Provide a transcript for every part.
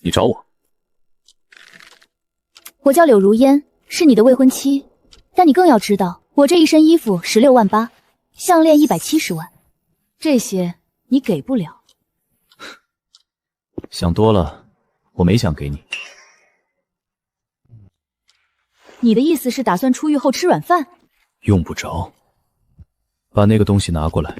你找我？我叫柳如烟，是你的未婚妻，但你更要知道，我这一身衣服16万8，项链170万，这些你给不了。想多了，我没想给你。你的意思是打算出狱后吃软饭？用不着。把那个东西拿过来。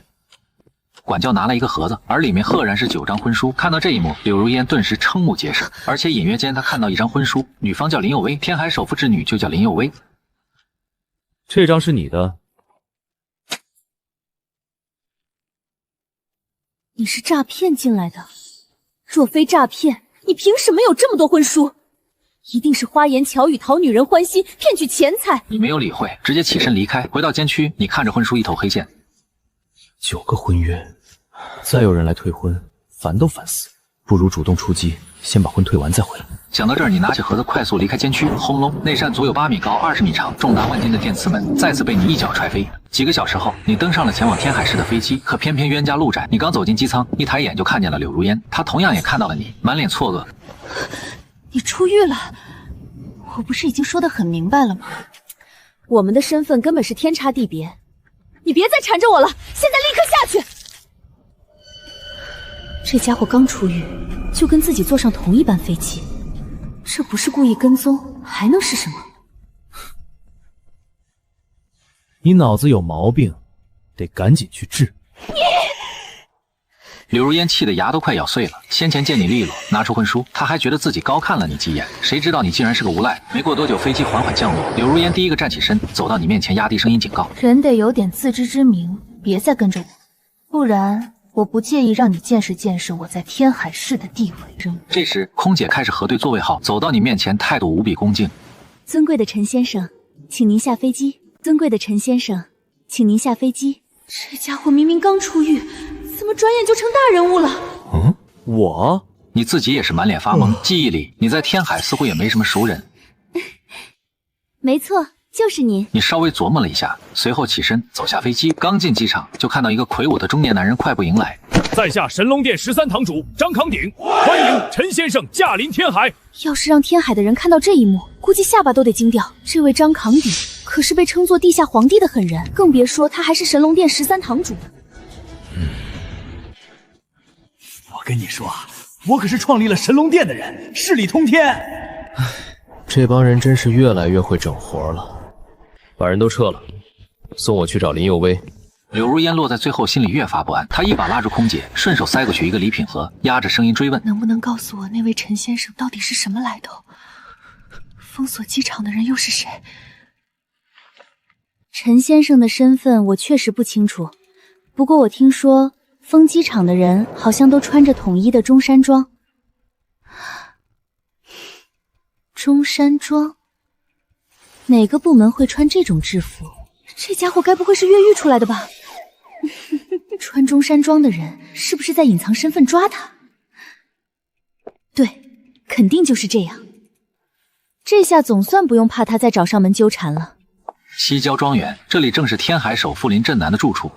管教拿了一个盒子，而里面赫然是9张婚书。看到这一幕，柳如烟顿时瞠目结舌，而且隐约间她看到一张婚书，女方叫林有薇，天海首富之女就叫林有薇。这张是你的。你是诈骗进来的？若非诈骗，你凭什么有这么多婚书？一定是花言巧语讨女人欢心，骗取钱财。你没有理会，直接起身离开。回到监区，你看着婚书一头黑线。9个婚约，再有人来退婚，烦都烦死。不如主动出击，先把婚退完再回来。想到这儿，你拿起盒子快速离开监区。轰隆，那扇足有8米高、20米长、重达万斤的电磁门再次被你一脚踹飞。几个小时后，你登上了前往天海市的飞机，可偏偏冤家路窄。你刚走进机舱，一抬眼就看见了柳如烟，她同样也看到了你，满脸错愕。你出狱了？我不是已经说得很明白了吗？我们的身份根本是天差地别。你别再缠着我了，现在立刻下去！这家伙刚出狱，就跟自己坐上同一班飞机，这不是故意跟踪，还能是什么？你脑子有毛病，得赶紧去治。柳如烟气得牙都快咬碎了。先前见你利落，拿出婚书，她还觉得自己高看了你几眼，谁知道你竟然是个无赖。没过多久，飞机缓缓降落，柳如烟第一个站起身，走到你面前，压低声音警告：人得有点自知之明，别再跟着我，不然我不介意让你见识见识我在天海市的地位。这时，空姐开始核对座位号，走到你面前，态度无比恭敬：尊贵的陈先生，请您下飞机。尊贵的陈先生，请您下飞机。这家伙明明刚出狱，怎么转眼就成大人物了？我？你自己也是满脸发懵。记忆里，你在天海似乎也没什么熟人。没错，就是您。你稍微琢磨了一下，随后起身走下飞机。刚进机场，就看到一个魁梧的中年男人快步迎来。在下神龙殿13堂主张康鼎，欢迎陈先生驾临天海。要是让天海的人看到这一幕，估计下巴都得惊掉。这位张康鼎可是被称作地下皇帝的狠人，更别说他还是神龙殿13堂主。我跟你说啊，我可是创立了神龙殿的人，势力通天。这帮人真是越来越会整活了。把人都撤了，送我去找林有薇。柳如烟落在最后，心里越发不安。她一把拉住空姐，顺手塞过去一个礼品盒，压着声音追问：能不能告诉我那位陈先生到底是什么来头？封锁机场的人又是谁？陈先生的身份我确实不清楚，不过我听说封机场的人好像都穿着统一的中山装。中山装？哪个部门会穿这种制服？这家伙该不会是越狱出来的吧？穿中山装的人是不是在隐藏身份抓他？对，肯定就是这样。这下总算不用怕他再找上门纠缠了。西郊庄园，这里正是天海首富林震南的住处。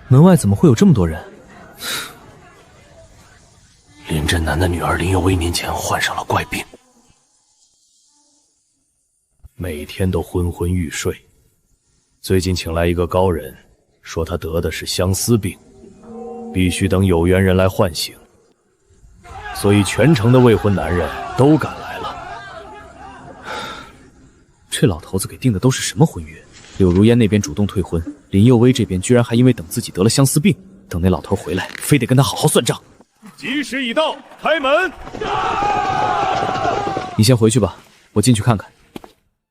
门外怎么会有这么多人？林震南的女儿林有薇年前患上了怪病，每天都昏昏欲睡。最近请来一个高人，说他得的是相思病，必须等有缘人来唤醒。所以全城的未婚男人都赶来了。这老头子给定的都是什么婚约？柳如烟那边主动退婚，林有薇这边居然还因为等自己得了相思病，等那老头回来，非得跟他好好算账。吉时已到，开门！你先回去吧，我进去看看。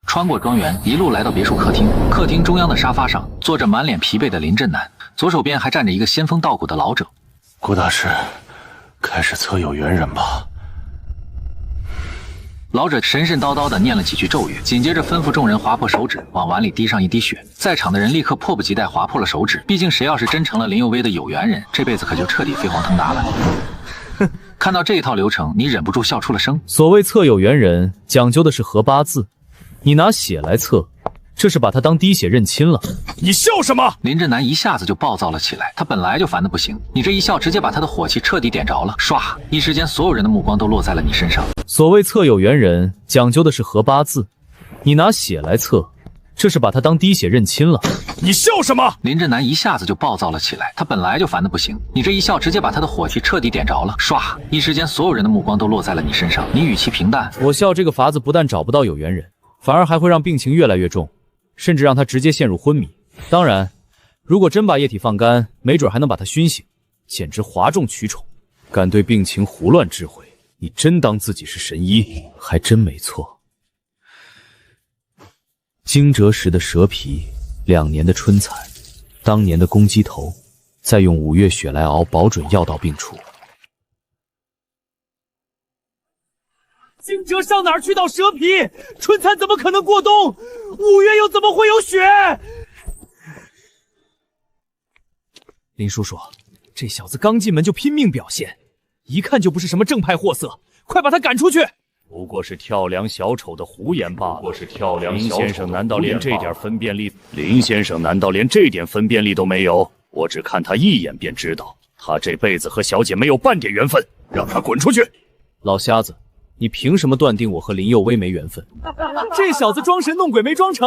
穿过庄园，一路来到别墅客厅。客厅中央的沙发上坐着满脸疲惫的林震南，左手边还站着一个仙风道骨的老者。郭大师，开始测有缘人吧。老者神神叨叨地念了几句咒语，紧接着吩咐众人划破手指，往碗里滴上一滴血。在场的人立刻迫不及待划破了手指，毕竟谁要是真成了林有薇的有缘人，这辈子可就彻底飞黄腾达了。哼，看到这一套流程，你忍不住笑出了声。所谓测有缘人，讲究的是合八字。你拿血来测，这是把他当滴血认亲了。你笑什么？林志南一下子就暴躁了起来，他本来就烦得不行，你这一笑直接把他的火气彻底点着了，唰，一时间所有人的目光都落在了你身上。所谓测有缘人，讲究的是合八字，你拿血来测，这是把他当滴血认亲了。你笑什么？林志南一下子就暴躁了起来，他本来就烦得不行，你这一笑直接把他的火气彻底点着了，唰，一时间所有人的目光都落在了你身上。你语气平淡，我笑这个法子不但找不到有缘人，反而还会让病情越来越重，甚至让他直接陷入昏迷。当然，如果真把液体放干，没准还能把他熏醒，简直哗众取宠。敢对病情胡乱治毁，你真当自己是神医？还真没错。惊蛰时的蛇皮，2年的春蚕，当年的公鸡头，再用5月雪来熬，保准药到病除。惊蛰上哪儿去到蛇皮？春蚕怎么可能过冬？5月又怎么会有雪？林叔叔，这小子刚进门就拼命表现，一看就不是什么正派货色，快把他赶出去！不过是跳梁小丑的胡言罢了。林先生难道连这点分辨力？都没有？我只看他一眼便知道，他这辈子和小姐没有半点缘分，让他滚出去！老瞎子，你凭什么断定我和林佑威没缘分？这小子装神弄鬼没装成，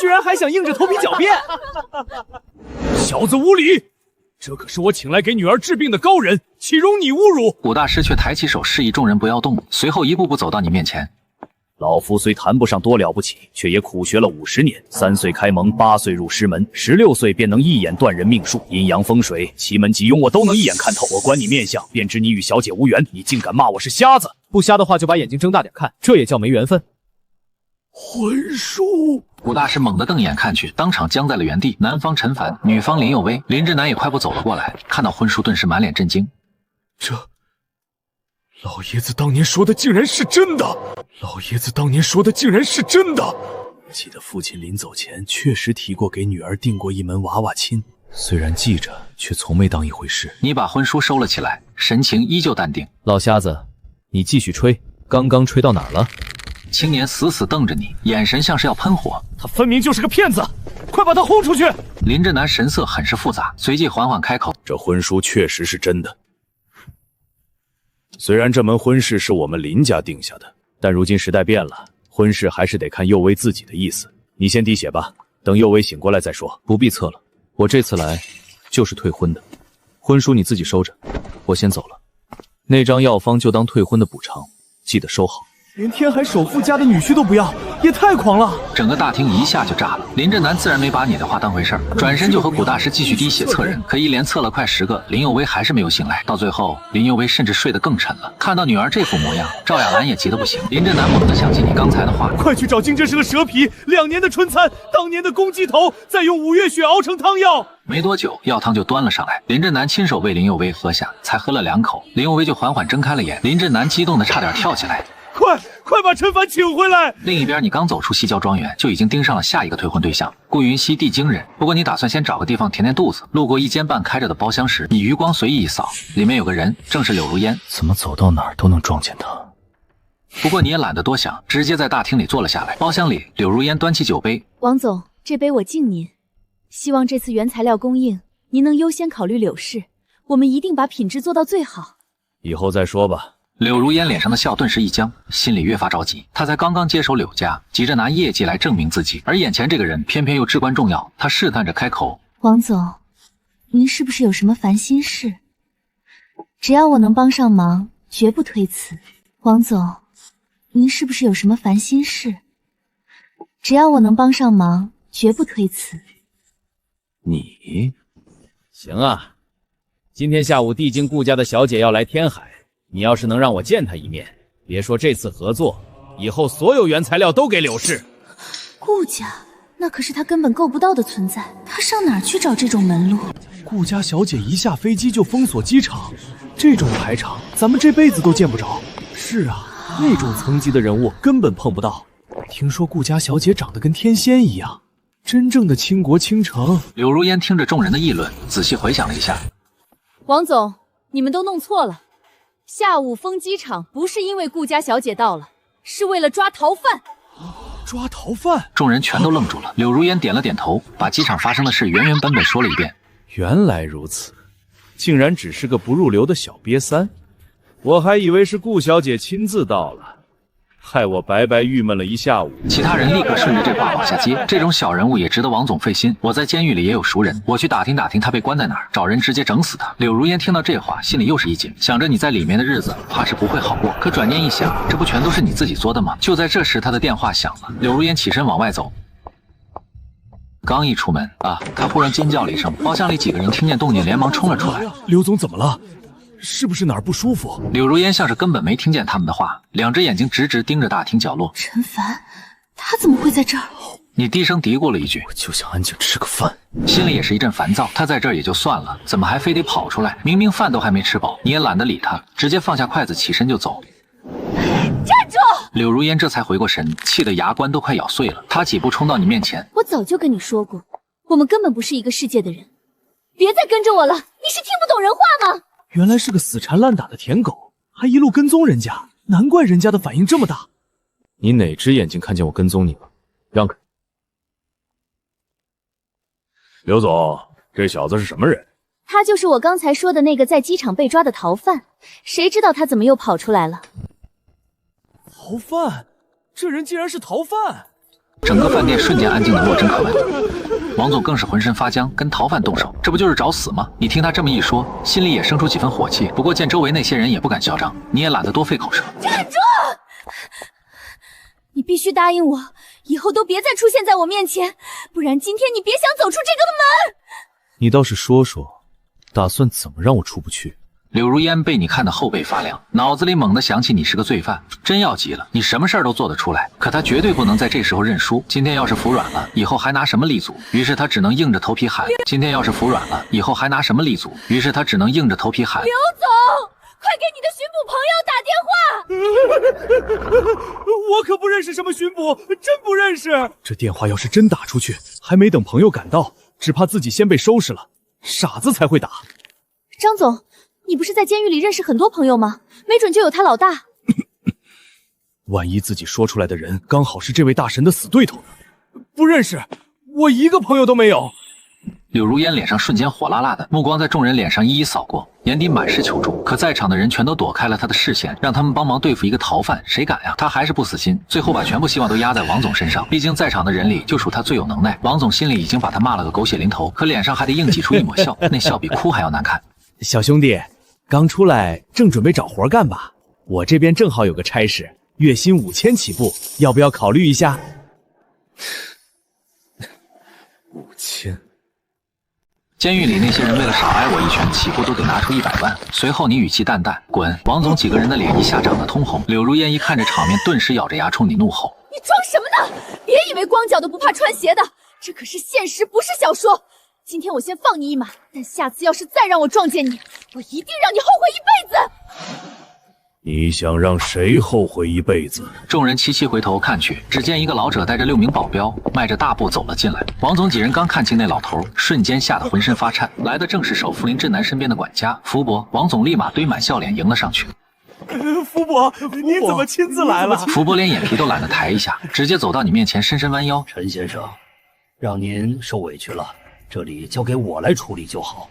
居然还想硬着头皮狡辩！小子无礼！这可是我请来给女儿治病的高人，岂容你侮辱？古大师却抬起手示意众人不要动，随后一步步走到你面前。老夫虽谈不上多了不起，却也苦学了50年。3岁开蒙，8岁入师门，16岁便能一眼断人命数，阴阳风水、奇门吉凶，我都能一眼看透。我观你面相，便知你与小姐无缘。你竟敢骂我是瞎子！不瞎的话，就把眼睛睁大点看，这也叫没缘分？魂术！古大师猛地瞪眼看去，当场僵在了原地。男方陈凡，女方林佑威，林志南也快步走了过来，看到婚书顿时满脸震惊。这老爷子当年说的竟然是真的！记得父亲临走前确实提过给女儿定过一门娃娃亲，虽然记着，却从没当一回事。你把婚书收了起来，神情依旧淡定。老瞎子，你继续吹，刚刚吹到哪儿了？青年死死瞪着你，眼神像是要喷火。他分明就是个骗子，快把他轰出去！林志南神色很是复杂，随即缓缓开口：这婚书确实是真的。虽然这门婚事是我们林家定下的，但如今时代变了，婚事还是得看佑威自己的意思。你先滴血吧，等佑威醒过来再说。不必测了，我这次来就是退婚的。婚书你自己收着，我先走了。那张药方就当退婚的补偿，记得收好。连天海首富家的女婿都不要，也太狂了！整个大厅一下就炸了。林志南自然没把你的话当回事儿，转身就和古大师继续滴血测人。可一连测了快10个，林佑威还是没有醒来。到最后，林佑威甚至睡得更沉了。看到女儿这副模样，赵亚兰也急得不行。林志南猛地想起你刚才的话，快去找惊蛰时的蛇皮，2年的春蚕，当年的公鸡头，再用5月雪熬成汤药。没多久，药汤就端了上来，林志南亲手为林佑威喝下，才喝了2口，林佑威就缓缓睁开了眼。林志南激动得差点跳起来。快把陈凡请回来！另一边，你刚走出西郊庄园，就已经盯上了下一个退婚对象——顾云溪，地京人。不过你打算先找个地方填填肚子。路过一间半开着的包厢时，你余光随意一扫，里面有个人，正是柳如烟。怎么走到哪儿都能撞见他？不过你也懒得多想，直接在大厅里坐了下来。包厢里，柳如烟端起酒杯：“王总，这杯我敬您。希望这次原材料供应，您能优先考虑柳氏，我们一定把品质做到最好。”以后再说吧。柳如烟脸上的笑顿时一僵，心里越发着急。她才刚刚接手柳家，急着拿业绩来证明自己，而眼前这个人偏偏又至关重要。她试探着开口：“王总，您是不是有什么烦心事？只要我能帮上忙，绝不推辞。王总，您是不是有什么烦心事？只要我能帮上忙，绝不推辞。”你行啊，今天下午地京顾家的小姐要来天海。你要是能让我见他一面，别说这次合作，以后所有原材料都给柳氏。顾家那可是他根本够不到的存在，他上哪儿去找这种门路？顾家小姐一下飞机就封锁机场，这种排场咱们这辈子都见不着。是啊，那种层级的人物根本碰不到。听说顾家小姐长得跟天仙一样，真正的倾国倾城。柳如烟听着众人的议论，仔细回想了一下。王总，你们都弄错了。下午封机场不是因为顾家小姐到了，是为了抓逃犯。抓逃犯！众人全都愣住了。柳如烟点了点头，把机场发生的事原原本本说了一遍。原来如此，竟然只是个不入流的小瘪三，我还以为是顾小姐亲自到了，害我白白郁闷了一下午。其他人立刻顺着这话往下接，这种小人物也值得王总费心。我在监狱里也有熟人，我去打听打听他被关在哪儿，找人直接整死他。柳如烟听到这话，心里又是一紧，想着你在里面的日子怕是不会好过。可转念一想，这不全都是你自己做的吗？就在这时，他的电话响了。柳如烟起身往外走，刚一出门他忽然尖叫了一声，包厢里几个人听见动静，连忙冲了出来。刘总怎么了？是不是哪儿不舒服？柳如烟像是根本没听见他们的话，两只眼睛直直盯着大厅角落。陈凡，他怎么会在这儿？你低声嘀咕了一句，我就想安静吃个饭，心里也是一阵烦躁。他在这儿也就算了，怎么还非得跑出来？明明饭都还没吃饱，你也懒得理他，直接放下筷子起身就走。站住！柳如烟这才回过神，气得牙关都快咬碎了。他几步冲到你面前，我早就跟你说过，我们根本不是一个世界的人，别再跟着我了！你是听不懂人话吗？原来是个死缠烂打的舔狗，还一路跟踪人家，难怪人家的反应这么大。你哪只眼睛看见我跟踪你了？让开！刘总，这小子是什么人？他就是我刚才说的那个在机场被抓的逃犯，谁知道他怎么又跑出来了？逃犯？这人竟然是逃犯！整个饭店瞬间安静的若真可闻。王总更是浑身发僵，跟逃犯动手，这不就是找死吗？你听他这么一说，心里也生出几分火气。不过见周围那些人也不敢嚣张，你也懒得多费口舌。站住！你必须答应我，以后都别再出现在我面前，不然今天你别想走出这个门。你倒是说说，打算怎么让我出不去？柳如烟被你看得后背发凉，脑子里猛地想起你是个罪犯，真要急了，你什么事儿都做得出来。可他绝对不能在这时候认输，今天要是服软了，以后还拿什么立足？于是他只能硬着头皮喊：今天要是服软了，以后还拿什么立足？于是他只能硬着头皮喊：刘总，快给你的巡捕朋友打电话！我可不认识什么巡捕，真不认识。这电话要是真打出去，还没等朋友赶到，只怕自己先被收拾了。傻子才会打。张总，你不是在监狱里认识很多朋友吗？没准就有他老大。万一自己说出来的人刚好是这位大神的死对头呢？不认识，我一个朋友都没有。柳如烟脸上瞬间火辣辣的，目光在众人脸上一一扫过，眼底满是求助。可在场的人全都躲开了他的视线，让他们帮忙对付一个逃犯，谁敢呀？他还是不死心，最后把全部希望都压在王总身上。毕竟在场的人里，就属他最有能耐。王总心里已经把他骂了个狗血淋头，可脸上还得硬挤出一抹笑，那笑比哭还要难看。小兄弟，刚出来，正准备找活干吧？我这边正好有个差事，月薪5000起步，要不要考虑一下5000。监狱里那些人为了少挨我一拳，起步都得拿出100万。随后你语气淡淡：“滚！”王总几个人的脸一下涨得通红。柳如烟一看这场面，顿时咬着牙冲你怒吼：“你装什么呢？别以为光脚的不怕穿鞋的，这可是现实，不是小说。今天我先放你一马，但下次要是再让我撞见你，我一定让你后悔一辈子。”你想让谁后悔一辈子？众人齐齐回头看去，只见一个老者带着6名保镖，迈着大步走了进来。王总几人刚看清那老头，瞬间吓得浑身发颤。来的正是守福林镇南身边的管家福伯。王总立马堆满笑脸迎了上去。福伯，你怎么亲自来了？福伯连眼皮都懒得抬一下，直接走到你面前，深深弯腰：“陈先生，让您受委屈了，这里交给我来处理就好。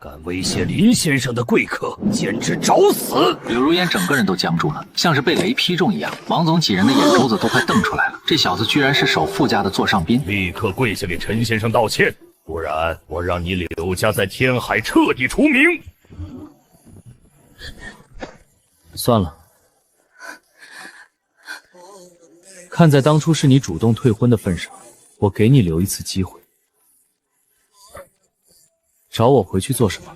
敢威胁林先生的贵客，简直找死！”柳如烟整个人都僵住了，像是被雷劈中一样。王总几人的眼珠子都快瞪出来了，这小子居然是首富家的座上宾！立刻跪下给陈先生道歉，不然我让你柳家在天海彻底除名！算了，看在当初是你主动退婚的份上，我给你留一次机会。找我回去做什么？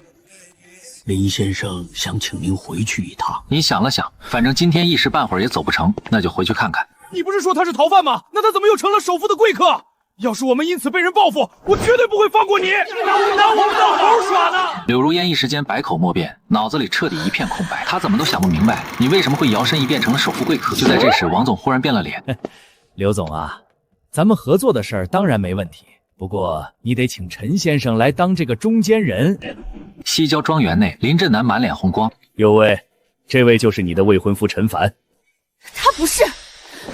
林先生想请您回去一趟。你想了想，反正今天一时半会儿也走不成，那就回去看看。你不是说他是逃犯吗？那他怎么又成了首富的贵客？要是我们因此被人报复，我绝对不会放过你！拿我们当猴耍呢！柳如烟一时间百口莫辩，脑子里彻底一片空白。他怎么都想不明白，你为什么会摇身一变成了首富贵客？就在这时，王总忽然变了脸。刘总啊，咱们合作的事儿当然没问题。不过你得请陈先生来当这个中间人。西郊庄园内，林振南满脸红光。有位，这位就是你的未婚夫陈凡。他不是。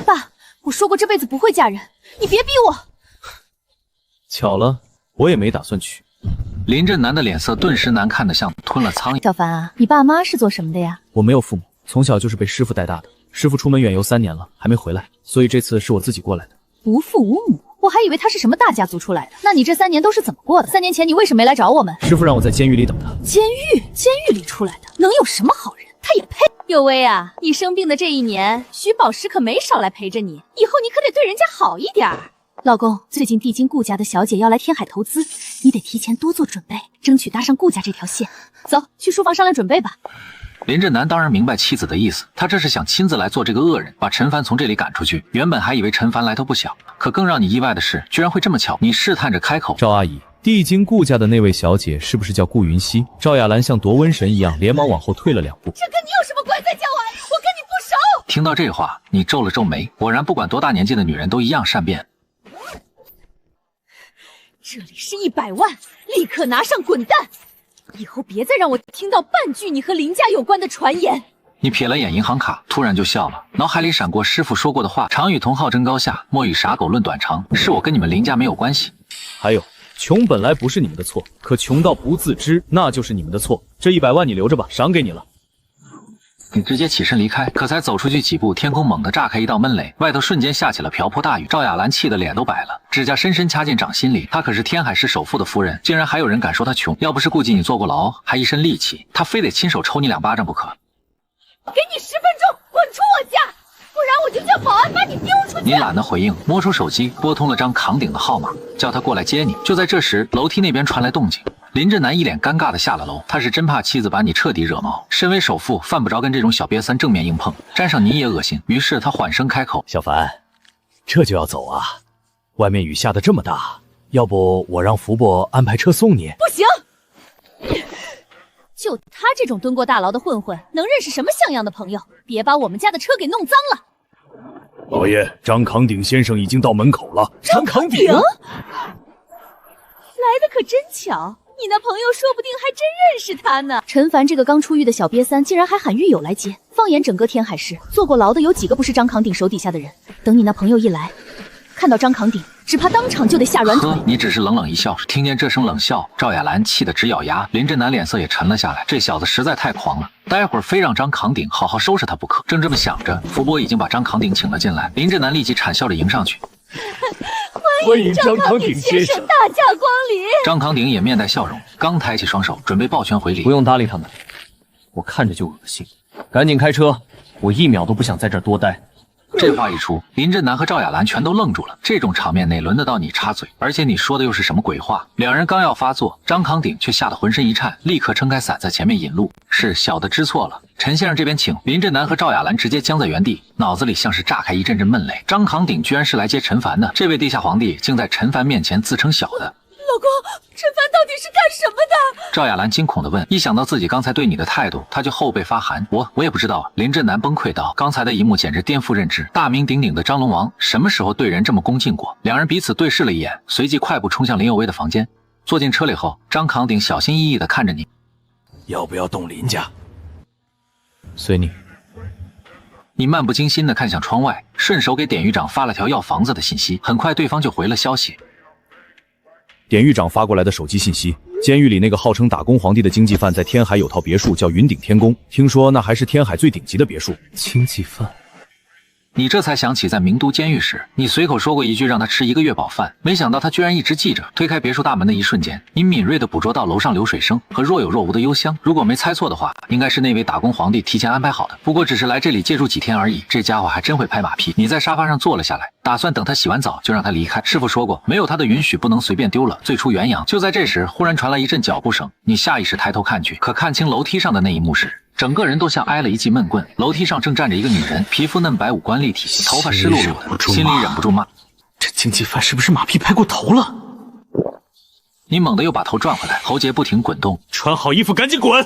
爸，我说过这辈子不会嫁人，你别逼我。巧了，我也没打算娶。林震南的脸色顿时难看得像吞了苍蝇。小凡啊，你爸妈是做什么的呀？我没有父母，从小就是被师傅带大的。师傅出门远游3年了，还没回来，所以这次是我自己过来的。无父无母，我还以为他是什么大家族出来的。那你这3年都是怎么过的？3年前你为什么没来找我们？师傅让我在监狱里等他。监狱里出来的，能有什么好人？他也配？佑薇啊，你生病的这1年，徐宝石可没少来陪着你，以后你可得对人家好一点儿。老公，最近帝京顾家的小姐要来天海投资，你得提前多做准备，争取搭上顾家这条线。走，去书房商量准备吧。林震南当然明白妻子的意思，他这是想亲自来做这个恶人，把陈凡从这里赶出去。原本还以为陈凡来头不小，可更让你意外的是，居然会这么巧。你试探着开口：“赵阿姨，帝京顾家的那位小姐是不是叫顾云溪？”赵亚兰像夺瘟神一样，连忙往后退了2步。这跟你有什么关系？再叫我，我跟你不熟。听到这话，你皱了皱眉，果然不管多大年纪的女人都一样善变。这里是100万，立刻拿上滚蛋！以后别再让我听到半句你和林家有关的传言。你瞥了眼银行卡，突然就笑了，脑海里闪过师傅说过的话：常与同好争高下，莫与傻狗论短长。是我跟你们林家没有关系。还有，穷本来不是你们的错，可穷到不自知，那就是你们的错。这100万你留着吧，赏给你了。你直接起身离开，可才走出去几步，天空猛地炸开一道闷雷，外头瞬间下起了瓢泼大雨。赵亚兰气得脸都白了，指甲深深掐进掌心里。她可是天海市首富的夫人，竟然还有人敢说她穷。要不是顾及你坐过牢，还一身戾气，她非得亲手抽你2巴掌不可。给你10分钟，滚出我家，不然我就叫保安把你丢出去。你懒得回应，摸出手机拨通了张扛鼎的号码，叫他过来接你。就在这时，楼梯那边传来动静。林震南一脸尴尬的下了楼，他是真怕妻子把你彻底惹毛。身为首富，犯不着跟这种小瘪三正面硬碰，沾上你也恶心。于是他缓声开口：“小凡，这就要走啊？外面雨下得这么大，要不我让福伯安排车送你？”不行，就他这种蹲过大牢的混混，能认识什么像样的朋友？别把我们家的车给弄脏了。老爷，张扛鼎先生已经到门口了。张扛鼎来的可真巧。你那朋友说不定还真认识他呢。陈凡这个刚出狱的小瘪三，竟然还喊狱友来接。放眼整个天海市，坐过牢的有几个不是张扛鼎手底下的人？等你那朋友一来，看到张扛鼎，只怕当场就得下软腿。你只是冷冷一笑。听见这声冷笑，赵亚兰气得直咬牙，林震南脸色也沉了下来。这小子实在太狂了，待会儿非让张扛鼎好好收拾他不可。正这么想着，福伯已经把张扛鼎请了进来。林震南立即惨笑着迎上去。欢迎张扛鼎先生大驾光临。张扛鼎也面带笑容，刚抬起双手准备抱拳回礼。不用搭理他们，我看着就恶心。赶紧开车，我1秒都不想在这儿多待。这话一出，林震南和赵亚兰全都愣住了。这种场面哪轮得到你插嘴？而且你说的又是什么鬼话？两人刚要发作，张扛鼎却吓得浑身一颤，立刻撑开伞在前面引路。是小的知错了，陈先生这边请。林震南和赵亚兰直接僵在原地，脑子里像是炸开一阵阵闷雷。张扛鼎居然是来接陈凡的，这位地下皇帝竟在陈凡面前自称小的。老公，陈凡到底是干什么的？赵亚兰惊恐地问。一想到自己刚才对你的态度，她就后背发寒。我也不知道。林震南崩溃道，刚才的一幕简直颠覆认知。大名鼎鼎的张龙王什么时候对人这么恭敬过？两人彼此对视了一眼，随即快步冲向林有为的房间。坐进车里后，张扛鼎小心翼翼地看着你。要不要动林家？随你。你漫不经心地看向窗外，顺手给典狱长发了条要房子的信息。很快对方就回了消息。典狱长发过来的手机信息：监狱里那个号称打工皇帝的经济犯在天海有套别墅叫云顶天宫，听说那还是天海最顶级的别墅。经济犯。你这才想起，在名都监狱时，你随口说过一句让他吃1个月饱饭，没想到他居然一直记着。推开别墅大门的一瞬间，你敏锐地捕捉到楼上流水声和若有若无的幽香。如果没猜错的话，应该是那位打工皇帝提前安排好的，不过只是来这里借住几天而已。这家伙还真会拍马屁。你在沙发上坐了下来，打算等他洗完澡就让他离开。师傅说过，没有他的允许不能随便丢了最初元阳。就在这时，忽然传来一阵脚步声，你下意识抬头看去，可看清楼梯上的那一幕时，整个人都像挨了一记闷棍。楼梯上正站着一个女人，皮肤嫩白，五官立体，头发湿漉漉的，心里忍不住骂：这经济犯是不是马屁拍过头了？你猛地又把头转回来，喉结不停滚动。穿好衣服赶紧滚！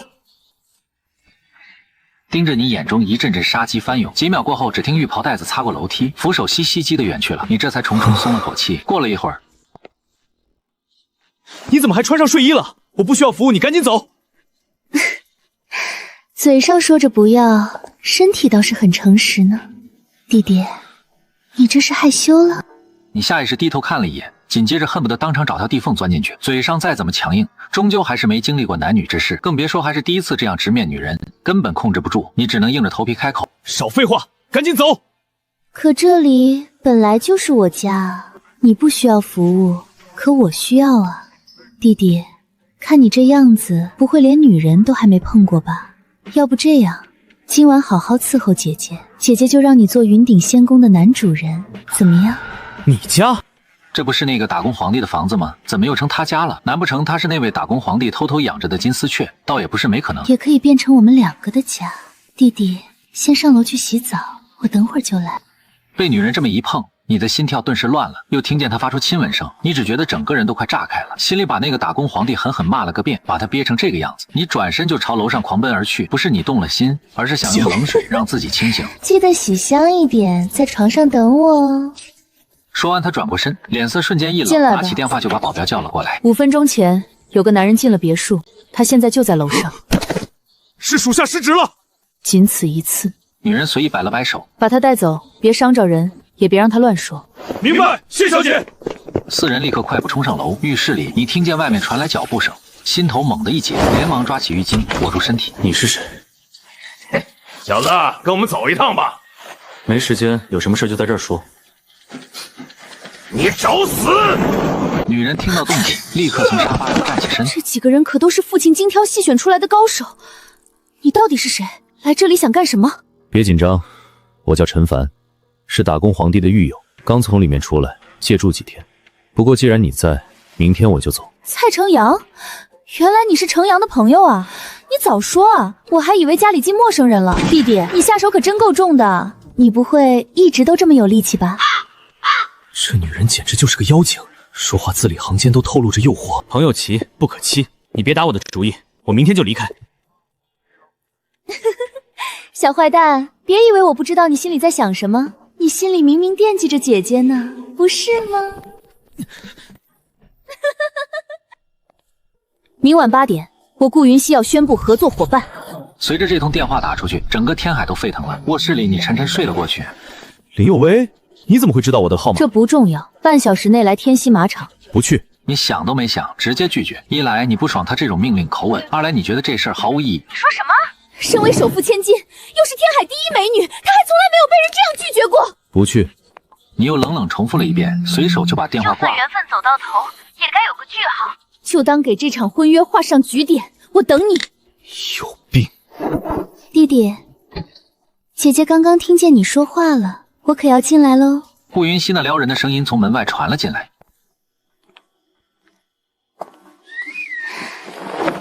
盯着你眼中一阵阵杀机翻涌，几秒过后，只听浴袍带子擦过楼梯，扶手嘻嘻机的远去了。你这才重重松了口气。过了一会儿，你怎么还穿上睡衣了？我不需要服务，你赶紧走。嘴上说着不要，身体倒是很诚实呢。弟弟，你这是害羞了？你下意识低头看了一眼，紧接着恨不得当场找条地缝钻进去。嘴上再怎么强硬，终究还是没经历过男女之事，更别说还是第一次这样直面女人，根本控制不住。你只能硬着头皮开口：少废话，赶紧走！可这里本来就是我家啊，你不需要服务，可我需要啊。弟弟，看你这样子，不会连女人都还没碰过吧？要不这样，今晚好好伺候姐姐，姐姐就让你做云顶仙宫的男主人，怎么样？你家？这不是那个打工皇帝的房子吗？怎么又成他家了？难不成他是那位打工皇帝偷偷养着的金丝雀？倒也不是没可能。也可以变成我们两个的家。弟弟，先上楼去洗澡，我等会儿就来。被女人这么一碰，你的心跳顿时乱了，又听见她发出亲吻声，你只觉得整个人都快炸开了，心里把那个打工皇帝狠狠骂了个遍，把他憋成这个样子。你转身就朝楼上狂奔而去，不是你动了心，而是想用冷水让自己清醒。记得洗香一点，在床上等我哦。说完，他转过身，脸色瞬间一冷，拿起电话就把保镖叫了过来。5分钟前，有个男人进了别墅，他现在就在楼上。是属下失职了，仅此一次。女人随意摆了摆手，把他带走，别伤着人，也别让他乱说。明白，谢小姐。4人立刻快步冲上楼。浴室里，你听见外面传来脚步声，心头猛地一紧，连忙抓起浴巾裹住身体。你是谁？小子，跟我们走一趟吧。没时间，有什么事就在这儿说。你找死！女人听到动静，立刻从沙发上站起身。这几个人可都是父亲精挑细选出来的高手，你到底是谁？来这里想干什么？别紧张，我叫陈凡，是打工皇帝的狱友，刚从里面出来，借住几天。不过既然你在，明天我就走。蔡成阳，原来你是程阳的朋友啊！你早说啊，我还以为家里进陌生人了。弟弟，你下手可真够重的，你不会一直都这么有力气吧？这女人简直就是个妖精，说话字里行间都透露着诱惑。朋友齐不可欺，你别打我的主意，我明天就离开。小坏蛋，别以为我不知道你心里在想什么，你心里明明惦记着姐姐呢，不是吗？明晚8点，我顾云溪要宣布合作伙伴。随着这通电话打出去，整个天海都沸腾了。卧室里，你沉沉睡了过去。林有为，你怎么会知道我的号码？这不重要，半小时内来天溪马场。不去。你想都没想，直接拒绝。一来你不爽他这种命令口吻，二来你觉得这事儿毫无意义。你说什么？身为首富千金，又是天海第一美女，她还从来没有被人这样拒绝过。不去。你又冷冷重复了一遍，随手就把电话挂了。缘分走到头，也该有个句号。就当给这场婚约画上句点，我等你。有病！弟弟，姐姐刚刚听见你说话了，我可要进来喽。顾云溪那撩人的声音从门外传了进来。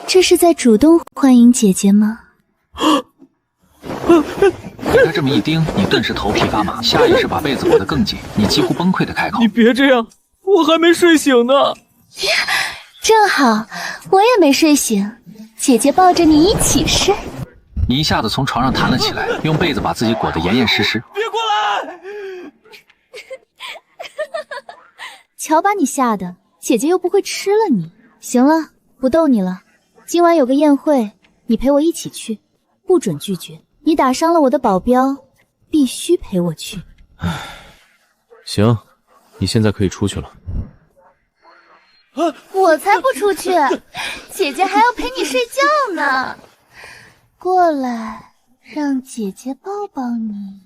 这是在主动欢迎姐姐吗？被他这么一盯，你顿时头皮发麻，下意识把被子裹得更紧，你几乎崩溃的开口：“你别这样，我还没睡醒呢。”正好，我也没睡醒，姐姐抱着你一起睡。你一下子从床上弹了起来，用被子把自己裹得严严实实。别过来！瞧把你吓的，姐姐又不会吃了你。行了，不逗你了。今晚有个宴会，你陪我一起去，不准拒绝。你打伤了我的保镖，必须陪我去。行，你现在可以出去了。我才不出去，姐姐还要陪你睡觉呢。过来，让姐姐抱抱你。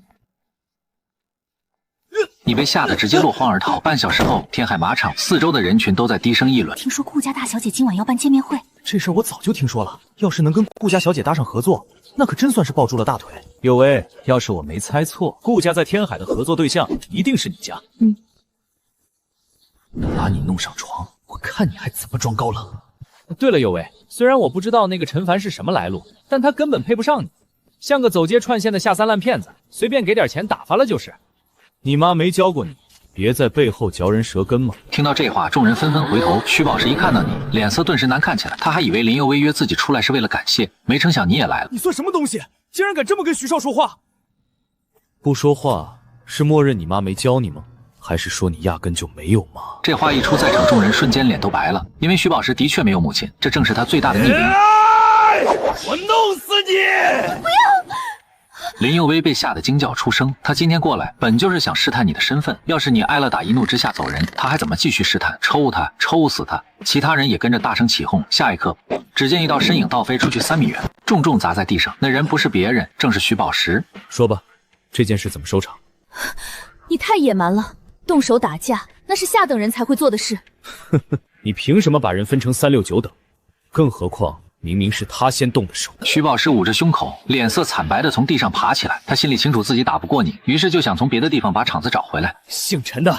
你被吓得直接落荒而逃。半小时后，天海马场四周的人群都在低声议论。听说顾家大小姐今晚要办见面会，这事儿我早就听说了。要是能跟顾家小姐搭上合作，那可真算是抱住了大腿。有为，要是我没猜错，顾家在天海的合作对象一定是你家。把你弄上床，我看你还怎么装高冷。对了，有为，虽然我不知道那个陈凡是什么来路，但他根本配不上你，像个走街串线的下三滥骗子，随便给点钱打发了就是。你妈没教过你别在背后嚼人舌根吗？听到这话，众人纷纷回头。徐宝石一看到你，脸色顿时难看起来。他还以为林佑威约自己出来是为了感谢，没成想你也来了。你算什么东西，竟然敢这么跟徐少说话？不说话是默认你妈没教你吗？还是说你压根就没有妈？这话一出，在场众人瞬间脸都白了，因为徐宝石的确没有母亲，这正是他最大的逆鳞。我弄死你！不要！林佑威被吓得惊叫出声，他今天过来本就是想试探你的身份，要是你挨了打，一怒之下走人，他还怎么继续试探？抽他，抽死他！其他人也跟着大声起哄。下一刻，只见一道身影倒飞出去3米远，重重砸在地上。那人不是别人，正是徐宝石。说吧，这件事怎么收场？你太野蛮了，动手打架那是下等人才会做的事。你凭什么把人分成3、6、9等？更何况明明是他先动的手。徐宝石捂着胸口，脸色惨白的从地上爬起来。他心里清楚自己打不过你，于是就想从别的地方把场子找回来。姓陈的，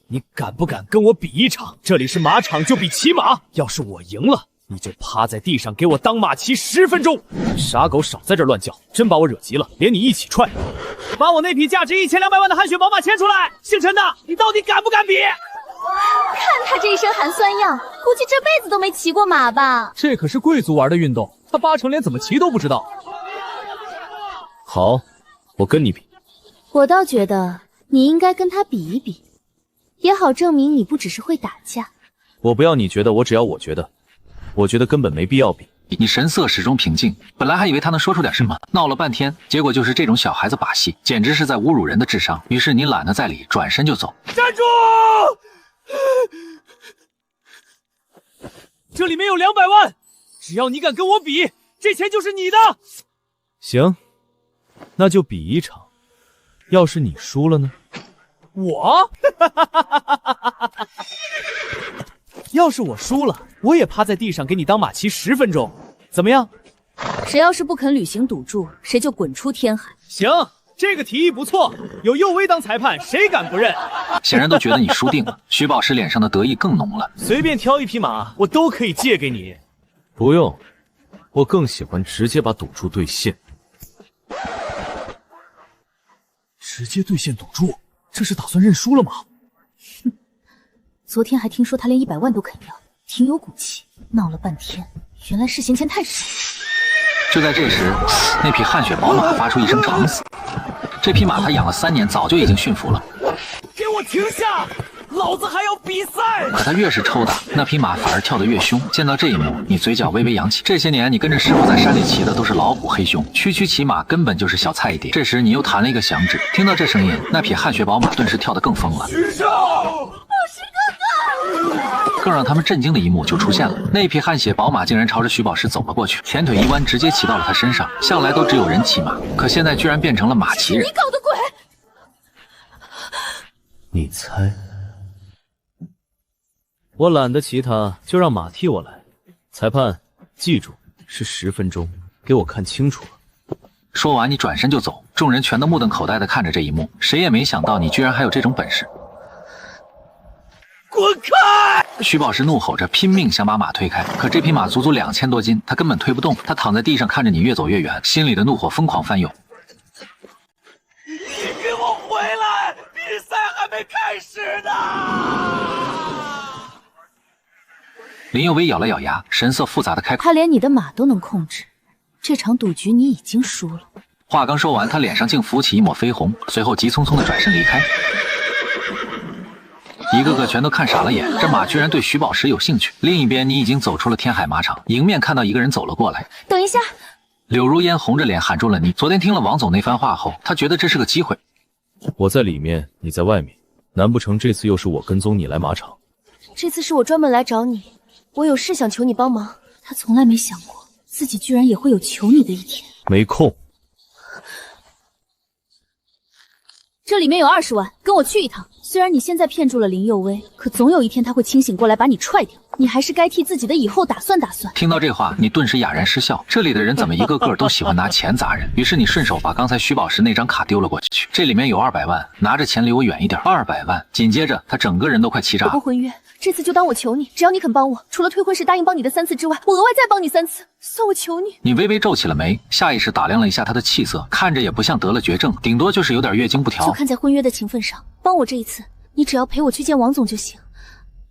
你敢不敢跟我比一场？这里是马场，就比骑马。要是我赢了，你就趴在地上给我当马骑10分钟。傻狗少在这乱叫，真把我惹急了，连你一起踹。把我那匹价值1200万的汗血宝马牵出来！姓陈的，你到底敢不敢比？看他这一身寒酸样，估计这辈子都没骑过马吧？这可是贵族玩的运动，他8成连怎么骑都不知道。好，我跟你比。我倒觉得你应该跟他比一比，也好证明你不只是会打架。我不要你觉得，我只要我觉得。我觉得根本没必要比。你神色始终平静，本来还以为他能说出点什么，闹了半天，结果就是这种小孩子把戏，简直是在侮辱人的智商。于是你懒得再理，转身就走。站住！这里面有200万，只要你敢跟我比，这钱就是你的。行，那就比一场。要是你输了呢？我？要是我输了，我也趴在地上给你当马骑10分钟，怎么样？谁要是不肯履行赌注，谁就滚出天海。行，这个提议不错，有佑威当裁判，谁敢不认？显然都觉得你输定了，徐宝石脸上的得意更浓了。随便挑一匹马，我都可以借给你。不用，我更喜欢直接把赌注兑现。直接兑现赌注，这是打算认输了吗？哼，昨天还听说他连100万都肯要，挺有骨气。闹了半天，原来是嫌钱太少。就在这时，那匹汗血宝马发出一声长嘶。这匹马他养了3年，早就已经驯服了。给我停下！老子还要比赛！可他越是抽打，那匹马反而跳得越凶。见到这一幕，你嘴角微微扬起。这些年，你跟着师傅在山里骑的都是老虎黑熊，区区骑马根本就是小菜一碟。这时，你又弹了一个响指，听到这声音，那匹汗血宝马顿时跳得更疯了。举手！更让他们震惊的一幕就出现了，那匹汗血宝马竟然朝着徐宝石走了过去，前腿一弯，直接骑到了他身上。向来都只有人骑马，可现在居然变成了马骑人。你搞的鬼！你猜？我懒得骑它，就让马替我来。裁判，记住，是10分钟，给我看清楚了。说完，你转身就走，众人全都目瞪口呆地看着这一幕，谁也没想到你居然还有这种本事。滚开！徐宝石怒吼着，拼命想把马推开，可这匹马足足2000多斤，他根本推不动。他躺在地上看着你越走越远，心里的怒火疯狂翻涌。你给我回来！比赛还没开始呢！林佑威咬了咬牙，神色复杂的开口：“他连你的马都能控制，这场赌局你已经输了。”话刚说完，他脸上竟浮起一抹绯红，随后急匆匆的转身离开。一个个全都看傻了眼，这马居然对徐宝石有兴趣。另一边，你已经走出了天海马场，迎面看到一个人走了过来。等一下！柳如烟红着脸喊住了你。昨天听了王总那番话后，他觉得这是个机会。我在里面，你在外面，难不成这次又是我跟踪你来马场？这次是我专门来找你，我有事想求你帮忙。他从来没想过自己居然也会有求你的一天。没空。这里面有20万，跟我去一趟。虽然你现在骗住了林佑威，可总有一天他会清醒过来把你踹掉。你还是该替自己的以后打算打算。听到这话，你顿时哑然失笑。这里的人怎么一个个都喜欢拿钱砸人？于是你顺手把刚才徐宝石那张卡丢了过去，这里面有200万，拿着钱离我远一点。200万！紧接着他整个人都快气炸了。我不婚约，这次就当我求你，只要你肯帮我，除了退婚时答应帮你的3次之外，我额外再帮你3次，算我求你。你微微皱起了眉，下意识打量了一下他的气色，看着也不像得了绝症，顶多就是有点月经不调。就看在婚约的情分上，帮我这一次，你只要陪我去见王总就行。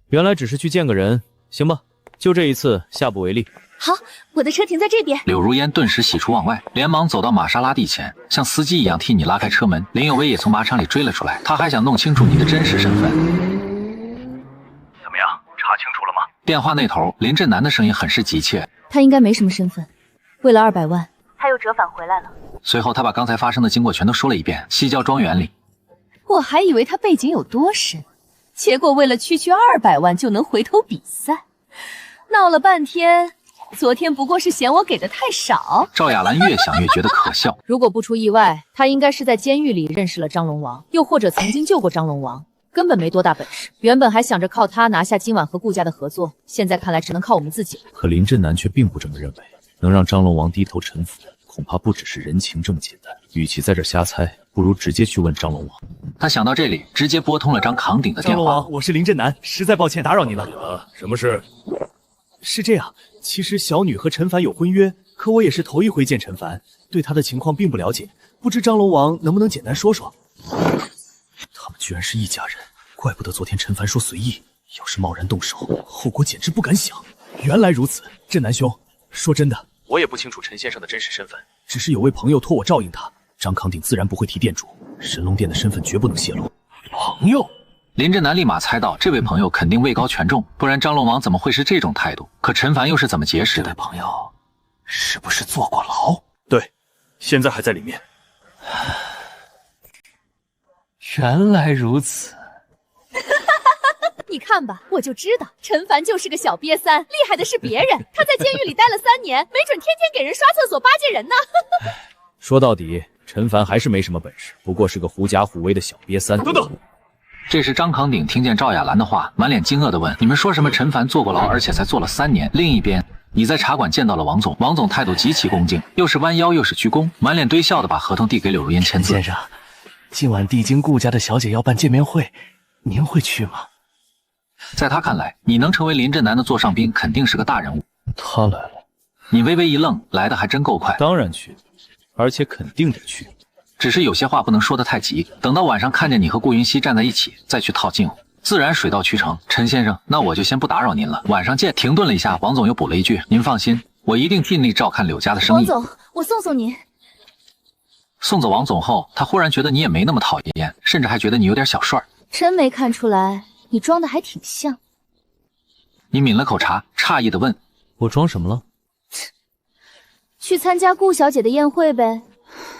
原来只是去见个人，行吧，就这一次，下不为例。好，我的车停在这边。柳如烟顿时喜出望外，连忙走到玛莎拉蒂前，像司机一样替你拉开车门。林有为也从马场里追了出来，他还想弄清楚你的真实身份。怎么样，查清楚了吗？电话那头，林振南的声音很是急切。他应该没什么身份，为了200万，他又折返回来了。随后他把刚才发生的经过全都说了一遍。西郊庄园里，我还以为他背景有多深，结果为了区区200万就能回头比赛，闹了半天，昨天不过是嫌我给的太少。赵亚兰越想越觉得可笑。如果不出意外，他应该是在监狱里认识了张龙王，又或者曾经救过张龙王，根本没多大本事。原本还想着靠他拿下今晚和顾家的合作，现在看来只能靠我们自己了。可林震南却并不这么认为，能让张龙王低头臣服，恐怕不只是人情这么简单。与其在这瞎猜，不如直接去问张龙王。他想到这里，直接拨通了张扛鼎的电话。张龙王，我是林震南，实在抱歉打扰您了。什么事？是这样，其实小女和陈凡有婚约，可我也是头一回见陈凡，对他的情况并不了解，不知张龙王能不能简单说说？他们居然是一家人，怪不得昨天陈凡说随意，要是贸然动手，后果简直不敢想。原来如此，震南兄，说真的，我也不清楚陈先生的真实身份，只是有位朋友托我照应他。张扛鼎自然不会提店主，神龙殿的身份绝不能泄露。朋友。林震南立马猜到这位朋友肯定位高权重，不然张龙王怎么会是这种态度？可陈凡又是怎么结识的？这位朋友是不是坐过牢？对，现在还在里面。原来如此。你看吧，我就知道陈凡就是个小瘪三，厉害的是别人。他在监狱里待了3年，没准天天给人刷厕所巴结人呢。说到底，陈凡还是没什么本事，不过是个狐假虎威的小瘪三。等等。这时张扛鼎听见赵亚兰的话，满脸惊愕地问：“你们说什么？陈凡坐过牢，而且才坐了3年？”另一边，你在茶馆见到了王总，王总态度极其恭敬，又是弯腰又是鞠躬，满脸堆笑的把合同递给柳如烟签字。先生，今晚帝京顾家的小姐要办见面会，您会去吗？在他看来，你能成为林震南的座上宾，肯定是个大人物。他来了，你微微一愣，来的还真够快。当然去，而且肯定得去。只是有些话不能说得太急，等到晚上看见你和顾云熙站在一起，再去套近乎，自然水到渠成。陈先生，那我就先不打扰您了，晚上见。停顿了一下，王总又补了一句：“您放心，我一定尽力照看柳家的生意。”王总，我送送您。送走王总后，他忽然觉得你也没那么讨厌，甚至还觉得你有点小帅。真没看出来，你装的还挺像。你抿了口茶，诧异地问：“我装什么了？”去参加顾小姐的宴会呗。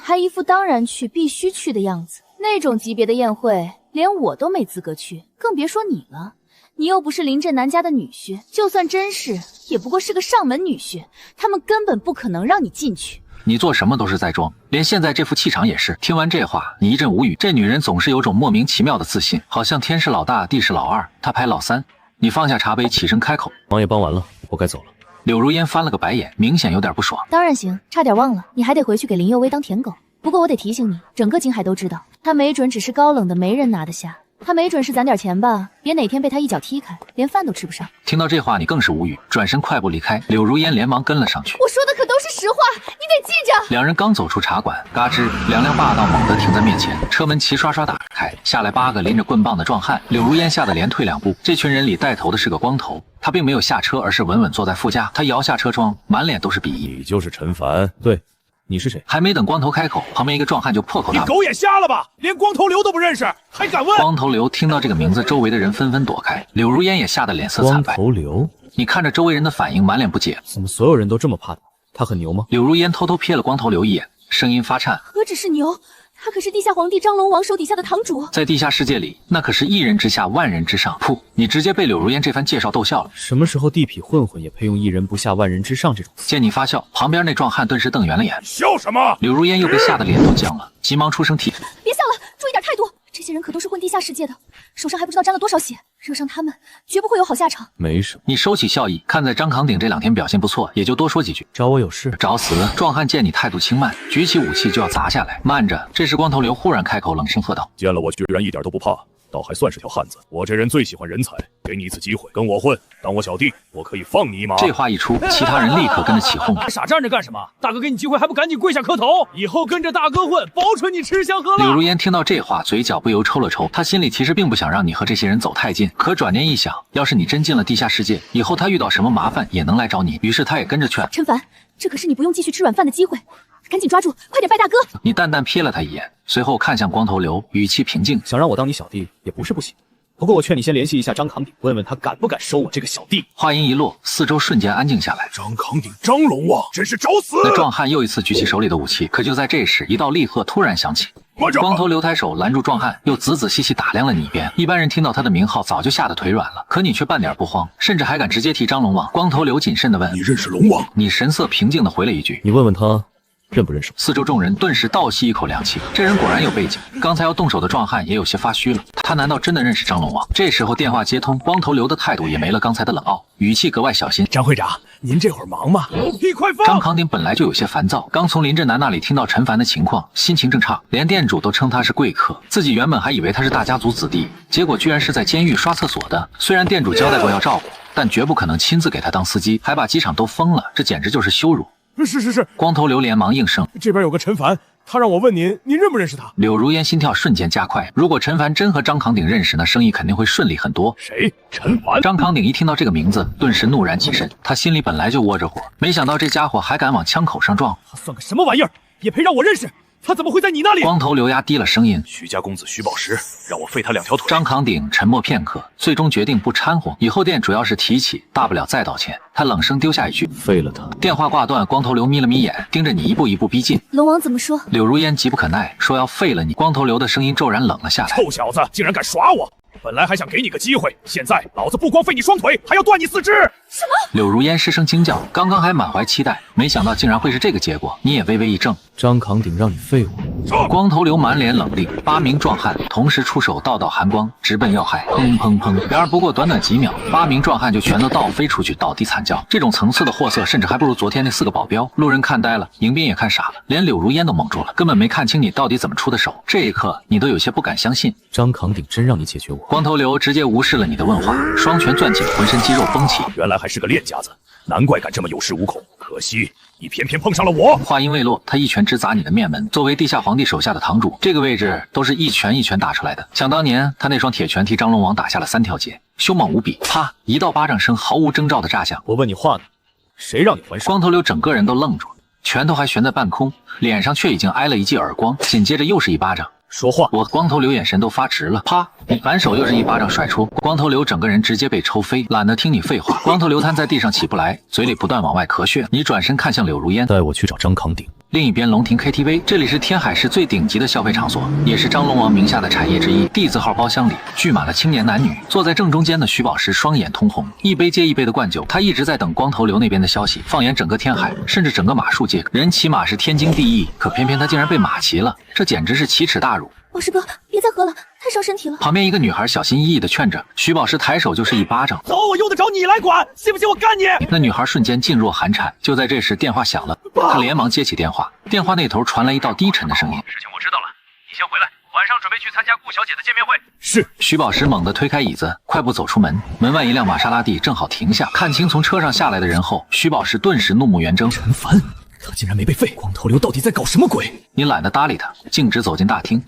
还一副当然去、必须去的样子。那种级别的宴会，连我都没资格去，更别说你了。你又不是林震南家的女婿，就算真是，也不过是个上门女婿，他们根本不可能让你进去。你做什么都是在装，连现在这副气场也是。听完这话，你一阵无语。这女人总是有种莫名其妙的自信，好像天是老大，地是老二，她排老三。你放下茶杯，起身开口：“忙也帮完了，我该走了。”柳如烟翻了个白眼，明显有点不爽。当然行，差点忘了，你还得回去给林佑威当舔狗。不过我得提醒你，整个京海都知道，他没准只是高冷的没人拿得下，他没准是攒点钱吧，别哪天被他一脚踢开，连饭都吃不上。听到这话，你更是无语，转身快步离开。柳如烟连忙跟了上去。我说的可都是实话，你得记着。两人刚走出茶馆，嘎吱，两辆霸道猛地停在面前，车门齐刷刷打开，下来8个拎着棍棒的壮汉。柳如烟吓得连退2步。这群人里带头的是个光头，他并没有下车，而是稳稳坐在副驾。他摇下车窗，满脸都是鄙夷。你就是陈凡？对，你是谁？还没等光头开口，旁边一个壮汉就破口大骂：“你狗眼瞎了吧？连光头刘都不认识，还敢问？”光头刘听到这个名字，周围的人纷纷躲开。柳如烟也吓得脸色惨白。光头刘，你看着周围人的反应，满脸不解。怎么所有人都这么怕他？他很牛吗？柳如烟偷偷瞥了光头刘一眼，声音发颤：“何止是牛，他可是地下皇帝张龙王手底下的堂主。在地下世界里，那可是一人之下，万人之上。”噗！你直接被柳如烟这番介绍逗笑了。什么时候地痞混混也配用一人不下万人之上这种词？见你发笑，旁边那壮汉顿时瞪圆了眼。笑什么？柳如烟又被吓得脸都僵了，急忙出声提：“别笑了，注意点态度。这些人可都是混地下世界的，手上还不知道沾了多少血，惹上他们绝不会有好下场。”没什么。你收起笑意，看在张扛鼎这2天表现不错，也就多说几句。找我有事？找死！壮汉见你态度轻慢，举起武器就要砸下来。慢着！这时光头刘忽然开口，冷声喝道：“见了我居然一点都不怕，倒还算是条汉子。我这人最喜欢人才，给你一次机会，跟我混，当我小弟，我可以放你一马。”这话一出，其他人立刻跟着起哄。傻站着干什么？大哥给你机会还不赶紧跪下磕头？以后跟着大哥混，保准你吃香喝辣。柳如烟听到这话，嘴角不由抽了抽。她心里其实并不想让你和这些人走太近，可转念一想，要是你真进了地下世界，以后他遇到什么麻烦也能来找你。于是他也跟着劝：“陈凡，这可是你不用继续吃软饭的机会，赶紧抓住，快点拜大哥。”你淡淡瞥了他一眼，随后看向光头刘，语气平静：“想让我当你小弟也不是不行。不过我劝你先联系一下张扛鼎，问问他敢不敢收我这个小弟。话音一落，四周瞬间安静下来。张扛鼎、张龙王真是找死！那壮汉又一次举起手里的武器，可就在这时，一道厉喝突然响起。慢着！光头刘抬手拦住壮汉，又仔仔细细打量了你一遍。一般人听到他的名号早就吓得腿软了，可你却半点不慌，甚至还敢直接提张龙王。光头刘谨慎地问：“你认识龙王？”你神色平静地回了一句：“你问问他。”认不认识？四周众人顿时倒吸一口凉气，这人果然有背景。刚才要动手的壮汉也有些发虚了，他难道真的认识张龙王？这时候电话接通，光头刘的态度也没了刚才的冷傲，语气格外小心。张会长，您这会儿忙吗？狗屁快放！张扛鼎本来就有些烦躁，刚从林振南那里听到陈凡的情况，心情正差，连店主都称他是贵客，自己原本还以为他是大家族子弟，结果居然是在监狱刷厕所的。虽然店主交代过要照顾，但绝不可能亲自给他当司机，还把机场都封了，这简直就是羞辱。是，光头刘连忙应声，这边有个陈凡，他让我问您认不认识他？柳如烟心跳瞬间加快，如果陈凡真和张扛鼎认识，那生意肯定会顺利很多。谁？陈凡？张扛鼎一听到这个名字，顿时怒然起身，他心里本来就窝着火，没想到这家伙还敢往枪口上撞。他算个什么玩意儿，也配让我认识？他怎么会在你那里？光头刘压低了声音：“徐家公子徐宝石，让我废他2条腿。”张扛鼎沉默片刻，最终决定不掺和，以后店主要是提起，大不了再道歉。他冷声丢下一句：“废了他。”电话挂断，光头刘眯了眯眼，盯着你一步一步逼近。龙王怎么说？柳如烟急不可耐，说要废了你。光头刘的声音骤然冷了下来：“臭小子，竟然敢耍我！本来还想给你个机会，现在老子不光废你双腿，还要断你4肢！”什么？柳如烟失声惊叫，刚刚还满怀期待，没想到竟然会是这个结果。你也微微一怔。张扛鼎让你废我？光头刘满脸冷厉，8名壮汉同时出手，道道寒光，直奔要害。砰砰砰！然而不过短短几秒，8名壮汉就全都倒飞出去，倒地惨叫。这种层次的货色，甚至还不如昨天那4个保镖。路人看呆了，迎宾也看傻了，连柳如烟都懵住了，根本没看清你到底怎么出的手。这一刻，你都有些不敢相信，张扛鼎真让你解决我？光头刘直接无视了你的问话，双拳攥紧，浑身肌肉绷起。原来还是个练家子，难怪敢这么有恃无恐。可惜你偏偏碰上了我。话音未落，他一拳直砸你的面门。作为地下皇帝手下的堂主，这个位置都是一拳一拳打出来的。想当年，他那双铁拳替张龙王打下了3条街，凶猛无比。啪，一道巴掌声毫无征兆的炸响。我问你话呢，谁让你还手？光头刘整个人都愣住了，拳头还悬在半空，脸上却已经挨了一记耳光，紧接着又是一巴掌。说话！我光头刘眼神都发直了。啪，你反手又是一巴掌甩出，光头刘整个人直接被抽飞，懒得听你废话。光头刘瘫在地上起不来，嘴里不断往外咳血。你转身看向柳如烟，带我去找张扛鼎。另一边龙庭 KTV， 这里是天海市最顶级的消费场所，也是张龙王名下的产业之一。D 字号包厢里聚满了青年男女，坐在正中间的徐宝石双眼通红，一杯接一杯的灌酒。他一直在等光头刘那边的消息。放眼整个天海，甚至整个马术界，人骑马是天经地义，可偏偏他竟然被马骑了，这简直是奇耻大辱。宝石哥，别再喝了，太伤身体了。旁边一个女孩小心翼翼地劝着，徐宝石抬手就是一巴掌。走，我用得着你来管？信不信我干你？那女孩瞬间噤若寒蝉。就在这时，电话响了，她连忙接起电话。电话那头传来一道低沉的声音：“事情我知道了，你先回来，晚上准备去参加顾小姐的见面会。”是。徐宝石猛地推开椅子，快步走出门。门外一辆玛莎拉蒂正好停下。看清从车上下来的人后，徐宝石顿时怒目圆睁。陈凡，他竟然没被废！光头刘到底在搞什么鬼？你懒得搭理他，径直走进大厅。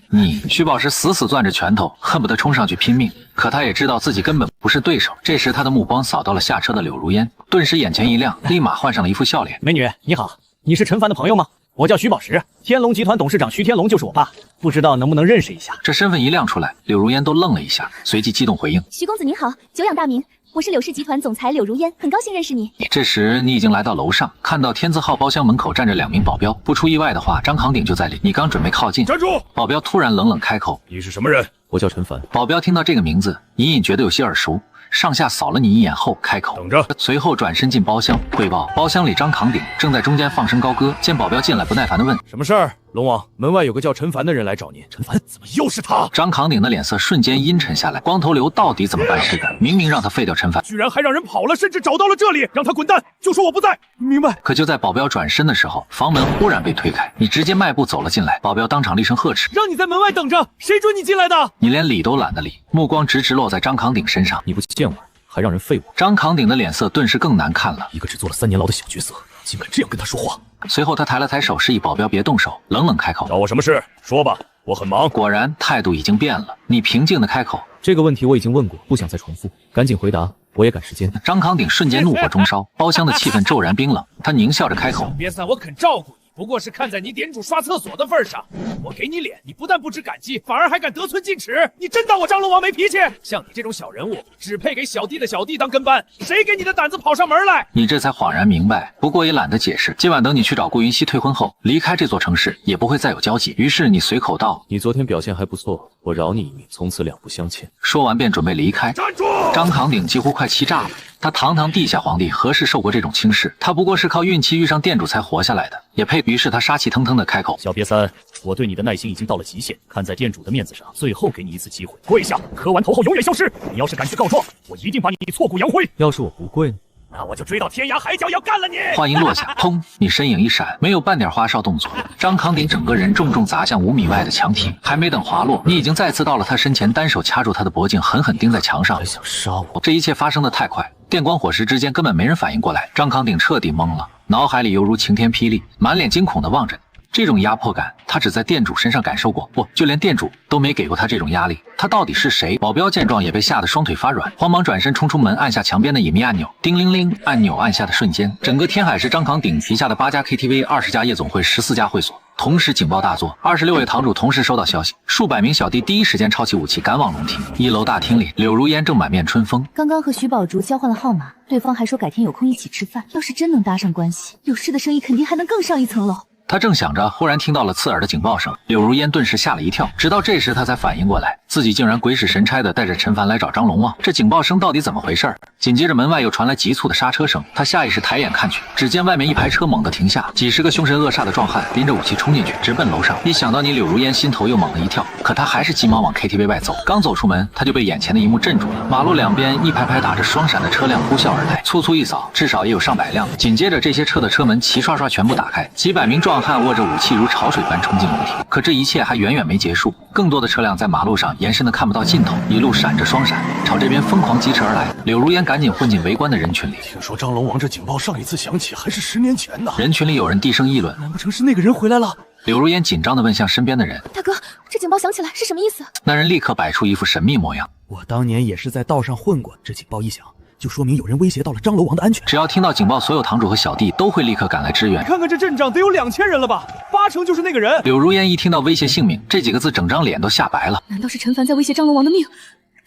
徐宝石死攥着拳头，恨不得冲上去拼命。可他也知道自己根本不是对手。这时他的目光扫到了下车的柳如烟，顿时眼前一亮，立马换上了一副笑脸。美女你好，你是陈凡的朋友吗？我叫徐宝石，天龙集团董事长徐天龙就是我爸，不知道能不能认识一下。这身份一亮出来，柳如烟都愣了一下，随即激动回应：徐公子您好，久仰大名，我是柳氏集团总裁柳如烟，很高兴认识你。这时你已经来到楼上，看到天字号包厢门口站着2名保镖，不出意外的话，张扛鼎就在里。你刚准备靠近，站住！保镖突然冷冷开口：“你是什么人？”我叫陈凡。保镖听到这个名字，隐隐觉得有些耳熟，上下扫了你一眼后开口：“等着。”随后转身进包厢汇报。包厢里张扛鼎正在中间放声高歌，见保镖进来，不耐烦地问：“什么事儿？”龙王，门外有个叫陈凡的人来找您。陈凡？怎么又是他？张扛鼎的脸色瞬间阴沉下来。光头刘到底怎么办事的？明明让他废掉陈凡，居然还让人跑了，甚至找到了这里，让他滚蛋，就说我不在。明白。可就在保镖转身的时候，房门忽然被推开，你直接迈步走了进来。保镖当场厉声呵斥：“让你在门外等着，谁准你进来的？”你连理都懒得理，目光直落在张扛鼎身上。你不见我，还让人废我。张扛鼎的脸色顿时更难看了。一个只坐了3年牢的小角色，竟敢这样跟他说话。随后他抬了抬手，示意保镖别动手，冷冷开口：“找我什么事？说吧，我很忙。”果然态度已经变了。你平静地开口：“这个问题我已经问过，不想再重复，赶紧回答，我也赶时间。”张扛鼎瞬间怒火中烧，包厢的气氛骤然冰冷。他狞笑着开口：“别散，我肯照顾你。不过是看在你店主刷厕所的份上，我给你脸，你不但不知感激，反而还敢得寸进尺。你真当我张龙王没脾气？像你这种小人物，只配给小弟的小弟当跟班，谁给你的胆子跑上门来？你这才恍然明白，不过也懒得解释。今晚等你去找顾云溪退婚后，离开这座城市，也不会再有交集。于是你随口道：“你昨天表现还不错，我饶你一命，从此两不相欠。”说完便准备离开。站住！张扛鼎几乎快气炸了。他堂堂地下皇帝，何时受过这种轻视？他不过是靠运气遇上店主才活下来的，也配。于是他杀气腾腾的开口：“小瘪三，我对你的耐心已经到了极限，看在店主的面子上，最后给你一次机会，跪下，磕完头后永远消失。你要是敢去告状，我一定把你挫骨扬灰。要是我不跪呢？那我就追到天涯海角要干了你！”话音落下，砰！你身影一闪，没有半点花哨动作，张扛鼎整个人重重砸向5米外的墙体，还没等滑落，你已经再次到了他身前，单手掐住他的脖颈，狠狠钉在墙上。还想杀我？这一切发生的太快，电光火石之间，根本没人反应过来。张扛鼎彻底懵了，脑海里犹如晴天霹雳，满脸惊恐地望着你。这种压迫感，他只在店主身上感受过，不，就连店主都没给过他这种压力。他到底是谁？保镖见状也被吓得双腿发软，慌忙转身冲出门，按下墙边的隐秘按钮。叮铃铃，按钮按下的瞬间，整个天海市张扛鼎旗下的8家 KTV、20家夜总会、14家会所同时警报大作，26位堂主同时收到消息，数百名小弟第一时间抄起武器赶往龙庭。1楼大厅里，柳如烟正满面春风。刚刚和徐宝竹交换了号码，对方还说改天有空一起吃饭。要是真能搭上关系，有事的生意肯定还能更上一层楼。他正想着，忽然听到了刺耳的警报声，柳如烟顿时吓了一跳，直到这时他才反应过来，自己竟然鬼使神差的带着陈凡来找张龙王，这警报声到底怎么回事？紧接着门外又传来急促的刹车声，他下意识抬眼看去，只见外面一排车猛地停下，几十个凶神恶煞的壮汉拎着武器冲进去，直奔楼上。一想到你，柳如烟心头又猛了一跳，可他还是急忙往 KTV 外走。刚走出门，他就被眼前的一幕镇住了。马路两边一排排打着双闪的车辆呼啸而来，粗粗一扫，至少也有上百辆。紧接着这些车的车门齐刷刷全部打开，几百名壮汉握着武器如潮水般冲进龙庭。可这一切还远远没结束，更多的车辆在马路上延伸的看不到尽头，一路闪着双闪，朝这边疯狂疾驰而来。柳如烟赶紧混进围观的人群里。听说张龙王这警报上一次响起还是10年前呢。人群里有人低声议论，难不成是那个人回来了？柳如烟紧张地问向身边的人：“大哥，这警报响起来是什么意思？”那人立刻摆出一副神秘模样：“我当年也是在道上混过，这警报一响，就说明有人威胁到了张楼王的安全。只要听到警报，所有堂主和小弟都会立刻赶来支援。看看这阵仗得有2000人了吧，80%就是那个人。”柳如烟一听到威胁性命这几个字，整张脸都吓白了。难道是陈凡在威胁张龙王的命？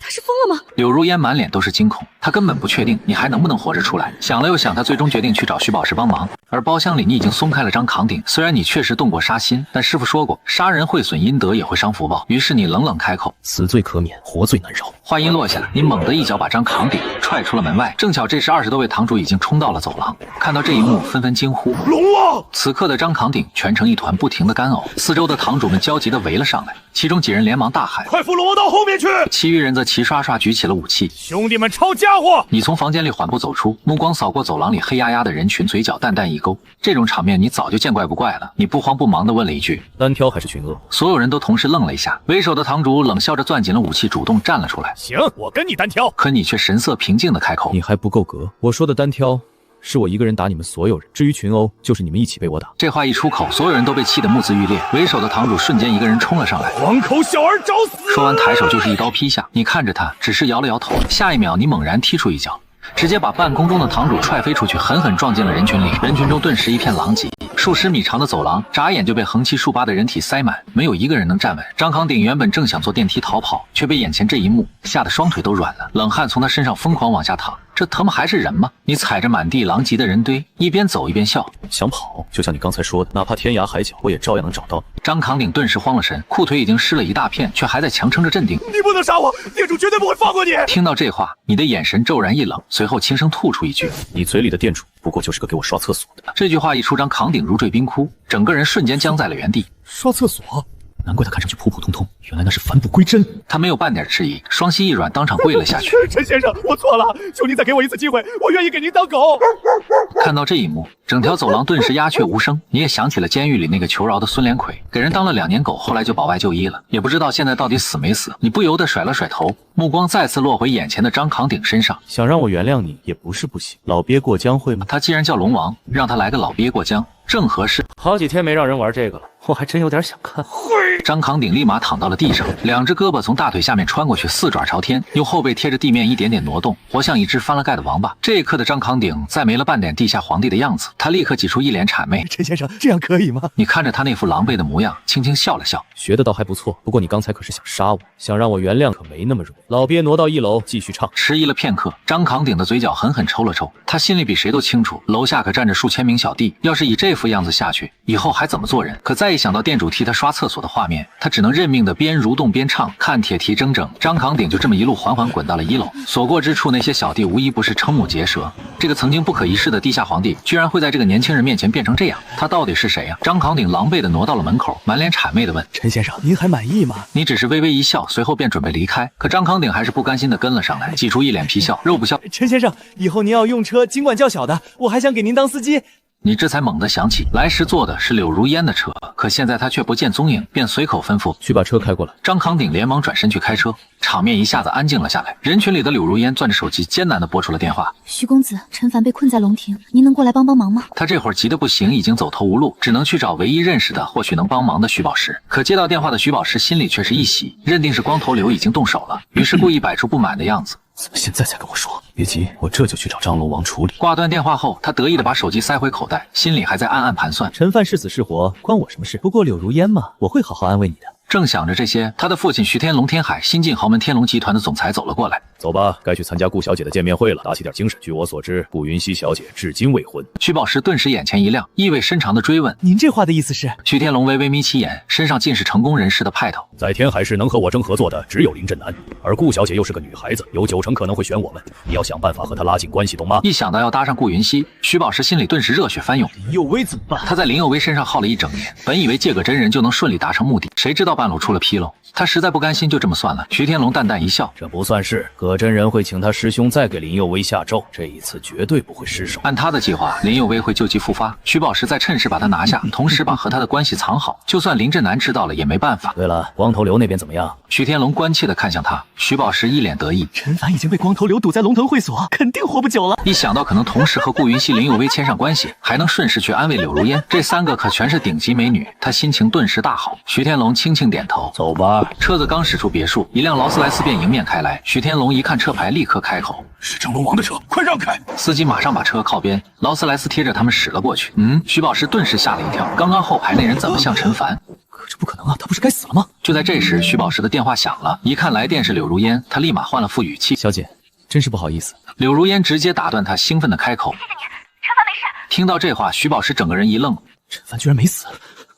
他是疯了吗？柳如烟满脸都是惊恐，她根本不确定你还能不能活着出来。想了又想，她最终决定去找徐宝石帮忙。而包厢里你已经松开了张扛鼎，虽然你确实动过杀心，但师傅说过，杀人会损阴德，也会伤福报。于是你冷冷开口：“死罪可免，活罪难饶。”话音落下，你猛地一脚把张扛鼎踹出了门外。正巧这时20多位堂主已经冲到了走廊，看到这一幕，纷纷惊呼：“龙王！”此刻的张扛鼎蜷成一团，不停的干呕，四周的堂主们焦急地围了上来，其中几人连忙大喊：“快扶龙王到后面去！”其余人则齐刷刷举起了武器。兄弟们，抄家伙！你从房间里缓步走出，目光扫过走廊里黑压压的人群，嘴角淡淡一勾。这种场面你早就见怪不怪了。你不慌不忙地问了一句：“单挑还是群殴？”所有人都同时愣了一下。为首的堂主冷笑着攥紧了武器，主动站了出来：“行，我跟你单挑。”可你却神色平静地开口：“你还不够格。我说的单挑，是我一个人打你们所有人，至于群殴，就是你们一起被我打。”这话一出口，所有人都被气得目眦欲裂。为首的堂主瞬间一个人冲了上来：“黄口小儿找死！”说完抬手就是一刀劈下。你看着他，只是摇了摇头。下一秒，你猛然踢出一脚，直接把半空中的堂主踹飞出去，狠狠撞进了人群里。人群中顿时一片狼藉，数十米长的走廊眨眼就被横七竖八的人体塞满，没有一个人能站稳。张扛鼎原本正想坐电梯逃跑，却被眼前这一幕吓得双腿都软了，冷汗从他身上疯狂往下淌。这他妈还是人吗？你踩着满地狼藉的人堆，一边走一边笑。想跑，就像你刚才说的，哪怕天涯海角，我也照样能找到。张扛鼎顿时慌了神，裤腿已经湿了一大片，却还在强撑着镇定。你不能杀我，店主绝对不会放过你。听到这话，你的眼神骤然一冷，随后轻声吐出一句：“你嘴里的店主，不过就是个给我刷厕所的。”这句话一出，张扛鼎如坠冰窟，整个人瞬间僵在了原地。刷厕所？难怪他看上去普普通通，原来那是返璞归真。他没有半点迟疑，双膝一软，当场跪了下去。陈先生，我错了，求您再给我一次机会，我愿意给您当狗。看到这一幕，整条走廊顿时鸦雀无声。你也想起了监狱里那个求饶的孙连魁，给人当了2年狗，后来就保外就医了，也不知道现在到底死没死。你不由得甩了甩头，目光再次落回眼前的张扛鼎身上。想让我原谅你也不是不行，老鳖过江会吗？他既然叫龙王，让他来个老鳖过江正合适。好几天没让人玩这个了，我还真有点想看。张扛鼎立马躺到了地上，两只胳膊从大腿下面穿过去，四爪朝天，用后背贴着地面一点点挪动，活像一只翻了盖的王八。这一刻的张扛鼎再没了半点地下皇帝的样子，他立刻挤出一脸谄媚。陈先生，这样可以吗？你看着他那副狼狈的模样，轻轻笑了笑。学的倒还不错，不过你刚才可是想杀我，想让我原谅可没那么容易。老鳖挪到1楼继续唱。迟疑了片刻，张扛鼎的嘴角狠狠抽了抽，他心里比谁都清楚，楼下可站着数千名小弟，要是以这副样子下去，以后还怎么做人？可再一想到店主替他刷厕所的画面，他只能认命的边蠕动边唱，看铁蹄铮铮。张扛鼎就这么一路缓缓滚到了1楼，所过之处，那些小弟无一不是瞠目结舌。这个曾经不可一世的地下皇帝，居然会在这个年轻人面前变成这样，他到底是谁呀？张扛鼎狼狈的挪到了门口，满脸谄媚的问：“陈先生，您还满意吗？”你只是微微一笑，随后便准备离开。可张扛鼎还是不甘心的跟了上来，挤出一脸皮笑肉不笑。陈先生，以后您要用车，尽管叫小的，我还想给您当司机。你这才猛地想起，来时坐的是柳如烟的车，可现在他却不见踪影，便随口吩咐去把车开过来。张扛鼎连忙转身去开车，场面一下子安静了下来。人群里的柳如烟攥着手机，艰难地拨出了电话。徐公子，陈凡被困在龙庭，您能过来帮帮忙吗？他这会儿急得不行，已经走投无路，只能去找唯一认识的或许能帮忙的徐宝石。可接到电话的徐宝石心里却是一喜，认定是光头刘已经动手了，于是故意摆出不满的样子。怎么现在才跟我说？别急，我这就去找张龙王处理。挂断电话后，他得意地把手机塞回口袋，心里还在暗暗盘算：陈范是死是活，关我什么事？不过柳如烟嘛，我会好好安慰你的。正想着这些，他的父亲徐天龙天海新晋豪门天龙集团的总裁走了过来。走吧，该去参加顾小姐的见面会了，打起点精神。据我所知，顾云溪小姐至今未婚。徐宝石顿时眼前一亮，意味深长地追问：“您这话的意思是？”徐天龙微微眯起眼，身上尽是成功人士的派头。在天海市能和我争合作的只有林震南，而顾小姐又是个女孩子，有90%可能会选我们。你要想办法和她拉近关系，懂吗？一想到要搭上顾云溪，徐宝石心里顿时热血翻涌。林佑威怎么办？他在林佑威身上耗了一整年，本以为借个真人就能顺利达成目的，谁知道半路出了纰漏。他实在不甘心，就这么算了。徐天龙淡淡一笑，这不算是，葛真人会请他师兄再给林佑威下咒，这一次绝对不会失手。按他的计划，林佑威会旧疾复发，徐宝石再趁势把他拿下，同时把和他的关系藏好，就算林震南知道了也没办法。对了，光头刘那边怎么样？徐天龙关切地看向他，徐宝石一脸得意。陈凡已经被光头刘堵在龙腾会所，肯定活不久了。一想到可能同时和顾云溪、林佑威牵上关系，还能顺势去安慰柳如烟，这3个可全是顶级美女，他心情顿时大好。徐天龙轻轻点头，走吧。车子刚驶出别墅，一辆劳斯莱斯便迎面开来。徐天龙一看车牌，立刻开口：“是张龙王的车，快让开！”司机马上把车靠边，劳斯莱斯贴着他们驶了过去。徐宝石顿时吓了一跳，刚刚后排那人怎么像陈凡？可这不可能啊，他不是该死了吗？就在这时，徐宝石的电话响了，一看来电是柳如烟，他立马换了副语气：“小姐，真是不好意思。”柳如烟直接打断他，兴奋地开口：“谢谢你，陈凡没事。”听到这话，徐宝石整个人一愣，陈凡居然没死？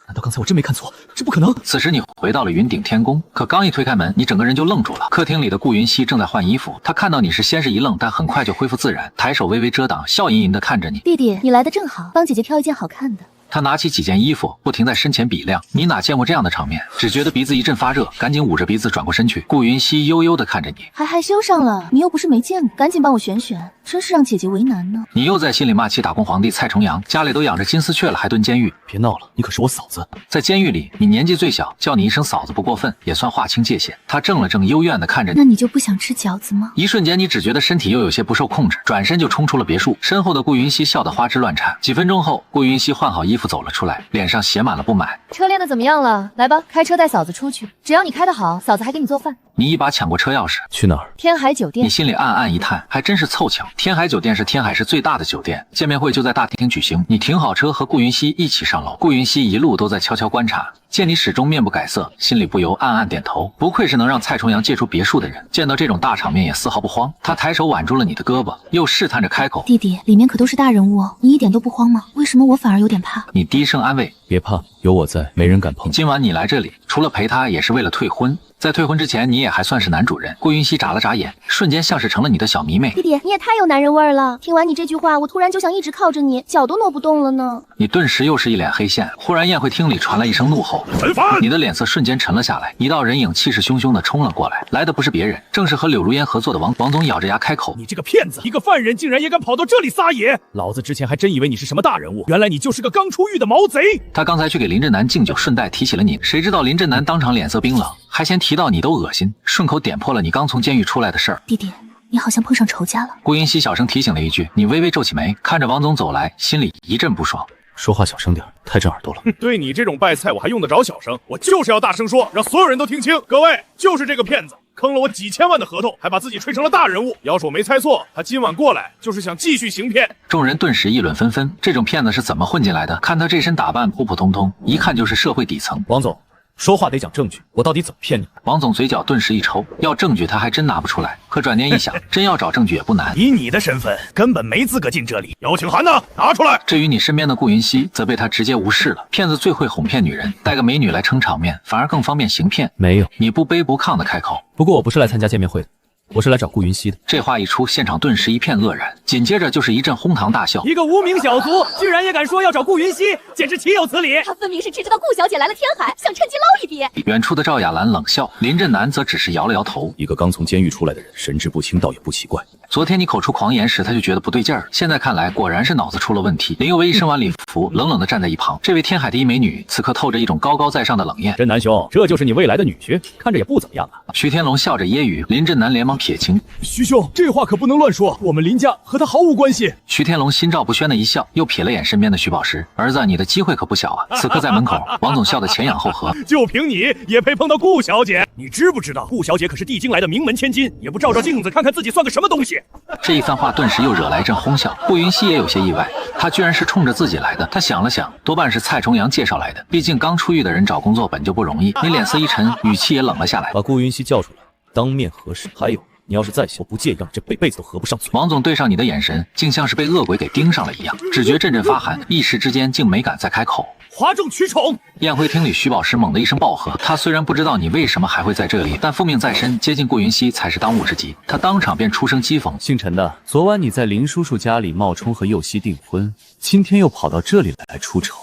难道刚才我真没看错？这不可能！此时你回到了云顶天宫，可刚一推开门，你整个人就愣住了。客厅里的顾云溪正在换衣服，他看到你时先是一愣，但很快就恢复自然，抬手微微遮挡，笑吟吟地看着你。弟弟，你来的正好，帮姐姐挑一件好看的。他拿起几件衣服，不停在身前比量。你哪见过这样的场面？只觉得鼻子一阵发热，赶紧捂着鼻子转过身去。顾云溪悠悠地看着你，还害羞上了？你又不是没见过，赶紧帮我选选，真是让姐姐为难呢。你又在心里骂起打工皇帝蔡重阳，家里都养着金丝雀了，还蹲监狱。别闹了，你可是我嫂子。在监狱里，你年纪最小，叫你一声嫂子不过分，也算划清界限。他怔了怔，幽怨地看着你。那你就不想吃饺子吗？一瞬间，你只觉得身体又有些不受控制，转身就冲出了别墅。身后的顾云溪笑得花枝乱颤。几分钟后，顾云溪换好衣服走了出来，脸上写满了不满。车练得怎么样了？来吧，开车带嫂子出去，只要你开得好，嫂子还给你做饭。你一把抢过车钥匙，去哪儿？天海酒店。你心里暗暗一叹，还真是凑巧。天海酒店是天海市最大的酒店，见面会就在大厅举行。你停好车，和顾云溪一起上楼。顾云溪一路都在悄悄观察，见你始终面不改色，心里不由暗暗点头。不愧是能让蔡重阳借出别墅的人，见到这种大场面也丝毫不慌。他抬手挽住了你的胳膊，又试探着开口：“弟弟，里面可都是大人物哦，你一点都不慌吗？为什么我反而有点怕？”你低声安慰：“别怕，有我在，没人敢碰。”今晚你来这里，除了陪他，也是为了退婚。在退婚之前，你也还算是男主人。顾云溪眨了眨眼，瞬间像是成了你的小迷妹。弟弟，你也太有男人味儿了！听完你这句话，我突然就想一直靠着你，脚都挪不动了呢。你顿时又是一脸黑线。忽然宴会厅里传来一声怒吼，陈凡！你的脸色瞬间沉了下来。一道人影气势汹汹地冲了过来，来的不是别人，正是和柳如烟合作的王总。咬着牙开口：“你这个骗子，一个犯人竟然也敢跑到这里撒野！老子之前还真以为你是什么大人物，原来你就是个刚出狱的毛贼！”他刚才去给林震南敬酒，顺带提起了你，谁知道林震南当场脸色冰冷，还嫌提到你都恶心，顺口点破了你刚从监狱出来的事儿。弟弟，你好像碰上仇家了。顾云溪小声提醒了一句，你微微皱起眉，看着王总走来，心里一阵不爽。说话小声点，太震耳朵了。对你这种败菜，我还用得着小声？我就是要大声说，让所有人都听清。各位，就是这个骗子，坑了我几千万的合同，还把自己吹成了大人物。要是我没猜错，他今晚过来就是想继续行骗。众人顿时议论纷纷，这种骗子是怎么混进来的？看他这身打扮普普通通，一看就是社会底层。王总，说话得讲证据，我到底怎么骗你？王总嘴角顿时一抽，要证据他还真拿不出来。可转念一想，真要找证据也不难。以你的身份，根本没资格进这里。邀请函呢？拿出来。至于你身边的顾云熙，则被他直接无视了。骗子最会哄骗女人，带个美女来撑场面，反而更方便行骗。没有，你不卑不亢的开口。不过我不是来参加见面会的，我是来找顾云熙的。这话一出，现场顿时一片愕然，紧接着就是一阵哄堂大笑。一个无名小卒，居然也敢说要找顾云熙，简直岂有此理！他分明是只知道顾小姐来了天海，想趁机捞一笔。远处的赵雅兰冷笑，林震南则只是摇了摇头。一个刚从监狱出来的人，神志不清，倒也不奇怪。昨天你口出狂言时，他就觉得不对劲儿，现在看来果然是脑子出了问题。林有为一身晚礼服，冷冷地站在一旁。这位天海第一美女，此刻透着一种高高在上的冷艳。震南兄，这就是你未来的女婿，看着也不怎么样啊。徐天龙笑着揶揄，林震南连忙撇清。徐兄，这话可不能乱说，我们林家和他毫无关系。徐天龙心照不宣的一笑，又瞥了眼身边的徐宝石，儿子，你的机会可不小啊！此刻在门口，王总笑得前仰后合。就凭你也配碰到顾小姐？你知不知道顾小姐可是帝京来的名门千金，也不照照镜子看看自己算个什么东西？这一番话顿时又惹来一阵哄笑。顾云熙也有些意外，他居然是冲着自己来的。他想了想，多半是蔡重阳介绍来的，毕竟刚出狱的人找工作本就不容易。你脸色一沉，语气也冷了下来。把顾云熙叫出来，当面核实。还有，你要是再想，我不介意让你这辈子都合不上嘴。王总对上你的眼神，竟像是被恶鬼给盯上了一样，只觉阵阵发寒，一时之间竟没敢再开口。哗众取宠！宴会厅里，徐宝石猛地一声暴喝。他虽然不知道你为什么还会在这里，但负命在身，接近顾云熙才是当务之急。他当场便出声讥讽：姓陈的，昨晚你在林叔叔家里冒充和佑熙订婚，今天又跑到这里来出丑，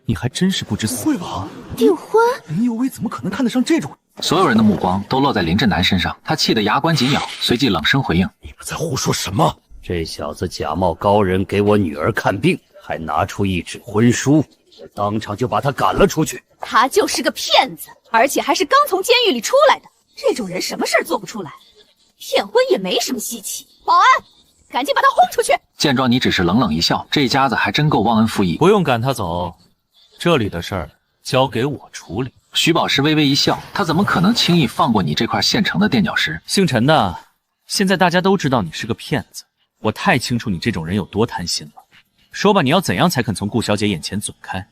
你还真是不知死活。会吧？订婚？林有为怎么可能看得上这种？所有人的目光都落在林震南身上，他气得牙关紧咬，随即冷声回应：你们在胡说什么？这小子假冒高人给我女儿看病，还拿出一纸婚书，我当场就把他赶了出去。他就是个骗子，而且还是刚从监狱里出来的。这种人什么事儿做不出来，骗婚也没什么稀奇。保安，赶紧把他轰出去！见状，你只是冷冷一笑，这家子还真够忘恩负义。不用赶他走，这里的事儿交给我处理。徐宝石微微一笑，他怎么可能轻易放过你这块现成的垫脚石？姓陈的，现在大家都知道你是个骗子，我太清楚你这种人有多贪心了。说吧，你要怎样才肯从顾小姐眼前走开？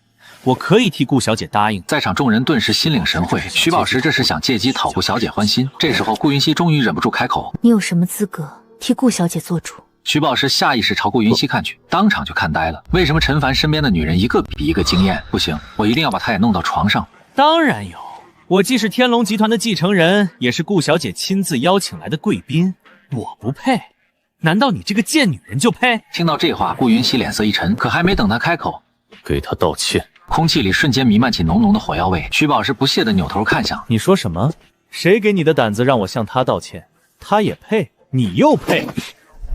我可以替顾小姐答应。在场众人顿时心领神会，徐宝石这是想借机讨顾小姐欢心。这时候，顾云熙终于忍不住开口：你有什么资格替顾小姐做主？徐宝石下意识朝顾云熙看去，当场就看呆了。为什么陈凡身边的女人一个比一个惊艳？不行，我一定要把她也弄到床上。当然有，我既是天龙集团的继承人，也是顾小姐亲自邀请来的贵宾，我不配？难道你这个贱女人就配？听到这话，顾云熙脸色一沉，可还没等他开口，给他道歉。空气里瞬间弥漫起浓浓的火药味。徐宝石不屑地扭头看向你，说什么？谁给你的胆子让我向他道歉？他也配？你又配？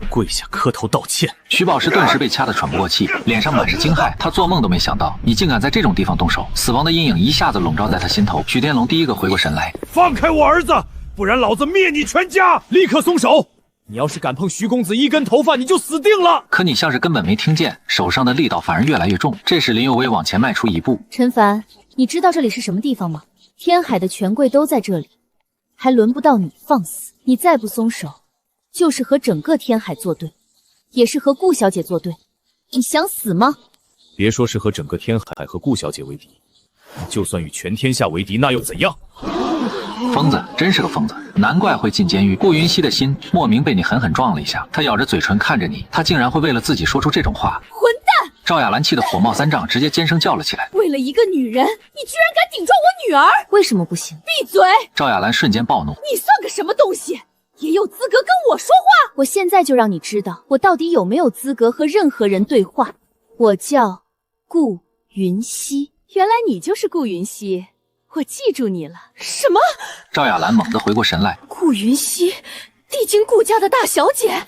跪下磕头道歉！徐宝石顿时被掐得喘不过气，脸上满是惊骇。他做梦都没想到，你竟敢在这种地方动手！死亡的阴影一下子笼罩在他心头。许天龙第一个回过神来，放开我儿子，不然老子灭你全家！立刻松手！你要是敢碰徐公子一根头发，你就死定了！可你像是根本没听见，手上的力道反而越来越重。这时林有为往前迈出一步。陈凡，你知道这里是什么地方吗？天海的权贵都在这里，还轮不到你放肆。你再不松手，就是和整个天海作对，也是和顾小姐作对。你想死吗？别说是和整个天海和顾小姐为敌，就算与全天下为敌，那又怎样？疯子，真是个疯子，难怪会进监狱。顾云熙的心莫名被你狠狠撞了一下，他咬着嘴唇看着你，他竟然会为了自己说出这种话。混蛋！赵雅兰气得火冒三丈，直接尖声叫了起来。为了一个女人，你居然敢顶撞我女儿？为什么不行？闭嘴！赵雅兰瞬间暴怒，你算个什么东西？也有资格跟我说话？我现在就让你知道，我到底有没有资格和任何人对话。我叫顾云熙。原来你就是顾云熙，我记住你了。什么？赵雅兰猛地回过神来，顾云熙，帝京顾家的大小姐。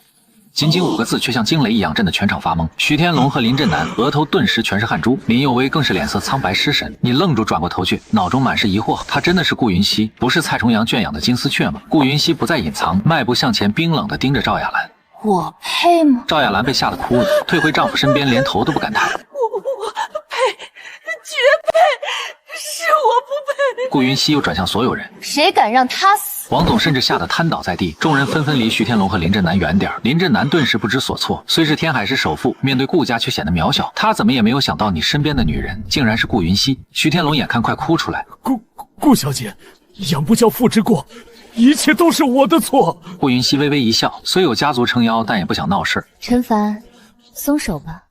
仅仅5个字，却像惊雷一样震得全场发懵。徐天龙和林震南额头顿时全是汗珠，林有为更是脸色苍白失神。你愣住，转过头去，脑中满是疑惑。他真的是顾云熙，不是蔡重阳圈养的金丝雀吗？顾云熙不再隐藏，迈步向前，冰冷地盯着赵雅兰。我配吗？赵雅兰被吓得哭了，退回丈夫身边，连头都不敢抬。我配。是我不配。顾云熙又转向所有人，谁敢让他死？王总甚至吓得瘫倒在地，众人纷纷离徐天龙和林震南远点。林震南顿时不知所措，虽是天海市首富，面对顾家却显得渺小。他怎么也没有想到，你身边的女人竟然是顾云熙。徐天龙眼看快哭出来，顾小姐，养不教父之过，一切都是我的错。顾云熙微微一笑，虽有家族撑腰，但也不想闹事。陈凡，松手吧，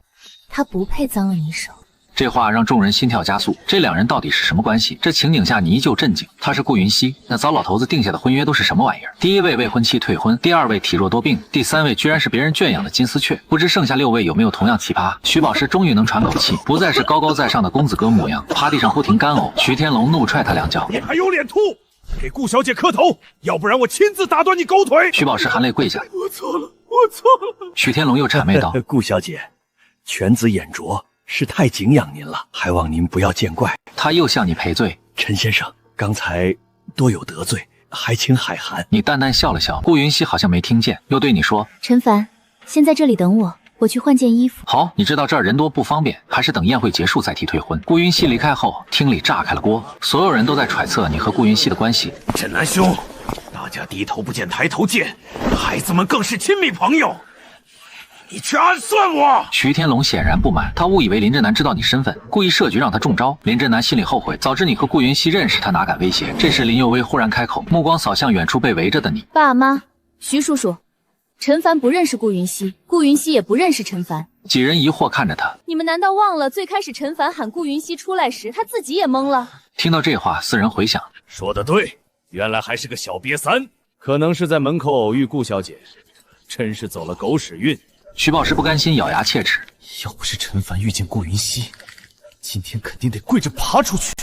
他不配脏了你手。这话让众人心跳加速，这两人到底是什么关系？这情景下你依旧镇静。他是顾云熙，那糟老头子定下的婚约都是什么玩意儿？第一位未婚妻退婚，第二位体弱多病，第三位居然是别人圈养的金丝雀。不知剩下6位有没有同样奇葩？徐宝石终于能喘口气，不再是高高在上的公子哥模样，趴地上不停干呕。徐天龙怒踹他2脚，你还有脸吐？给顾小姐磕头，要不然我亲自打断你狗腿！徐宝石含泪跪下，我错了，我错了。徐天龙又谄媚道：顾小姐，犬子眼拙，是太敬仰您了，还望您不要见怪。他又向你赔罪。陈先生，刚才多有得罪，还请海涵。你淡淡笑了笑，顾云熙好像没听见，又对你说：陈凡，先在这里等我，我去换件衣服。好，你知道这儿人多不方便，还是等宴会结束再提退婚。顾云熙离开后，厅里炸开了锅，所有人都在揣测你和顾云熙的关系。震南兄，大家低头不见抬头见，孩子们更是亲密朋友，你却暗算我！徐天龙显然不满，他误以为林震南知道你身份，故意设局让他中招。林震南心里后悔，早知你和顾云熙认识，他哪敢威胁？这时林佑威忽然开口，目光扫向远处被围着的你。爸妈，徐叔叔，陈凡不认识顾云熙，顾云熙也不认识陈凡。几人疑惑看着他，你们难道忘了最开始陈凡喊顾云熙出来时，他自己也懵了？听到这话，4人回想，说得对，原来还是个小瘪三，可能是在门口偶遇顾小姐，真是走了狗屎运。徐宝石不甘心，咬牙切齿，要不是陈凡遇见顾云熙，今天肯定得跪着爬出去。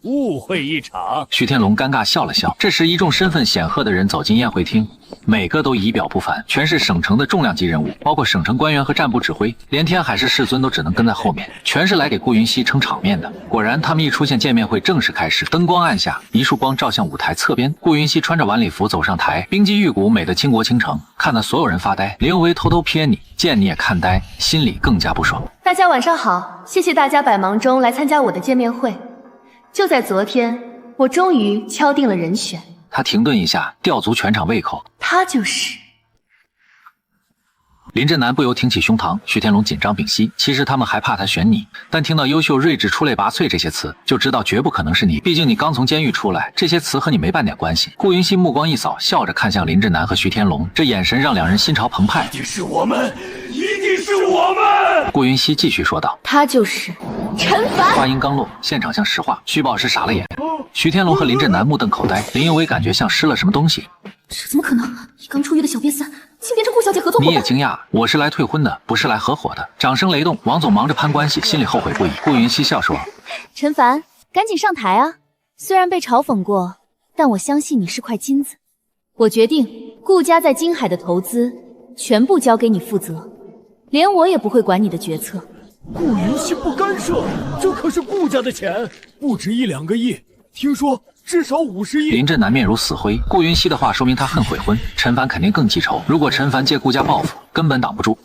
误会一场。徐天龙尴尬笑了笑。这时，一众身份显赫的人走进宴会厅，每个都仪表不凡，全是省城的重量级人物，包括省城官员和战部指挥，连天海市世尊都只能跟在后面，全是来给顾云熙撑场面的。果然，他们一出现，见面会正式开始。灯光暗下，一束光照向舞台侧边，顾云熙穿着晚礼服走上台，冰肌玉骨，美得倾国倾城，看得所有人发呆。林有为偷偷瞥你，见你也看呆，心里更加不爽。大家晚上好，谢谢大家百忙中来参加我的见面会。就在昨天，我终于敲定了人选。他停顿一下，吊足全场胃口。他就是林震南不由挺起胸膛，徐天龙紧张屏息。其实他们还怕他选你，但听到优秀、睿智、出类拔萃这些词，就知道绝不可能是你。毕竟你刚从监狱出来，这些词和你没半点关系。顾云熙目光一扫，笑着看向林震南和徐天龙，这眼神让两人心潮澎湃。一定是我们，一定是我们！顾云熙继续说道：“他就是陈凡。”话音刚落，现场像石化，徐宝石傻了眼，徐天龙和林震南目瞪口呆，林有为感觉像失了什么东西。这怎么可能？一刚出狱的小瘪三，竟变成顾小姐合作伙伴？你也惊讶？我是来退婚的，不是来合伙的。掌声雷动，王总忙着攀关系，心里后悔不已。顾云熙笑说：“陈凡，赶紧上台啊！虽然被嘲讽过，但我相信你是块金子。我决定，顾家在金海的投资全部交给你负责，连我也不会管你的决策。”顾云熙不干涉，这可是顾家的钱，不止1、2个亿，听说至少50亿。林震南面如死灰，顾云熙的话说明他恨悔婚，陈凡肯定更记仇。如果陈凡借顾家报复，根本挡不住。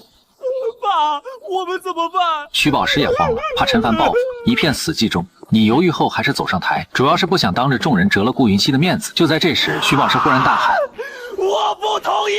爸，我们怎么办？徐宝石也慌了，怕陈凡报复，一片死寂中。你犹豫后还是走上台，主要是不想当着众人折了顾云熙的面子。就在这时，徐宝石忽然大喊：“我不同意！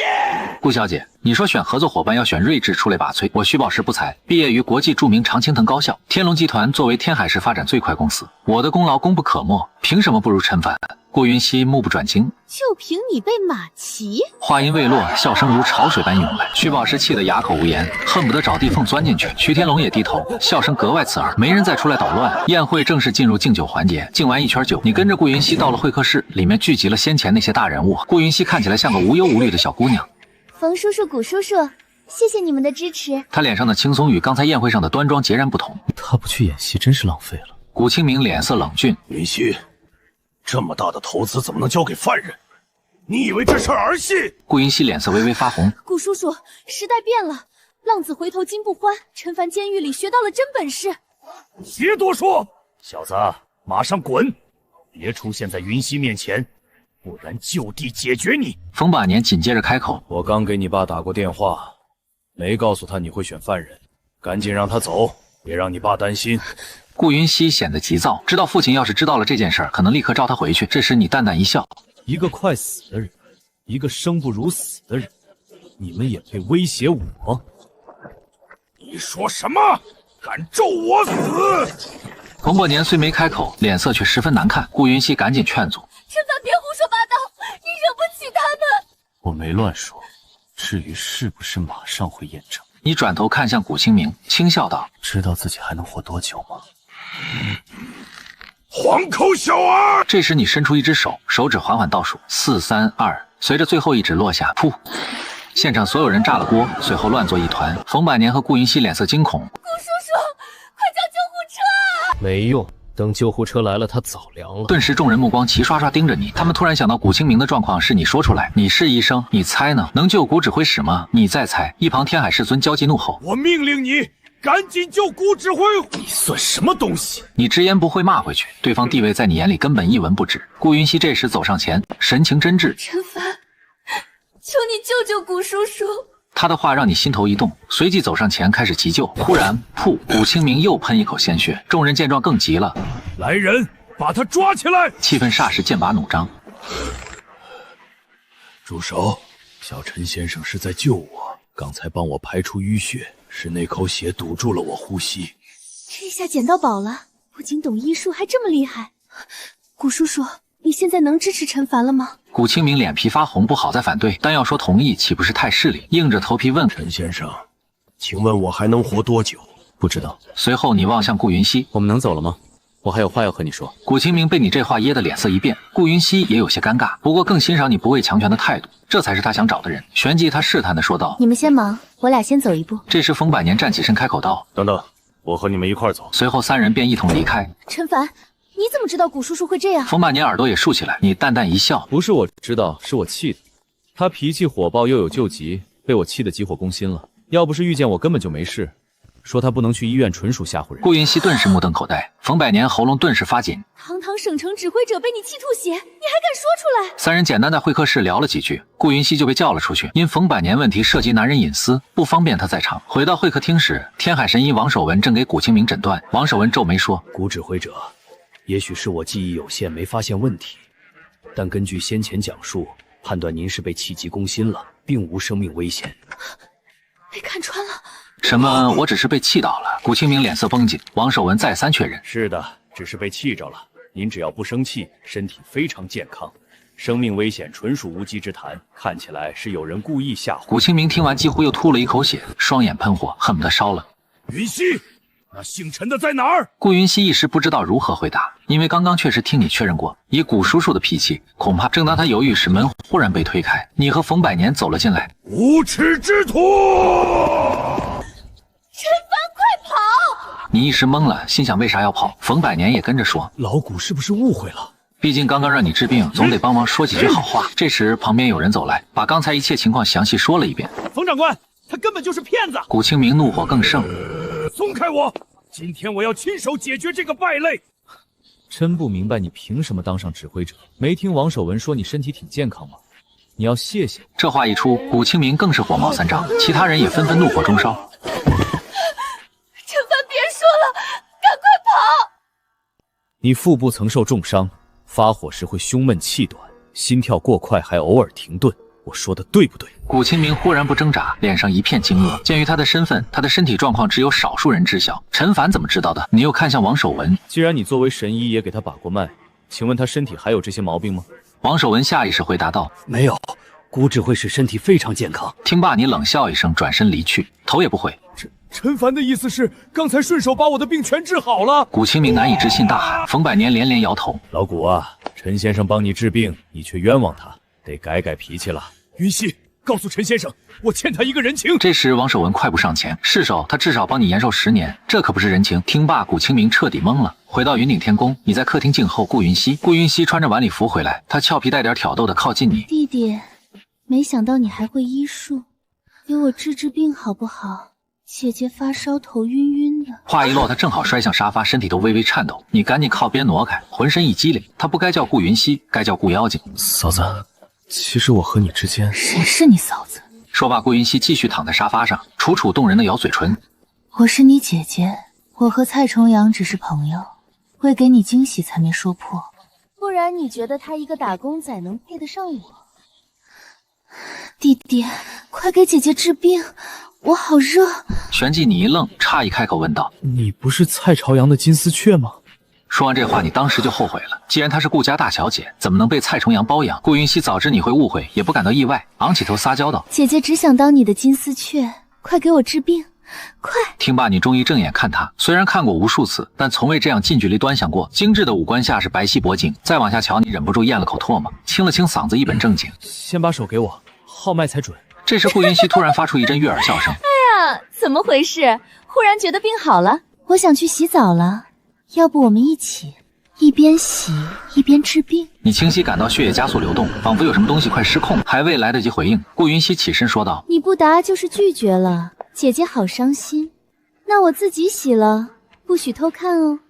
顾小姐，你说选合作伙伴要选睿智、出类拔萃，我徐宝石不才，毕业于国际著名常青藤高校。天龙集团作为天海市发展最快公司，我的功劳功不可没，凭什么不如陈凡？”顾云熙目不转睛，就凭你被马骑？话音未落，笑声如潮水般涌来。徐宝石气得哑口无言，恨不得找地缝钻进去。徐天龙也低头，笑声格外刺耳。没人再出来捣乱，宴会正式进入敬酒环节。敬完1圈酒，你跟着顾云熙到了会客室，里面聚集了先前那些大人物。顾云熙看起来像个无忧无虑的小姑娘。冯叔叔、谷叔叔，谢谢你们的支持。他脸上的轻松与刚才宴会上的端庄截然不同。他不去演戏真是浪费了。谷清明脸色冷峻，云熙，这么大的投资怎么能交给犯人？你以为这是儿戏？顾云熙脸色微微发红。谷叔叔，时代变了，浪子回头金不换。陈凡监狱里学到了真本事。别多说，小子，马上滚！别出现在云溪面前，不然就地解决你。冯把年紧接着开口：“我刚给你爸打过电话，没告诉他你会选犯人，赶紧让他走，别让你爸担心。”顾云熙显得急躁，知道父亲要是知道了这件事儿，可能立刻召他回去。这时你淡淡一笑，一个快死的人，一个生不如死的人，你们也配威胁我？你说什么？敢咒我死？冯伯年虽没开口，脸色却十分难看。顾云熙赶紧劝阻：陈凡，别胡说八道，你惹不起他们。我没乱说，至于是不是马上会验证。你转头看向古清明，轻笑道：知道自己还能活多久吗？黄口小儿！这时你伸出一只手，手指缓缓倒数4、3、2，随着最后一指落下，噗！现场所有人炸了锅，随后乱作一团。冯百年和顾云熙脸色惊恐。顾叔叔，快叫救护车啊！没用，等救护车来了，他早凉了。顿时众人目光齐刷刷盯着你，他们突然想到古清明的状况是你说出来，你是医生，你猜呢？能救古指挥使吗？你再猜。一旁天海师尊焦急怒吼：我命令你赶紧救古指挥！你算什么东西？你直言不讳骂回去，对方地位在你眼里根本一文不值。顾云熙这时走上前，神情真挚：陈凡，求你救救古叔叔！他的话让你心头一动，随即走上前开始急救。忽然，噗！古清明又喷一口鲜血。众人见状更急了，来人，把他抓起来！气氛霎时剑拔弩张。住手！小陈先生是在救我，刚才帮我排出淤血，是那口血堵住了我呼吸。这下捡到宝了，不仅懂医术，还这么厉害。古叔叔，你现在能支持陈凡了吗？古清明脸皮发红，不好再反对，但要说同意，岂不是太势利？硬着头皮问陈先生，请问我还能活多久？不知道。随后你望向顾云熙，我们能走了吗？我还有话要和你说。古清明被你这话噎得脸色一变，顾云熙也有些尴尬，不过更欣赏你不畏强权的态度，这才是他想找的人。旋即他试探地说道：你们先忙，我俩先走一步。这时冯百年站起身开口道：等等，我和你们一块走。随后三人便一同离开。陈凡，你怎么知道古叔叔会这样？冯百年耳朵也竖起来，你淡淡一笑：不是我知道，是我气的。他脾气火爆又有救急，被我气得急火攻心了。要不是遇见我，根本就没事。说他不能去医院，纯属吓唬人。顾云熙顿时目瞪口呆，冯百年喉咙顿时发紧。堂堂省城指挥者被你气吐血，你还敢说出来？三人简单在会客室聊了几句，顾云熙就被叫了出去，因冯百年问题涉及男人隐私，不方便他在场。回到会客厅时，天海神医王守文正给古清明诊断。王守文皱眉说：古指挥者，也许是我记忆有限，没发现问题，但根据先前讲述，判断您是被气急攻心了，并无生命危险。被看穿了。什么？我只是被气到了。古清明脸色绷紧，王守文再三确认：是的，只是被气着了。您只要不生气，身体非常健康，生命危险纯属无稽之谈。看起来是有人故意吓唬。古清明听完几乎又吐了一口血，双眼喷火，恨不得烧了。云熙，那姓陈的在哪儿？顾云熙一时不知道如何回答，因为刚刚确实听你确认过，以古叔叔的脾气，恐怕正当他犹豫时，门忽然被推开，你和冯百年走了进来。无耻之徒！陈凡，快跑！你一时懵了，心想为啥要跑？冯百年也跟着说：老古是不是误会了？毕竟刚刚让你治病，总得帮忙说几句好话。这时旁边有人走来，把刚才一切情况详细说了一遍。冯长官，他根本就是骗子！古清明怒火更盛，松开我！今天我要亲手解决这个败类！真不明白你凭什么当上指挥者？没听王守文说你身体挺健康吗？你要谢谢。这话一出，古清明更是火冒三丈，其他人也纷纷怒火中烧。陈凡，别说了，赶快跑！你腹部曾受重伤，发火时会胸闷气短，心跳过快，还偶尔停顿。我说的对不对？古清明忽然不挣扎，脸上一片惊愕。鉴于他的身份，他的身体状况只有少数人知晓。陈凡怎么知道的？你又看向王守文。既然你作为神医也给他把过脉，请问他身体还有这些毛病吗？王守文下意识回答道：没有，古指挥使身体非常健康。听罢，你冷笑一声，转身离去，头也不回。陈凡的意思是，刚才顺手把我的病全治好了。古清明难以置信大喊，冯百年连连摇头。老古啊，陈先生帮你治病，你却冤枉他，得改改脾气了。云熙，告诉陈先生，我欠他一个人情。这时王守文快步上前，是手，他至少帮你延寿10年，这可不是人情。听罢，古清明彻底懵了。回到云顶天宫，你在客厅静候顾云熙。顾云熙穿着晚礼服回来，他俏皮带点挑逗的靠近你。弟弟，没想到你还会医术，给我治病好不好？姐姐发烧头晕晕的。话一落，他正好摔向沙发，身体都微微颤抖。你赶紧靠边挪开，浑身一激灵。他不该叫顾云熙，该叫顾妖精。嫂子，其实我和你之间……谁是你嫂子？说罢，顾云熙继续躺在沙发上，楚楚动人的咬嘴唇。我是你姐姐，我和蔡重阳只是朋友，为给你惊喜才没说破。不然你觉得他一个打工仔能配得上我？弟弟，快给姐姐治病，我好热。旋即你一愣，诧异开口问道：“你不是蔡朝阳的金丝雀吗？”说完这话，你当时就后悔了。既然她是顾家大小姐，怎么能被蔡重阳包养？顾云溪早知你会误会，也不感到意外，昂起头撒娇道：“姐姐只想当你的金丝雀，快给我治病，快！”听罢，你终于正眼看他。虽然看过无数次，但从未这样近距离端详过。精致的五官下是白皙脖颈，再往下瞧，你忍不住咽了口唾沫，清了清嗓子，一本正经：“先把手给我，号脉才准。”这时，顾云溪突然发出一阵悦耳笑声。哎呀，怎么回事？忽然觉得病好了？我想去洗澡了，要不我们一起，一边洗一边治病。你清晰感到血液加速流动，仿佛有什么东西快失控，还未来得及回应，顾云溪起身说道：“你不答就是拒绝了，姐姐好伤心。那我自己洗了，不许偷看哦。”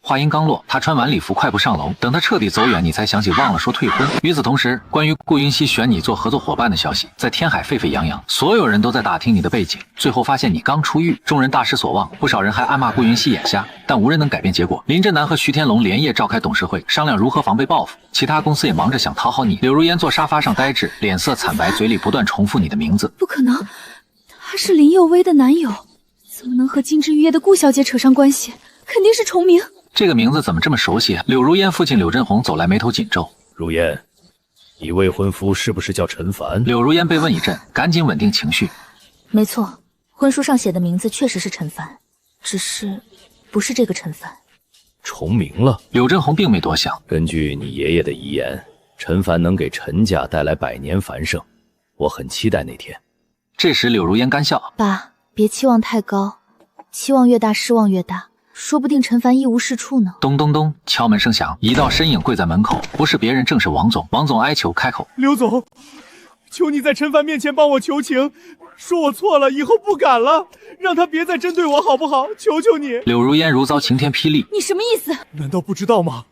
话音刚落，他穿完礼服快步上楼。等他彻底走远，你才想起忘了说退婚。与此同时，关于顾云溪选你做合作伙伴的消息在天海沸沸扬扬，所有人都在打听你的背景。最后发现你刚出狱，众人大失所望，不少人还暗骂顾云溪眼瞎，但无人能改变结果。林振南和徐天龙连夜召开董事会，商量如何防备报复。其他公司也忙着想讨好你。柳如烟坐沙发上呆滞，脸色惨白，嘴里不断重复你的名字。不可能，他是林有薇的男友，怎么能和金枝玉叶的顾小姐扯上关系？肯定是重名。这个名字怎么这么熟悉？柳如烟父亲柳振宏走来，眉头紧皱。如烟，你未婚夫是不是叫陈凡？柳如烟被问一阵，赶紧稳定情绪。没错，婚书上写的名字确实是陈凡，只是不是这个陈凡。重名了。柳振宏并没多想。根据你爷爷的遗言，陈凡能给陈家带来百年繁盛，我很期待那天。这时柳如烟干笑：“爸，别期望太高，期望越大失望越大。说不定陈凡一无是处呢。”咚咚咚，敲门声响，一道身影跪在门口，不是别人，正是王总。王总哀求开口：“刘总，求你在陈凡面前帮我求情，说我错了，以后不敢了，让他别再针对我好不好？求求你！”柳如烟如遭晴天霹雳：“你什么意思？难道不知道吗？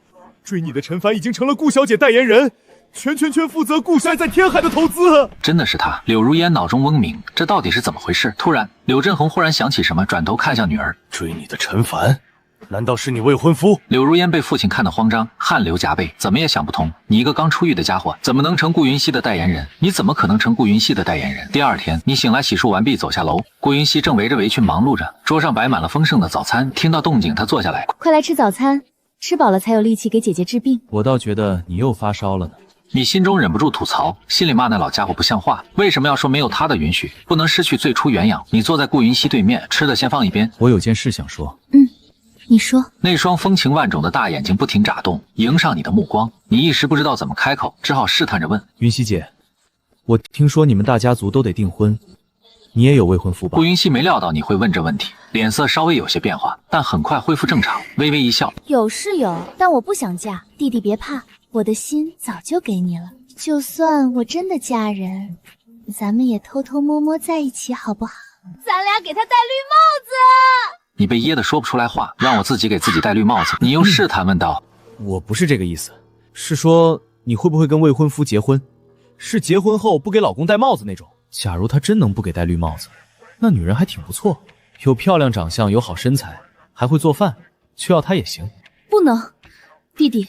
追你的陈凡已经成了顾小姐代言人，全负责顾家在天海的投资。”真的是他。柳如烟脑中嗡鸣，这到底是怎么回事？突然，柳振宏忽然想起什么，转头看向女儿：“追你的陈凡，难道是你未婚夫？”柳如烟被父亲看得慌张，汗流浃背，怎么也想不通，你一个刚出狱的家伙，怎么能成顾云溪的代言人？你怎么可能成顾云溪的代言人？第二天，你醒来洗漱完毕，走下楼，顾云溪正围着围裙忙碌着，桌上摆满了丰盛的早餐。听到动静，他坐下来：“快来吃早餐，吃饱了才有力气给姐姐治病。”我倒觉得你又发烧了呢。你心中忍不住吐槽，心里骂那老家伙不像话，为什么要说没有他的允许，不能失去最初原样？你坐在顾云溪对面，吃的先放一边。我有件事想说。你说。那双风情万种的大眼睛不停眨动，迎上你的目光，你一时不知道怎么开口，只好试探着问：“云溪姐，我听说你们大家族都得订婚，你也有未婚夫吧？”顾云溪没料到你会问这问题，脸色稍微有些变化，但很快恢复正常，微微一笑：“有是有，但我不想嫁。弟弟别怕，我的心早就给你了。就算我真的嫁人，咱们也偷偷摸摸在一起好不好？咱俩给他戴绿帽子。”你被噎得说不出来话，让我自己给自己戴绿帽子。你又试探问道：“我不是这个意思，是说你会不会跟未婚夫结婚？是结婚后不给老公戴帽子那种。假如他真能不给戴绿帽子，那女人还挺不错，有漂亮长相，有好身材，还会做饭，就要她也行。”不能，弟弟，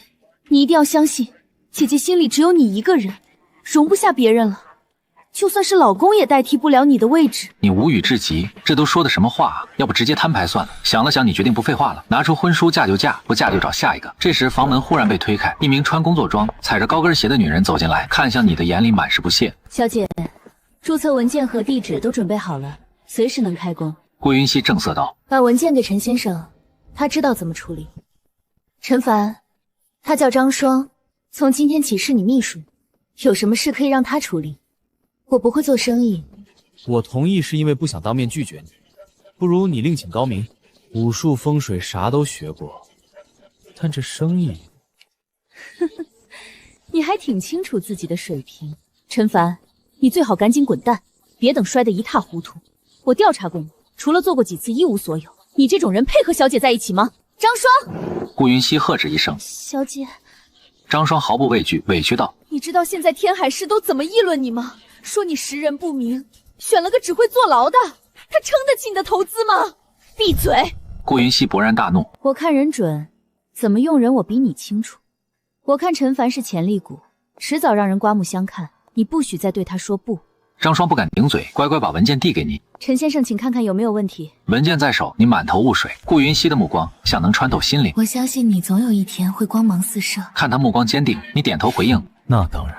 你一定要相信，姐姐心里只有你一个人，容不下别人了。就算是老公也代替不了你的位置。你无语至极，这都说的什么话啊？要不直接摊牌算了。想了想，你决定不废话了，拿出婚书，嫁就嫁，不嫁就找下一个。这时房门忽然被推开，一名穿工作装、踩着高跟鞋的女人走进来，看向你的眼里满是不屑。小姐，注册文件和地址都准备好了，随时能开工。顾云溪正色道：“把文件给陈先生，他知道怎么处理。陈凡，他叫张双，从今天起是你秘书，有什么事可以让他处理。我不会做生意。”我同意是因为不想当面拒绝你，不如你另请高明，武术风水啥都学过，但这生意……你还挺清楚自己的水平。陈凡，你最好赶紧滚蛋，别等摔得一塌糊涂。我调查过你，除了做过几次一无所有。你这种人配和小姐在一起吗？张双！顾云溪喝止一声。小姐。张双毫不畏惧，委屈道：“你知道现在天海市都怎么议论你吗？说你识人不明，选了个只会坐牢的，他撑得起你的投资吗？闭嘴！顾云溪勃然大怒，我看人准，怎么用人我比你清楚。我看陈凡是潜力股，迟早让人刮目相看，你不许再对他说不。张双不敢顶嘴，乖乖把文件递给你。陈先生，请看看有没有问题。文件在手，你满头雾水。顾云溪的目光像能穿透心灵，我相信你总有一天会光芒四射。看他目光坚定，你点头回应。那当然。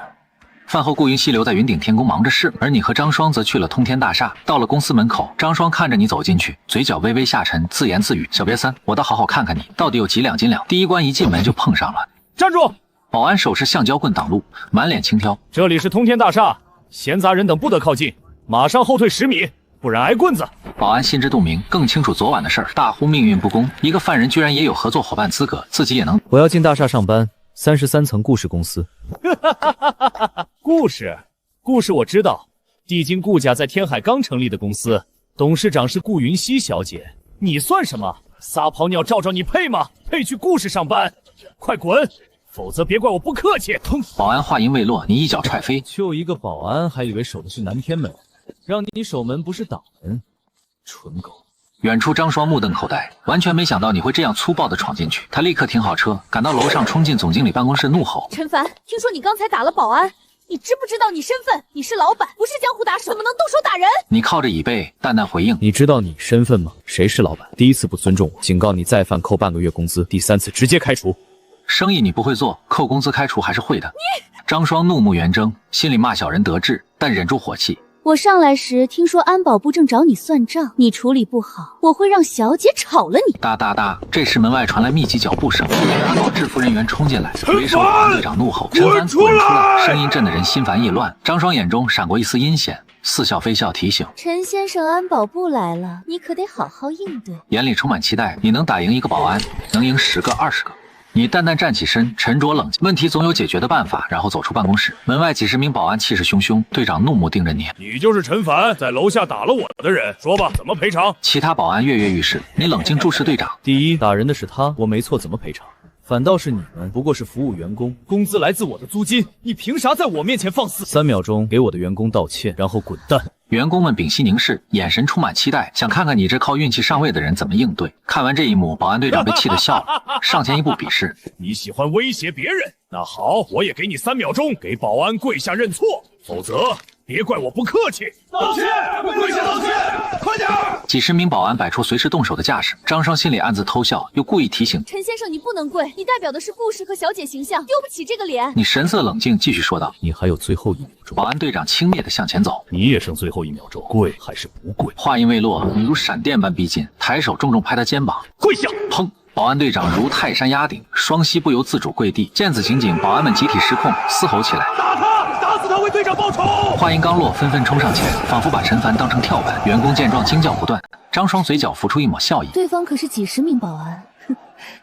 饭后，顾云溪留在云顶天宫忙着事，而你和张双则去了通天大厦。到了公司门口，张双看着你走进去，嘴角微微下沉，自言自语：“小瘪三，我倒好好看看你到底有几两金两。”第一关一进门就碰上了。站住！保安手持橡胶棍挡路，满脸轻佻。这里是通天大厦，闲杂人等不得靠近，马上后退10米，不然挨棍子。保安心知肚明，更清楚昨晚的事儿，大呼命运不公，一个犯人居然也有合作伙伴资格，自己也能。我要进大厦上班，33层顾氏公司。顾氏我知道，帝京顾家在天海刚成立的公司，董事长是顾云溪小姐。你算什么？撒泡尿照照你配吗？配去顾氏上班？快滚！否则别怪我不客气。保安话音未落，你一脚踹飞。就一个保安，还以为守的是南天门，让你守门不是挡门，蠢狗。远处张双目瞪口呆，完全没想到你会这样粗暴地闯进去。他立刻停好车，赶到楼上，冲进总经理办公室，怒吼：“陈凡，听说你刚才打了保安，你知不知道你身份？你是老板，不是江湖打手，怎么能动手打人？”你靠着椅背淡淡回应：“你知道你身份吗？谁是老板？第一次不尊重我，警告你再犯扣半个月工资，第3次直接开除。”生意你不会做，扣工资开除还是会的。你张双怒目圆睁，心里骂小人得志，但忍住火气。我上来时听说安保部正找你算账，你处理不好，我会让小姐炒了你。哒哒哒，这时门外传来密集脚步声，安保制服人员冲进来，为首保安队长怒吼：“陈凡，滚出来！”声音震得人心烦意乱。张双眼中闪过一丝阴险，似笑非笑提醒：“陈先生，安保部来了，你可得好好应对。”眼里充满期待，你能打赢一个保安，能赢10个20个。你淡淡站起身，沉着冷静，问题总有解决的办法，然后走出办公室。门外几十名保安气势汹汹，队长怒目盯着你：“你就是陈凡，在楼下打了我的人，说吧，怎么赔偿？”其他保安跃跃欲试，你冷静注视队长：“第一，打人的是他，我没错，怎么赔偿？反倒是你们，不过是服务员工，工资来自我的租金，你凭啥在我面前放肆？3秒钟给我的员工道歉，然后滚蛋！”员工们屏息凝视，眼神充满期待，想看看你这靠运气上位的人怎么应对。看完这一幕，保安队长被气得笑了，上前一步鄙视：“你喜欢威胁别人？那好，我也给你3秒钟，给保安跪下认错，否则别怪我不客气。”道歉，跪下道歉，快点！几十名保安摆出随时动手的架势，张双心里暗自偷笑，又故意提醒：“陈先生，你不能跪，你代表的是顾氏和小姐形象，丢不起这个脸。”你神色冷静，继续说道：“你还有最后1秒钟。”保安队长轻蔑地向前走：“你也剩最后1秒钟，跪还是不跪？”话音未落，你如闪电般逼近，抬手重重拍他肩膀：“跪下！”砰！保安队长如泰山压顶，双膝不由自主跪地。见此情景，保安们集体失控，嘶吼起来：“打他！打死他，为队长报仇！”话音刚落，纷纷冲上前，仿佛把陈凡当成跳板。员工见状惊叫不断，张双嘴角浮出一抹笑意：“对方可是几十名保安，哼，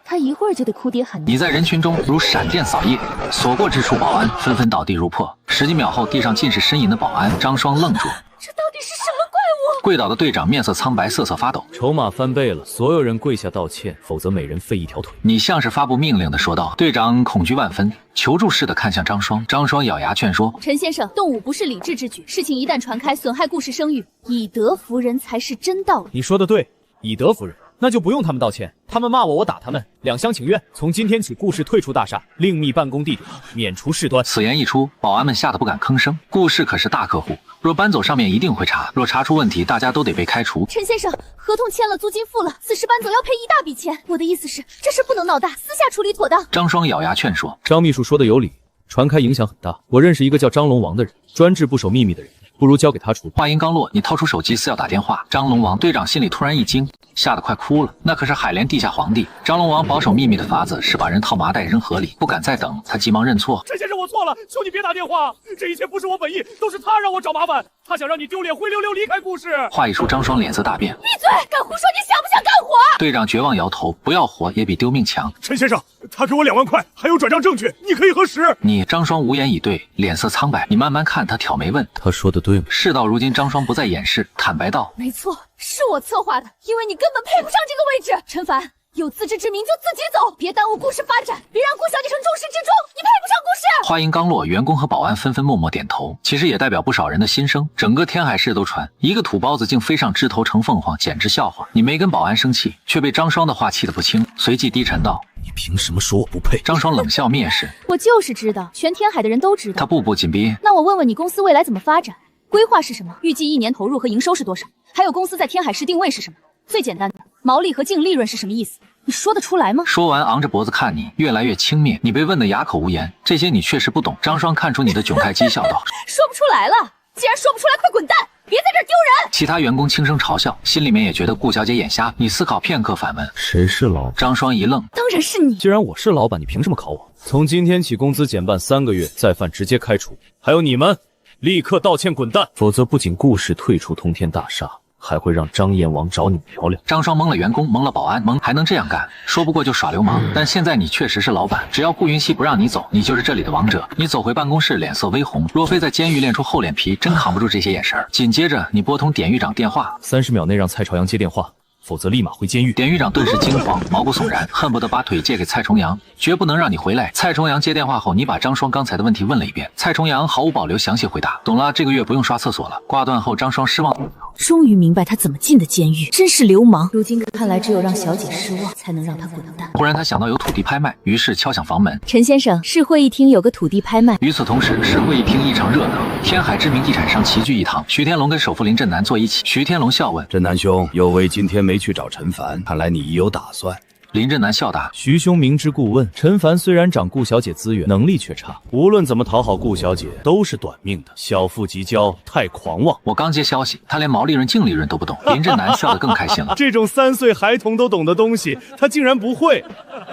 他一会儿就得哭爹喊娘。”你在人群中如闪电扫夜，所过之处保安纷纷倒地如破。10几秒后，地上尽是呻吟的保安。张双愣住，这到底是什么怪物？跪倒的队长面色苍白，瑟瑟发抖。筹码翻倍了，所有人跪下道歉，否则每人废1条腿。你像是发布命令的说道。队长恐惧万分，求助似的看向张双。张双咬牙劝说：“陈先生，动武不是理智之举，事情一旦传开，损害顾氏声誉，以德服人才是真道理。”你说的对，以德服人，那就不用他们道歉。他们骂我，我打他们，两厢情愿。从今天起，顾氏退出大厦，另觅办公地点，免除事端。此言一出，保安们吓得不敢吭声。顾氏可是大客户，若搬走上面一定会查，若查出问题，大家都得被开除。陈先生，合同签了，租金付了，此时搬走要赔一大笔钱。我的意思是，这事不能闹大，私下处理妥当。张双咬牙劝说。张秘书说的有理，传开影响很大。我认识一个叫张龙王的人，专治不守秘密的人。不如交给他处理。话音刚落，你掏出手机似要打电话。张龙王队长心里突然一惊，吓得快哭了。那可是海莲地下皇帝，张龙王保守秘密的法子是把人套麻袋扔河里。不敢再等，他急忙认错。陈先生，我错了，求你别打电话，这一切不是我本意，都是他让我找麻烦，他想让你丢脸，灰溜溜离开顾氏。话一出，张双脸色大变。闭嘴！敢胡说，你想不想干活？队长绝望摇头，不要活也比丢命强。陈先生，他给我2万块，还有转账证据，你可以核实。你张双无言以对，脸色苍白。你慢慢看，他挑眉问：他说的对吗？事到如今，张双不再掩饰，坦白道：没错，是我策划的，因为你根本配不上这个位置。陈凡，有自知之明就自己走，别耽误故事发展，别让顾小姐成众矢之的，你配不上故事。话音刚落，员工和保安纷纷默默点头，其实也代表不少人的心声。整个天海市都传，一个土包子竟飞上枝头成凤凰，简直笑话。你没跟保安生气，却被张双的话气得不轻，随即低沉道：“你凭什么说我不配？”张双冷笑蔑视：“我就是知道，全天海的人都知道。”他步步紧逼：“那我问问你，公司未来怎么发展？规划是什么？预计1年投入和营收是多少？还有公司在天海市定位是什么？最简单的，毛利和净利润是什么意思？你说得出来吗？”说完，昂着脖子看你，越来越轻蔑。你被问得哑口无言，这些你确实不懂。张双看出你的窘态，讥笑道：“说不出来了，既然说不出来，快滚蛋！别在这儿丢人！”其他员工轻声嘲笑，心里面也觉得顾小姐眼瞎。你思考片刻，反问：“谁是老板？”张双一愣：“当然是你。既然我是老板，你凭什么考我？从今天起，工资减半3个月，再犯直接开除。还有你们，立刻道歉滚蛋，否则不仅顾氏退出通天大厦，还会让张燕王找你聊聊。”张双蒙了员工，蒙了保安，还能这样干？说不过就耍流氓。但现在你确实是老板，只要顾云溪不让你走，你就是这里的王者。你走回办公室，脸色微红。若非在监狱练出厚脸皮，真扛不住这些眼神。紧接着，你拨通典狱长电话，30秒内让蔡朝阳接电话，否则立马回监狱。典狱长顿时惊慌，毛骨悚然，恨不得把腿借给蔡重阳，绝不能让你回来。蔡重阳接电话后，你把张双刚才的问题问了一遍，蔡重阳毫无保留详细回答：“懂了，这个月不用刷厕所了。”挂断后，张双失望。终于明白他怎么进的监狱，真是流氓。如今看来，只有让小姐失望，才能让他滚蛋。忽然他想到有土地拍卖，于是敲响房门。陈先生，市会议厅有个土地拍卖。与此同时，市会议厅异常热闹，天海知名地产商齐聚一堂。徐天龙跟首富林振南坐一起。徐天龙笑问：“振南兄，有为今天没去找陈凡，看来你已有打算。”林振南笑答：“徐兄明知故问。陈凡虽然长顾小姐资源，能力却差，无论怎么讨好顾小姐，都是短命的。小富即骄，太狂妄。”我刚接消息，他连毛利润、净利润都不懂。林振南笑得更开心了。这种3岁孩童都懂的东西，他竟然不会。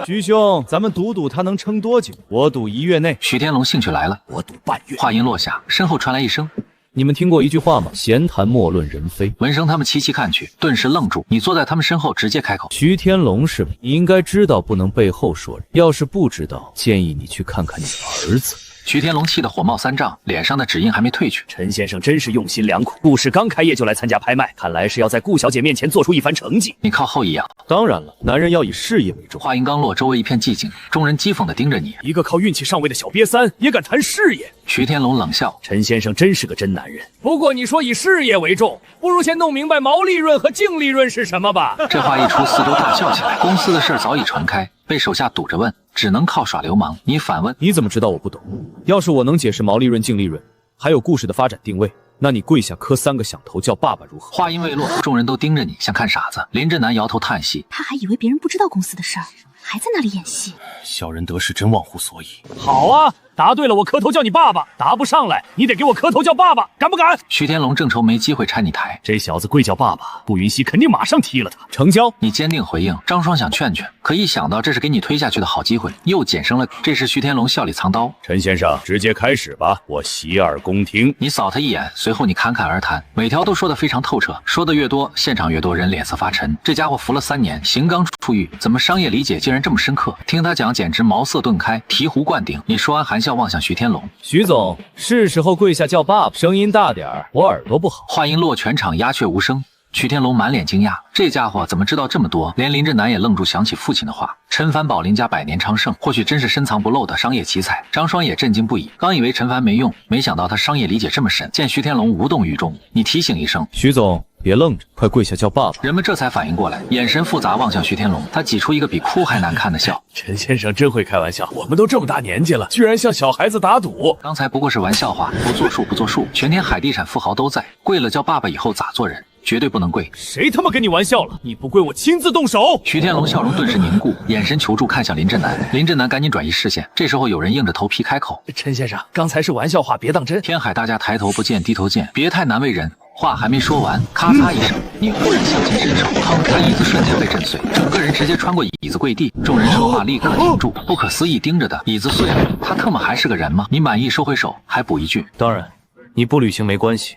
徐兄，咱们赌他能撑多久？我赌1月内。徐天龙兴趣来了，我赌半月。话音落下，身后传来一声。你们听过一句话吗？闲谈莫论人非。闻声他们齐齐看去，顿时愣住。你坐在他们身后，直接开口：“徐天龙是吧？你应该知道不能背后说人，要是不知道，建议你去看看你的儿子。”徐天龙气得火冒3丈，脸上的指印还没褪去。陈先生真是用心良苦，顾氏刚开业就来参加拍卖，看来是要在顾小姐面前做出一番成绩。你靠后一仰。当然了，男人要以事业为重。话音刚落，周围一片寂静，众人讥讽地盯着你。一个靠运气上位的小瘪三，也敢谈事业？徐天龙冷笑：“陈先生真是个真男人。不过你说以事业为重，不如先弄明白毛利润和净利润是什么吧。”这话一出，四周大笑起来。公司的事早已传开，被手下堵着问，只能靠耍流氓。你反问：“你怎么知道我不懂？要是我能解释毛利润、净利润，还有故事的发展定位，那你跪下磕3个响头叫爸爸如何？”话音未落，众人都盯着你，像看傻子。林振南摇头叹息：“他还以为别人不知道公司的事儿，还在那里演戏。小人得势真忘乎所以。”好啊，答对了我磕头叫你爸爸，答不上来你得给我磕头叫爸爸，敢不敢？徐天龙正愁没机会拆你台，这小子跪叫爸爸，顾云溪肯定马上踢了他。成交。你坚定回应。张双想劝劝，可一想到这是给你推下去的好机会，又减声了。这时徐天龙笑里藏刀：“陈先生，直接开始吧，我洗耳恭听。”你扫他一眼，随后你侃侃而谈，每条都说得非常透彻，说得越多，现场越多人脸色发沉。这家伙服了3年，刑刚出狱，怎么商业理解竟然这么深刻？听他讲简直茅塞顿开，醍醐灌顶。你说完含笑望向徐天龙：“徐总，是时候跪下叫爸爸，声音大点儿，我耳朵不好。”话音落，全场鸦雀无声。徐天龙满脸惊讶，这家伙怎么知道这么多？连林振南也愣住，想起父亲的话：“陈凡保林家百年昌盛，或许真是深藏不露的商业奇才。”张双也震惊不已，刚以为陈凡没用，没想到他商业理解这么深。见徐天龙无动于衷，你提醒一声：“徐总，别愣着，快跪下叫爸爸。”人们这才反应过来，眼神复杂望向徐天龙，他挤出一个比哭还难看的笑：“陈先生真会开玩笑，我们都这么大年纪了，居然像小孩子打赌。刚才不过是玩笑话，不作数不作数，全天海地产富豪都在，跪了叫爸爸以后咋做人？绝对不能跪！谁他妈跟你玩笑了？你不跪，我亲自动手！”徐天龙笑容顿时凝固，眼神求助看向林振南。林振南赶紧转移视线。这时候有人硬着头皮开口：“陈先生，刚才是玩笑话，别当真。”天海大家抬头不见低头见，别太难为人。话还没说完，咔嚓一声，你忽然向前伸手，砰！他椅子瞬间被震碎，整个人直接穿过椅子跪地。众人说话立刻停住，不可思议盯着的椅子碎了，他特么还是个人吗？你满意收回手，还补一句：“当然，你不履行没关系。”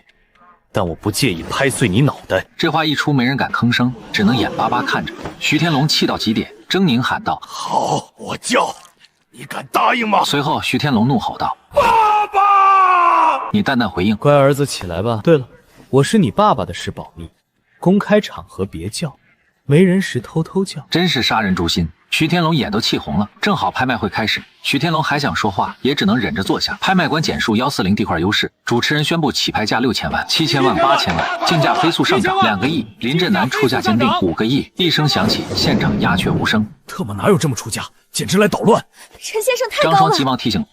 但我不介意拍碎你脑袋。这话一出，没人敢吭声，只能眼巴巴看着。徐天龙气到极点，狰狞喊道：“好，我叫，你敢答应吗？”随后，徐天龙怒吼道：“爸爸！”你淡淡回应：“乖儿子，起来吧。对了，我是你爸爸的事保密，公开场合别叫。没人时偷偷叫，真是杀人诛心。徐天龙眼都气红了。正好拍卖会开始，徐天龙还想说话，也只能忍着坐下。拍卖官简述140地块优势，主持人宣布起拍价6000万、7000万、8000万，竞价飞速上涨2个亿。林振南出价坚定5个亿。一声响起，现场鸦雀无声。特么哪有这么出价，简直来捣乱！陈先生太高了。张双急忙提醒。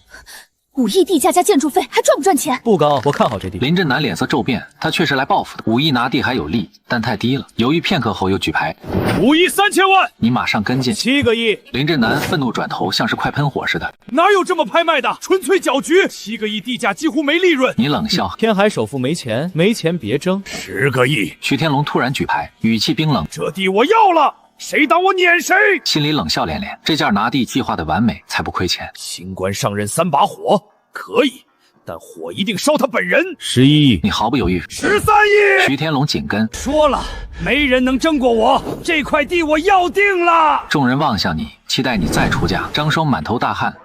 5亿地价加建筑费，还赚不赚钱？不高，我看好这地。林振南脸色骤变，他确实来报复的。5亿拿地还有利，但太低了。犹豫片刻后又举牌5亿3000万，你马上跟进。7个亿。林振南愤怒转头，像是快喷火似的。哪有这么拍卖的？纯粹搅局！7个亿地价几乎没利润。你冷笑。天海首富没钱，没钱别争。10个亿。徐天龙突然举牌，语气冰冷。这地我要了。谁挡我撵谁，心里冷笑连连。这件拿地计划的完美，才不亏钱。新官上任3把火，可以，但火一定烧他本人。11亿，你毫不犹豫。13亿，徐天龙紧跟。说了，没人能争过我，这块地我要定了。众人望向你，期待你再出价。张双满头大汗，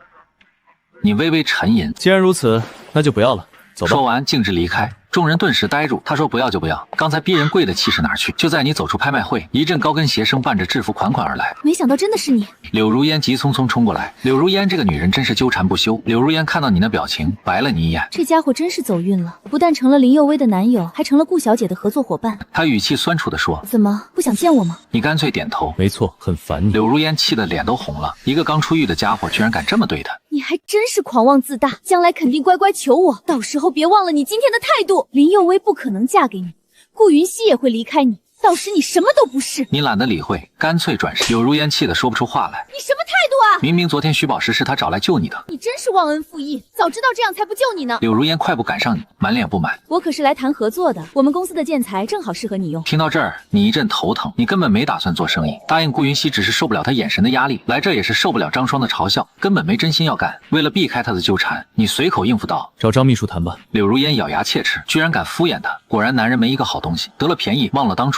你微微沉吟。既然如此，那就不要了，走吧。说完，径直离开。众人顿时呆住。他说不要就不要，刚才逼人跪的气势哪儿去？就在你走出拍卖会，一阵高跟鞋声伴着制服款款而来。没想到真的是你。柳如烟急匆匆冲过来。柳如烟这个女人真是纠缠不休。柳如烟看到你那表情，白了你一眼。这家伙真是走运了，不但成了林佑薇的男友，还成了顾小姐的合作伙伴。他语气酸楚地说：怎么不想见我吗？你干脆点头。没错，很烦你。柳如烟气得脸都红了，一个刚出狱的家伙居然敢这么对她。你还真是狂妄自大，将来肯定乖乖求我，到时候别忘了你今天的态度。林佑薇不可能嫁给你，顾云熙也会离开你，到时你什么都不是。你懒得理会，干脆转身。柳如烟气得说不出话来。你什么态度啊？明明昨天徐宝石是他找来救你的。你真是忘恩负义，早知道这样才不救你呢。柳如烟快步赶上你，满脸不满。我可是来谈合作的，我们公司的建材正好适合你用。听到这儿，你一阵头疼。你根本没打算做生意，答应顾云熙只是受不了他眼神的压力，来这也是受不了张双的嘲笑，根本没真心要干。为了避开他的纠缠，你随口应付道：找张秘书谈吧。柳如烟咬牙切齿，居然敢敷衍他，果然男人没一个好东西。得了便宜忘了当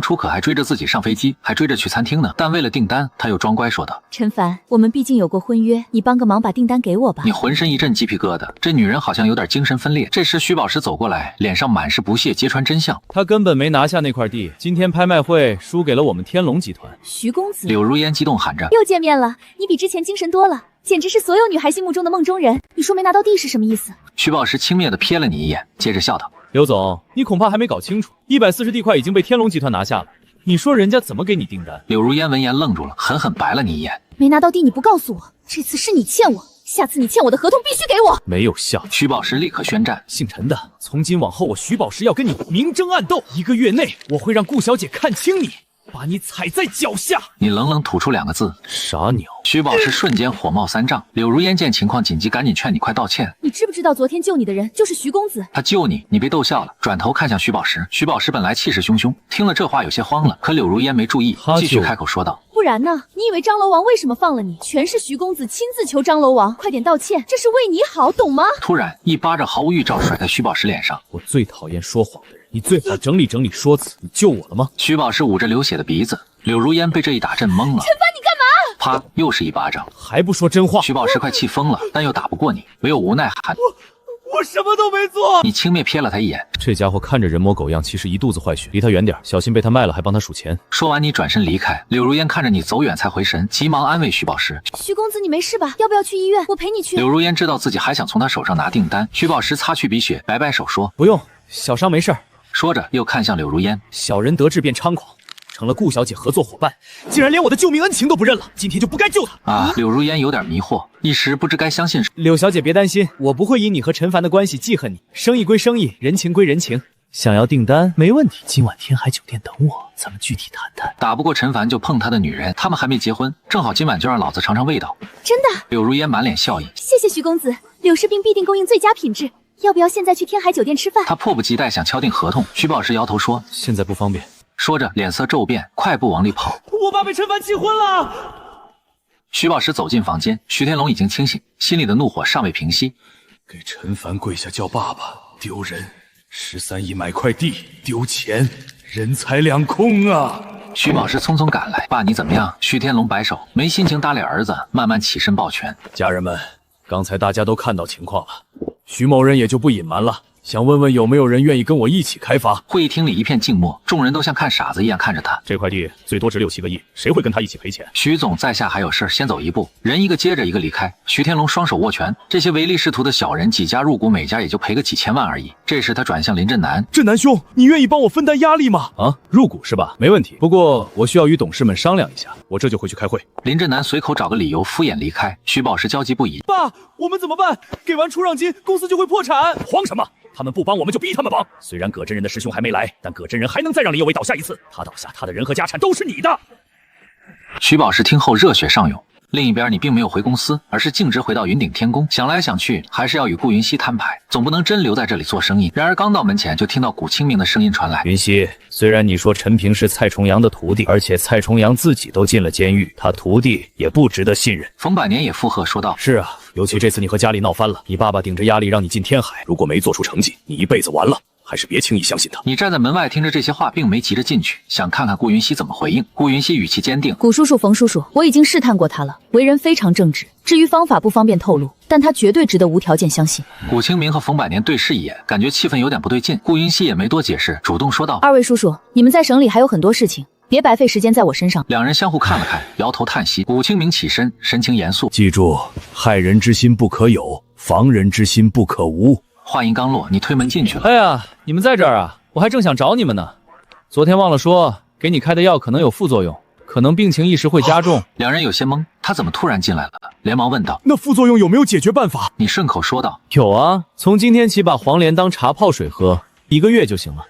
初可还追着自己上飞机，还追着去餐厅呢。但为了订单，他又装乖说道：陈凡，我们毕竟有过婚约，你帮个忙把订单给我吧。你浑身一阵鸡皮疙瘩，这女人好像有点精神分裂。这时徐宝石走过来，脸上满是不屑，揭穿真相。他根本没拿下那块地，今天拍卖会输给了我们天龙集团。徐公子，柳如烟激动喊着：又见面了，你比之前精神多了，简直是所有女孩心目中的梦中人。你说没拿到地是什么意思？徐宝石轻蔑地瞥了你一眼，接着笑道：刘总，你恐怕还没搞清楚，140地块已经被天龙集团拿下了，你说人家怎么给你订单？柳如烟闻言愣住了，狠狠白了你一眼。没拿到地你不告诉我，这次是你欠我，下次你欠我的合同必须给我。没有效。徐宝石立刻宣战：姓陈的，从今往后我徐宝石要跟你明争暗斗，1个月内我会让顾小姐看清你，把你踩在脚下。你冷冷吐出2个字：傻鸟。徐宝石瞬间火冒3丈。柳如烟见情况紧急，赶紧劝你快道歉。你知不知道昨天救你的人就是徐公子？他救你，你被逗笑了，转头看向徐宝石。徐宝石本来气势汹汹，听了这话有些慌了，可柳如烟没注意，继续开口说道：不然呢？你以为张楼王为什么放了你？全是徐公子亲自求张楼王快点道歉，这是为你好，懂吗？突然一巴掌毫无预兆甩在徐宝石脸上。我最讨厌说谎的人，你最好整理整理说辞。你救我了吗？徐宝石捂着流血的鼻子。柳如烟被这一打震懵了。陈凡，你干嘛？啪，又是一巴掌，还不说真话。徐宝石快气疯了，但又打不过你，唯有无奈喊：我什么都没做。你轻蔑瞥了他一眼。这家伙看着人模狗样，其实一肚子坏血，离他远点，小心被他卖了还帮他数钱。说完你转身离开。柳如烟看着你走远才回神，急忙安慰徐宝石：徐公子你没事吧？要不要去医院？我陪你去。柳如烟知道自己还想从他手上拿订单，徐宝石擦去鼻血，摆摆手说：不用，小伤没事。说着又看向柳如烟：小人得志便猖狂，成了顾小姐合作伙伴，竟然连我的救命恩情都不认了，今天就不该救她啊！柳如烟有点迷惑，一时不知该相信什么。柳小姐别担心，我不会以你和陈凡的关系记恨你，生意归生意，人情归人情。想要订单没问题，今晚天海酒店等我，咱们具体谈谈。打不过陈凡就碰他的女人，他们还没结婚，正好今晚就让老子尝尝味道。真的？柳如烟满脸笑意。谢谢徐公子，柳氏冰必定供应最佳品质。要不要现在去天海酒店吃饭？他迫不及待想敲定合同。徐宝石摇头说：现在不方便。说着脸色骤变，快步往里跑。我爸被陈凡气昏了。徐宝石走进房间，徐天龙已经清醒，心里的怒火尚未平息。给陈凡跪下叫爸爸，丢人！13亿买块地，丢钱，人财两空啊！徐宝石匆匆赶来，爸你怎么样？徐天龙摆手，没心情搭理儿子，慢慢起身抱拳。家人们，刚才大家都看到情况了，徐某人也就不隐瞒了。想问问有没有人愿意跟我一起开发？会议厅里一片静默，众人都像看傻子一样看着他。这块地最多值6、7个亿，谁会跟他一起赔钱？徐总在下还有事，先走一步。人一个接着一个离开。徐天龙双手握拳，这些唯利是图的小人，几家入股，每家也就赔个几千万而已。这时他转向林震南：震南兄，你愿意帮我分担压力吗？啊，入股是吧？没问题。不过我需要与董事们商量一下，我这就回去开会。林震南随口找个理由敷衍离开。徐宝石焦急不已：爸，我们怎么办？给完出让金，公司就会破产。慌什么？他们不帮我们就逼他们帮。虽然葛真人的师兄还没来，但葛真人还能再让林有为倒下一次。他倒下，他的人和家产都是你的。徐宝石听后热血上涌。另一边，你并没有回公司，而是径直回到云顶天宫。想来想去，还是要与顾云溪摊牌，总不能真留在这里做生意。然而刚到门前，就听到古清明的声音传来：云溪，虽然你说陈平是蔡重阳的徒弟，而且蔡重阳自己都进了监狱，他徒弟也不值得信任。冯百年也附和说道：是啊，尤其这次你和家里闹翻了，你爸爸顶着压力让你进天海，如果没做出成绩，你一辈子完了。还是别轻易相信他。你站在门外听着这些话，并没急着进去，想看看顾云溪怎么回应。顾云溪语气坚定：古叔叔、冯叔叔，我已经试探过他了，为人非常正直。至于方法不方便透露，但他绝对值得无条件相信。古清明和冯百年对视一眼，感觉气氛有点不对劲。顾云溪也没多解释，主动说道：二位叔叔，你们在省里还有很多事情，别白费时间在我身上。两人相互看了看，摇头叹息。古清明起身，神情严肃：记住，害人之心不可有，防人之心不可无。话音刚落，你推门进去了。哎呀，你们在这儿啊，我还正想找你们呢。昨天忘了说，给你开的药可能有副作用，可能病情一时会加重。两人有些懵，他怎么突然进来了？连忙问道：那副作用有没有解决办法？你顺口说道：有啊，从今天起把黄连当茶泡水喝，1个月就行了。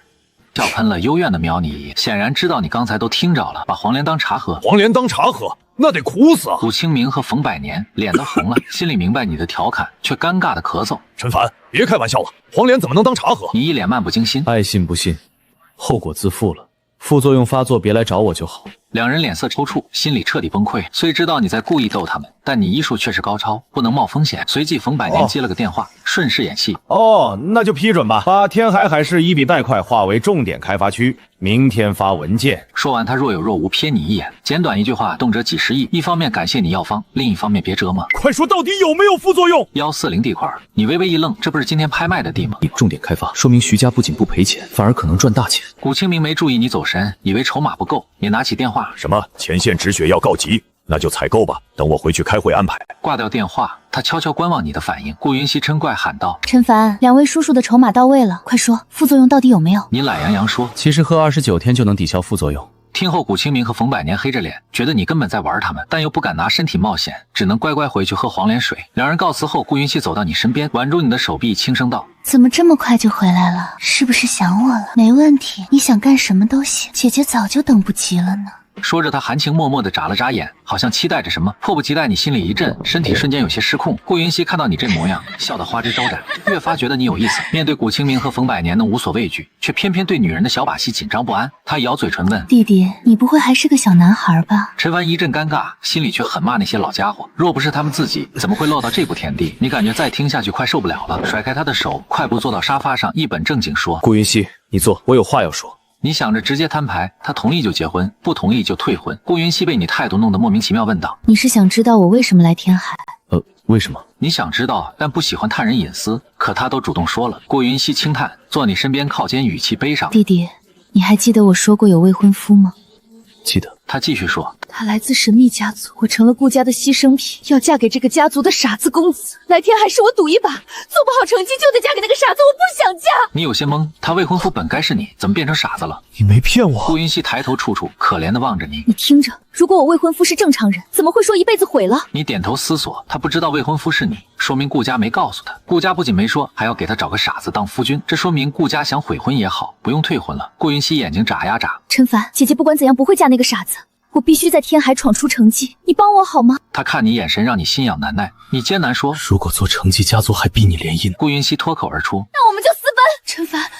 笑喷了，幽怨的瞄你一眼，显然知道你刚才都听着了，把黄连当茶喝。黄连当茶喝，那得苦死啊！古清明和冯百年脸都红了，心里明白你的调侃，却尴尬的咳嗽。陈凡，别开玩笑了，黄连怎么能当茶喝？你一脸漫不经心，爱信不信，后果自负了。副作用发作别来找我就好。两人脸色抽搐，心里彻底崩溃。虽知道你在故意逗他们，但你医术确实高超，不能冒风险。随即冯百年接了个电话，顺势演戏。那就批准吧，把天海海市一笔带块划为重点开发区，明天发文件。说完，他若有若无瞥你一眼，简短一句话，动辄几十亿。一方面感谢你药方，另一方面别折磨。快说到底有没有副作用？140地块，你微微一愣，这不是今天拍卖的地吗？你重点开发，说明徐家不仅不赔钱，反而可能赚大钱。古清明没注意你走神，以为筹码不够，也拿起电话。什么？前线止血药告急，那就采购吧，等我回去开会安排。挂掉电话，他悄悄观望你的反应。顾云溪嗔怪喊道：陈凡，两位叔叔的筹码到位了，快说副作用到底有没有？你懒洋洋说：其实喝29天就能抵消副作用。听后，古清明和冯百年黑着脸，觉得你根本在玩他们，但又不敢拿身体冒险，只能乖乖回去喝黄连水。两人告辞后，顾云溪走到你身边，挽住你的手臂，轻声道：怎么这么快就回来了？是不是想我了？没问题，你想干什么都行，姐姐早就等不及了呢。说着，他含情脉脉地眨了眨眼，好像期待着什么，迫不及待。你心里一震，身体瞬间有些失控。顾云溪看到你这模样，笑得花枝招展，越发觉得你有意思。面对古清明和冯百年能无所畏惧，却偏偏对女人的小把戏紧张不安。他咬嘴唇问：弟弟，你不会还是个小男孩吧？陈凡一阵尴尬，心里却很骂那些老家伙，若不是他们自己，怎么会落到这步田地？你感觉再听下去快受不了了，甩开他的手，快步坐到沙发上，一本正经说：顾云溪，你坐，我有话要说。你想着直接摊牌，他同意就结婚，不同意就退婚。顾云溪被你态度弄得莫名其妙，问道：你是想知道我为什么来天海？为什么？你想知道，但不喜欢探人隐私，可他都主动说了。顾云溪轻叹，坐你身边靠肩，语气悲伤：弟弟，你还记得我说过有未婚夫吗？记得。他继续说：他来自神秘家族，我成了顾家的牺牲品，要嫁给这个家族的傻子公子。来天海是我赌一把，做不好成绩就得嫁给那个傻子，我不想嫁。你有些懵，他未婚夫本该是你，怎么变成傻子了？你没骗我。顾云溪抬头处处可怜地望着你。你听着，如果我未婚夫是正常人，怎么会说一辈子毁了？你点头思索，他不知道未婚夫是你，说明顾家没告诉他。顾家不仅没说，还要给他找个傻子当夫君，这说明顾家想悔婚也好，不用退婚了。顾云溪眼睛眨呀眨。陈凡，姐姐不管怎样不会嫁那个傻子。我必须在天海闯出成绩，你帮我好吗？他看你眼神让你心痒难耐，你艰难说：如果做成绩，家族还逼你联姻。顾云溪脱口而出：那我们就私奔。陈凡，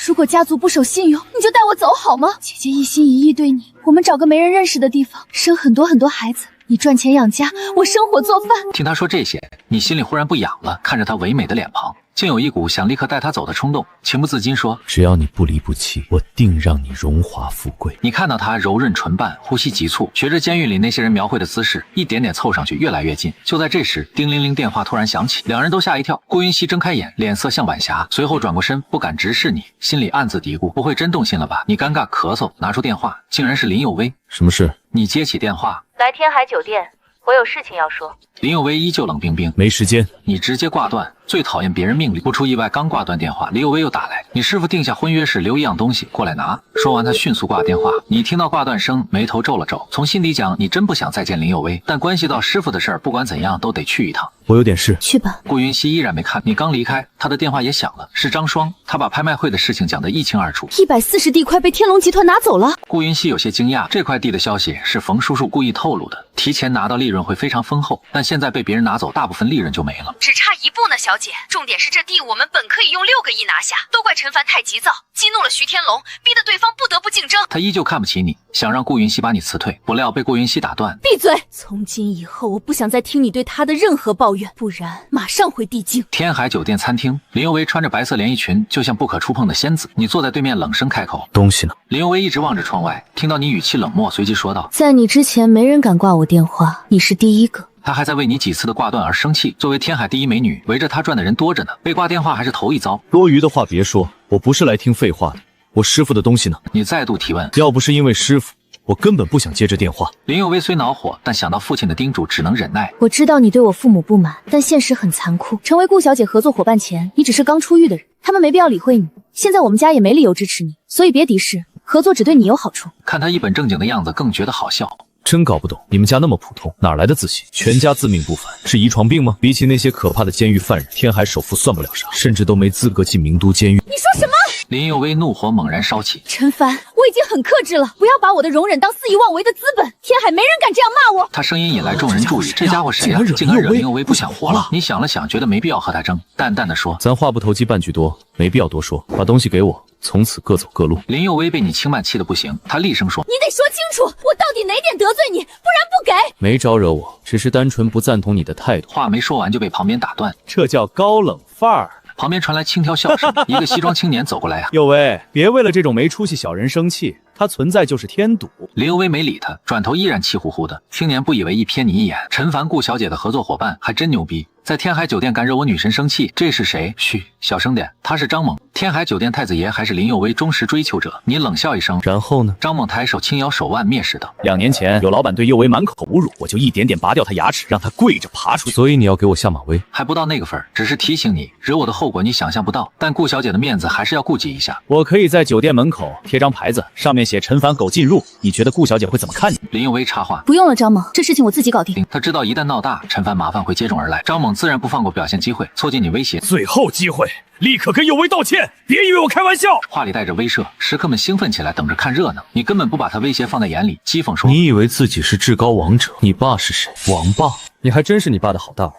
如果家族不守信用，你就带我走好吗？姐姐一心一意对你，我们找个没人认识的地方，生很多很多孩子，你赚钱养家，我生火做饭。听他说这些，你心里忽然不痒了，看着他唯美的脸庞，竟有一股想立刻带他走的冲动，情不自禁说：只要你不离不弃，我定让你荣华富贵。你看到他柔润唇瓣，呼吸急促，学着监狱里那些人描绘的姿势，一点点凑上去，越来越近。就在这时，叮铃铃，电话突然响起，两人都吓一跳。顾云熙睁开眼，脸色像晚霞，随后转过身，不敢直视你，心里暗自嘀咕：不会真动心了吧？你尴尬咳嗽，拿出电话，竟然是林有薇。什么事？你接起电话，来天海酒店，我有事情要说。林有薇依旧冷冰冰，没时间。你直接挂断，最讨厌别人命令。不出意外，刚挂断电话，林有薇又打来，你师傅定下婚约时留一样东西过来拿。说完，他迅速挂电话。你听到挂断声，眉头皱了皱。从心底讲，你真不想再见林有薇，但关系到师傅的事儿，不管怎样都得去一趟。我有点事，去吧。顾云熙依然没看你刚离开，他的电话也响了，是张双，他把拍卖会的事情讲得一清二楚。140地块被天龙集团拿走了。顾云熙有些惊讶，这块地的消息是冯叔叔故意透露的，提前拿到利润会非常丰厚，但现在被别人拿走，大部分利润就没了。只差一步呢，小姐。重点是这地我们本可以用6个亿拿下，都怪陈凡太急躁，激怒了徐天龙，逼得对方不得不竞争。他依旧看不起你，想让顾云熙把你辞退，不料被顾云熙打断。闭嘴！从今以后，我不想再听你对他的任何抱怨，不然马上回地京。天海酒店餐厅，林有薇穿着白色连衣裙，就像不可触碰的仙子。你坐在对面，冷声开口：东西呢？林有薇一直望着窗外，听到你语气冷漠，随即说道：在你之前，没人敢挂我电话，你是第一个。他还在为你几次的挂断而生气。作为天海第一美女，围着他转的人多着呢，被挂电话还是头一遭。多余的话别说，我不是来听废话的。我师傅的东西呢？你再度提问。要不是因为师傅，我根本不想接这电话。林有薇虽恼火，但想到父亲的叮嘱，只能忍耐。我知道你对我父母不满，但现实很残酷。成为顾小姐合作伙伴前，你只是刚出狱的人，他们没必要理会你。现在我们家也没理由支持你，所以别敌视，合作只对你有好处。看他一本正经的样子，更觉得好笑。真搞不懂，你们家那么普通，哪来的自信？全家自命不凡，是遗传病吗？比起那些可怕的监狱犯人，天海首富算不了啥，甚至都没资格进名都监狱。你说什么？林有薇怒火猛然烧起。陈凡，我已经很克制了，不要把我的容忍当肆意妄为的资本。天海没人敢这样骂我。他声音引来众人注意，这家伙谁啊？竟然惹林有薇不想活了。你想了想，觉得没必要和他争，淡淡的说：咱话不投机半句多，没必要多说，把东西给我，从此各走各路。林有薇被你轻慢气得不行，他厉声说：你得说清楚，我到底哪点得罪你，不然不给。没招惹我，只是单纯不赞同你的态度。话没说完就被旁边打断，这叫高冷范儿。旁边传来轻佻笑声，一个西装青年走过来啊，有为，别为了这种没出息小人生气，他存在就是添堵。林有薇没理他，转头依然气呼呼的。青年不以为意，瞥你一眼，陈凡顾小姐的合作伙伴还真牛逼，在天海酒店敢惹我女神生气，这是谁？嘘，小声点，他是张猛，天海酒店太子爷，还是林有薇忠实追求者。你冷笑一声，然后呢？张猛抬手轻摇手腕，蔑视道：2年前有老板对右维满口侮辱，我就一点点拔掉他牙齿，让他跪着爬出去。所以你要给我下马威？还不到那个份儿，只是提醒你，惹我的后果你想象不到。但顾小姐的面子还是要顾及一下。我可以在酒店门口贴张牌子，上面写陈凡狗进入，你觉得顾小姐会怎么看你？林有薇插话：不用了，张猛，这事情我自己搞定。他知道一旦闹大，陈凡麻烦会接踵而来。张猛自然不放过表现机会，凑近你威胁：最后机会，立刻跟有为道歉，别以为我开玩笑。话里带着威慑，食客们兴奋起来，等着看热闹。你根本不把他威胁放在眼里，讥讽说：你以为自己是至高王者？你爸是谁？王霸？你还真是你爸的好大儿，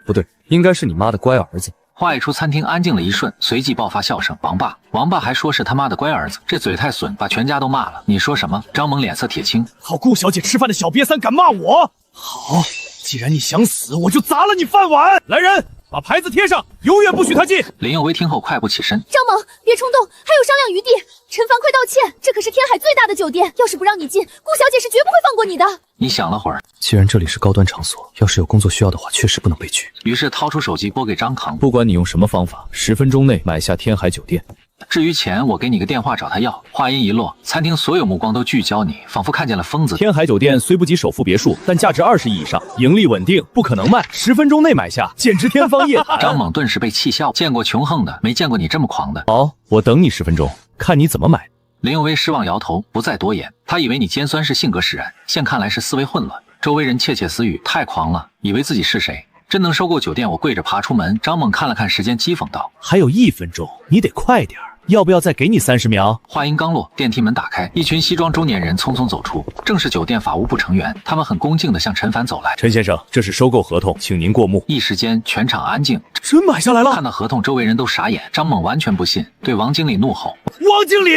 不对，应该是你妈的乖儿子。话一出，餐厅安静了一瞬，随即爆发笑声。王霸，王霸还说是他妈的乖儿子，这嘴太损，把全家都骂了。你说什么？张猛脸色铁青。好顾小姐吃饭的小瘪三敢骂我？好，既然你想死，我就砸了你饭碗。来人，把牌子贴上，永远不许他进。林有为听后快步起身。张猛，别冲动，还有商量余地。陈凡，快道歉，这可是天海最大的酒店，要是不让你进，顾小姐是绝不会放过你的。你想了会儿，既然这里是高端场所，要是有工作需要的话，确实不能被拒。于是掏出手机拨给张康，不管你用什么方法，10分钟内买下天海酒店。至于钱，我给你个电话找他要。话音一落，餐厅所有目光都聚焦你，仿佛看见了疯子。天海酒店虽不及首付别墅，但价值20亿以上，盈利稳定，不可能卖。10分钟内买下，简直天方夜谭。张猛顿时被气笑，见过穷横的，没见过你这么狂的。好，我等你10分钟，看你怎么买。林有为失望摇头，不再多言。他以为你尖酸是性格使然，现看来是思维混乱。周围人窃窃私语，太狂了，以为自己是谁？真能收购酒店？我跪着爬出门。张猛看了看时间，讥讽道：还有1分钟，你得快点。要不要再给你30秒？话音刚落，电梯门打开，一群西装中年人匆匆走出，正是酒店法务部成员。他们很恭敬地向陈凡走来。陈先生，这是收购合同，请您过目。一时间全场安静。真买下来了？看到合同，周围人都傻眼。张猛完全不信，对王经理怒吼：王经理，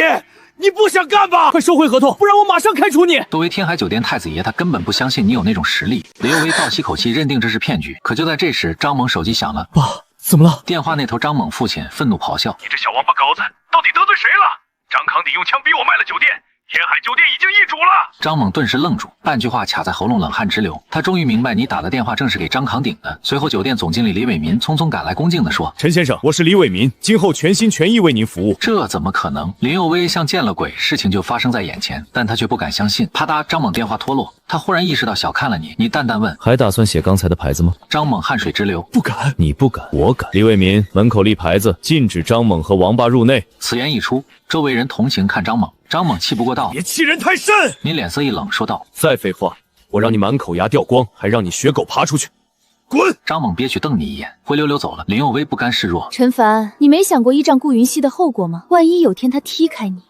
你不想干吧？快收回合同，不然我马上开除你！作为天海酒店太子爷，他根本不相信你有那种实力。林有为倒吸口气，认定这是骗局。可就在这时，张猛手机响了。爸，怎么了？电话那头，张猛父亲愤怒咆哮：“你这小王八羔子，到底得罪谁了？张康鼎用枪逼我卖了酒店。”天海酒店已经易主了。张猛顿时愣住，半句话卡在喉咙，冷汗直流。他终于明白，你打的电话正是给张康鼎的。随后，酒店总经理李伟民匆匆赶来，恭敬地说：“陈先生，我是李伟民，今后全心全意为您服务。”这怎么可能？林有为像见了鬼，事情就发生在眼前，但他却不敢相信。啪嗒，张猛电话脱落。他忽然意识到小看了你，你淡淡问：“还打算写刚才的牌子吗？”张猛汗水直流：“不敢，你不敢，我敢。”李伟民，门口立牌子，禁止张猛和王八入内。此言一出，周围人同情看张猛。张猛气不过道：“别欺人太甚！”你脸色一冷，说道：“再废话，我让你满口牙掉光，还让你学狗爬出去，滚！”张猛憋屈瞪你一眼，灰溜溜走了。林有为不甘示弱：“陈凡，你没想过依仗顾云熙的后果吗？万一有天他踢开你，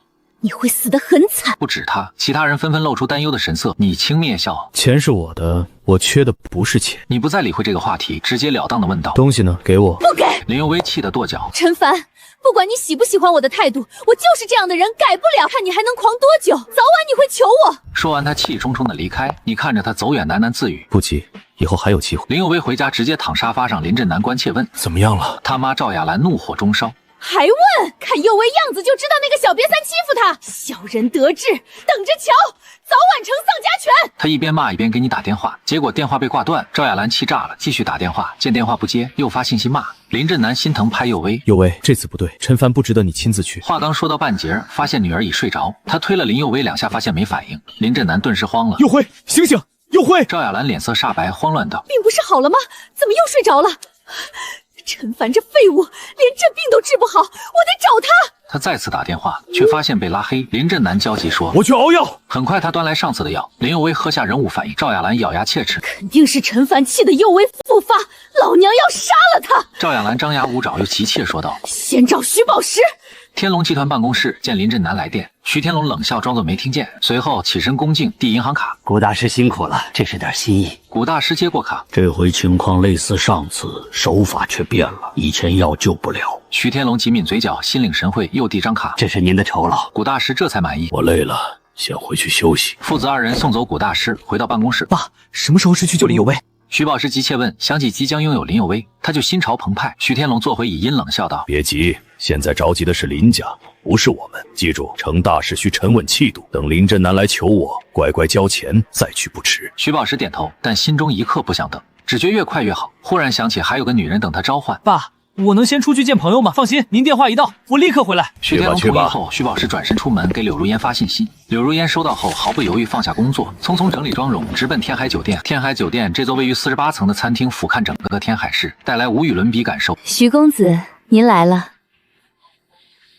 你会死得很惨。”不止他，其他人纷纷露出担忧的神色。你轻蔑笑：“钱是我的，我缺的不是钱。”你不再理会这个话题，直截了当的问道：“东西呢？给我！”不给！林有为气得跺脚：“陈凡，不管你喜不喜欢我的态度，我就是这样的人，改不了。看你还能狂多久？早晚你会求我。”说完，他气冲冲的离开。你看着他走远，喃喃自语：“不急，以后还有机会。”林有为回家直接躺沙发上。林振南关切问：“怎么样了？”他妈赵亚兰怒火中烧：“还问？看右为样子就知道那个小瘪三欺负他，小人得志，等着瞧，早晚成丧家犬。”他一边骂一边给你打电话，结果电话被挂断。赵亚兰气炸了，继续打电话，见电话不接，又发信息骂。林振南心疼拍右威：“右威，这次不对，陈凡不值得你亲自去。”话刚说到半截，发现女儿已睡着，他推了林右威2下，发现没反应。林振南顿时慌了：“右辉，醒醒！右辉！”赵亚兰脸色煞白，慌乱道：“病不是好了吗？怎么又睡着了？陈凡这废物，连这病都治不好，我得找他。”他再次打电话，却发现被拉黑。林振南焦急说：“我去熬药。”很快，他端来上次的药。林有为喝下仍无反应。赵亚兰咬牙切齿：“肯定是陈凡气得右威复发，老娘要杀了他！”赵亚兰张牙舞爪，又急切说道：“先找徐宝石。”天龙集团办公室见林振南来电，徐天龙冷笑，装作没听见，随后起身恭敬递银行卡：“谷大师辛苦了，这是点心意。”谷大师接过卡：“这回情况类似上次，手法却变了，以前药救不了。”徐天龙紧抿嘴角，心领神会，又递张卡：“这是您的酬劳。”谷大师这才满意：“我累了，先回去休息。”父子2人送走谷大师，回到办公室。爸，什么时候是去救林有为？徐宝石急切问，想起即将拥有林有为，他就心潮澎湃。徐天龙坐回椅，阴冷笑道：“别急，现在着急的是林家，不是我们。记住，成大事需沉稳气度，等林振南来求我，乖乖交钱再去不迟。”徐宝石点头，但心中一刻不想等，只觉越快越好。忽然想起还有个女人等他召唤。爸，我能先出去见朋友吗？放心，您电话一到，我立刻回来。徐天龙同意后，徐宝石转身出门给柳如烟发信息。柳如烟收到后，毫不犹豫放下工作，匆匆整理妆容，直奔天海酒店。天海酒店这座位于48层的餐厅，俯瞰整个天海市，带来无与伦比感受。徐公子，您来了。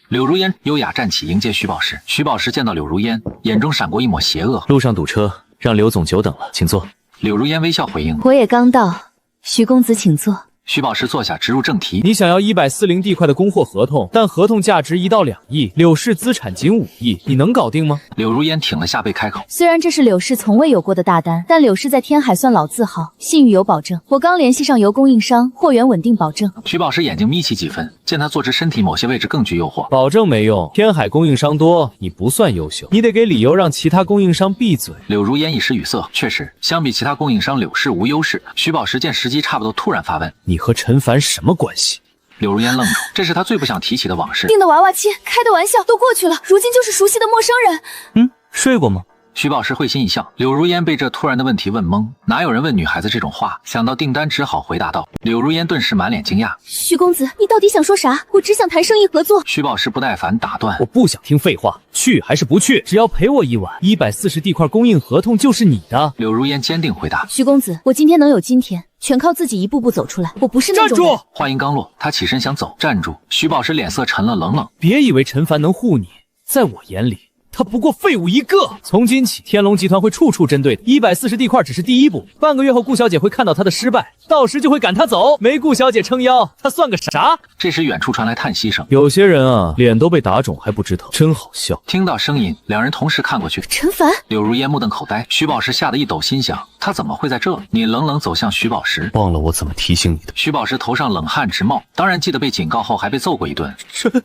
柳如烟优雅站起迎接徐宝石。徐宝石见到柳如烟，眼中闪过一抹邪恶。路上堵车，让刘总久等了，请坐。柳如烟微笑回应：“我也刚到，徐公子请坐。”徐宝石坐下，直入正题。你想要140地块的供货合同，但合同价值1到2亿，柳氏资产仅5亿，你能搞定吗？柳如烟挺了下背开口。虽然这是柳氏从未有过的大单，但柳氏在天海算老字号，信誉有保证。我刚联系上油供应商，货源稳定保证。徐宝石眼睛眯起几分，见他坐直，身体某些位置更具诱惑。保证没用，天海供应商多，你不算优秀，你得给理由让其他供应商闭嘴。柳如烟一时语塞，确实，相比其他供应商，柳氏无优势。徐宝石见时机差不多，突然发问：“你和陈凡什么关系？”柳如烟愣住，这是他最不想提起的往事。订的娃娃亲，开的玩笑都过去了，如今就是熟悉的陌生人。睡过吗？徐宝石会心一笑。柳如烟被这突然的问题问懵，哪有人问女孩子这种话？想到订单，只好回答道。柳如烟顿时满脸惊讶：“徐公子，你到底想说啥？我只想谈生意合作。”徐宝石不耐烦打断：“我不想听废话，去还是不去？只要陪我一晚，140地块供应合同就是你的。”柳如烟坚定回答：“徐公子，我今天能有今天，全靠自己一步步走出来。我不是那种人。”站住！话音刚落，他起身想走，站住。徐宝石脸色沉了，冷冷：“别以为陈凡能护你，在我眼里。”他不过废物一个。从今起，天龙集团会处处针对你。140地块只是第一步，半个月后顾小姐会看到他的失败，到时就会赶他走。没顾小姐撑腰，他算个啥？这时远处传来叹息声。有些人啊，脸都被打肿还不知道，真好笑。听到声音，两人同时看过去。陈凡，柳如烟目瞪口呆。徐宝石吓得一抖，心想他怎么会在这？你冷冷走向徐宝石，忘了我怎么提醒你的。徐宝石头上冷汗直冒，当然记得被警告后还被揍过一顿。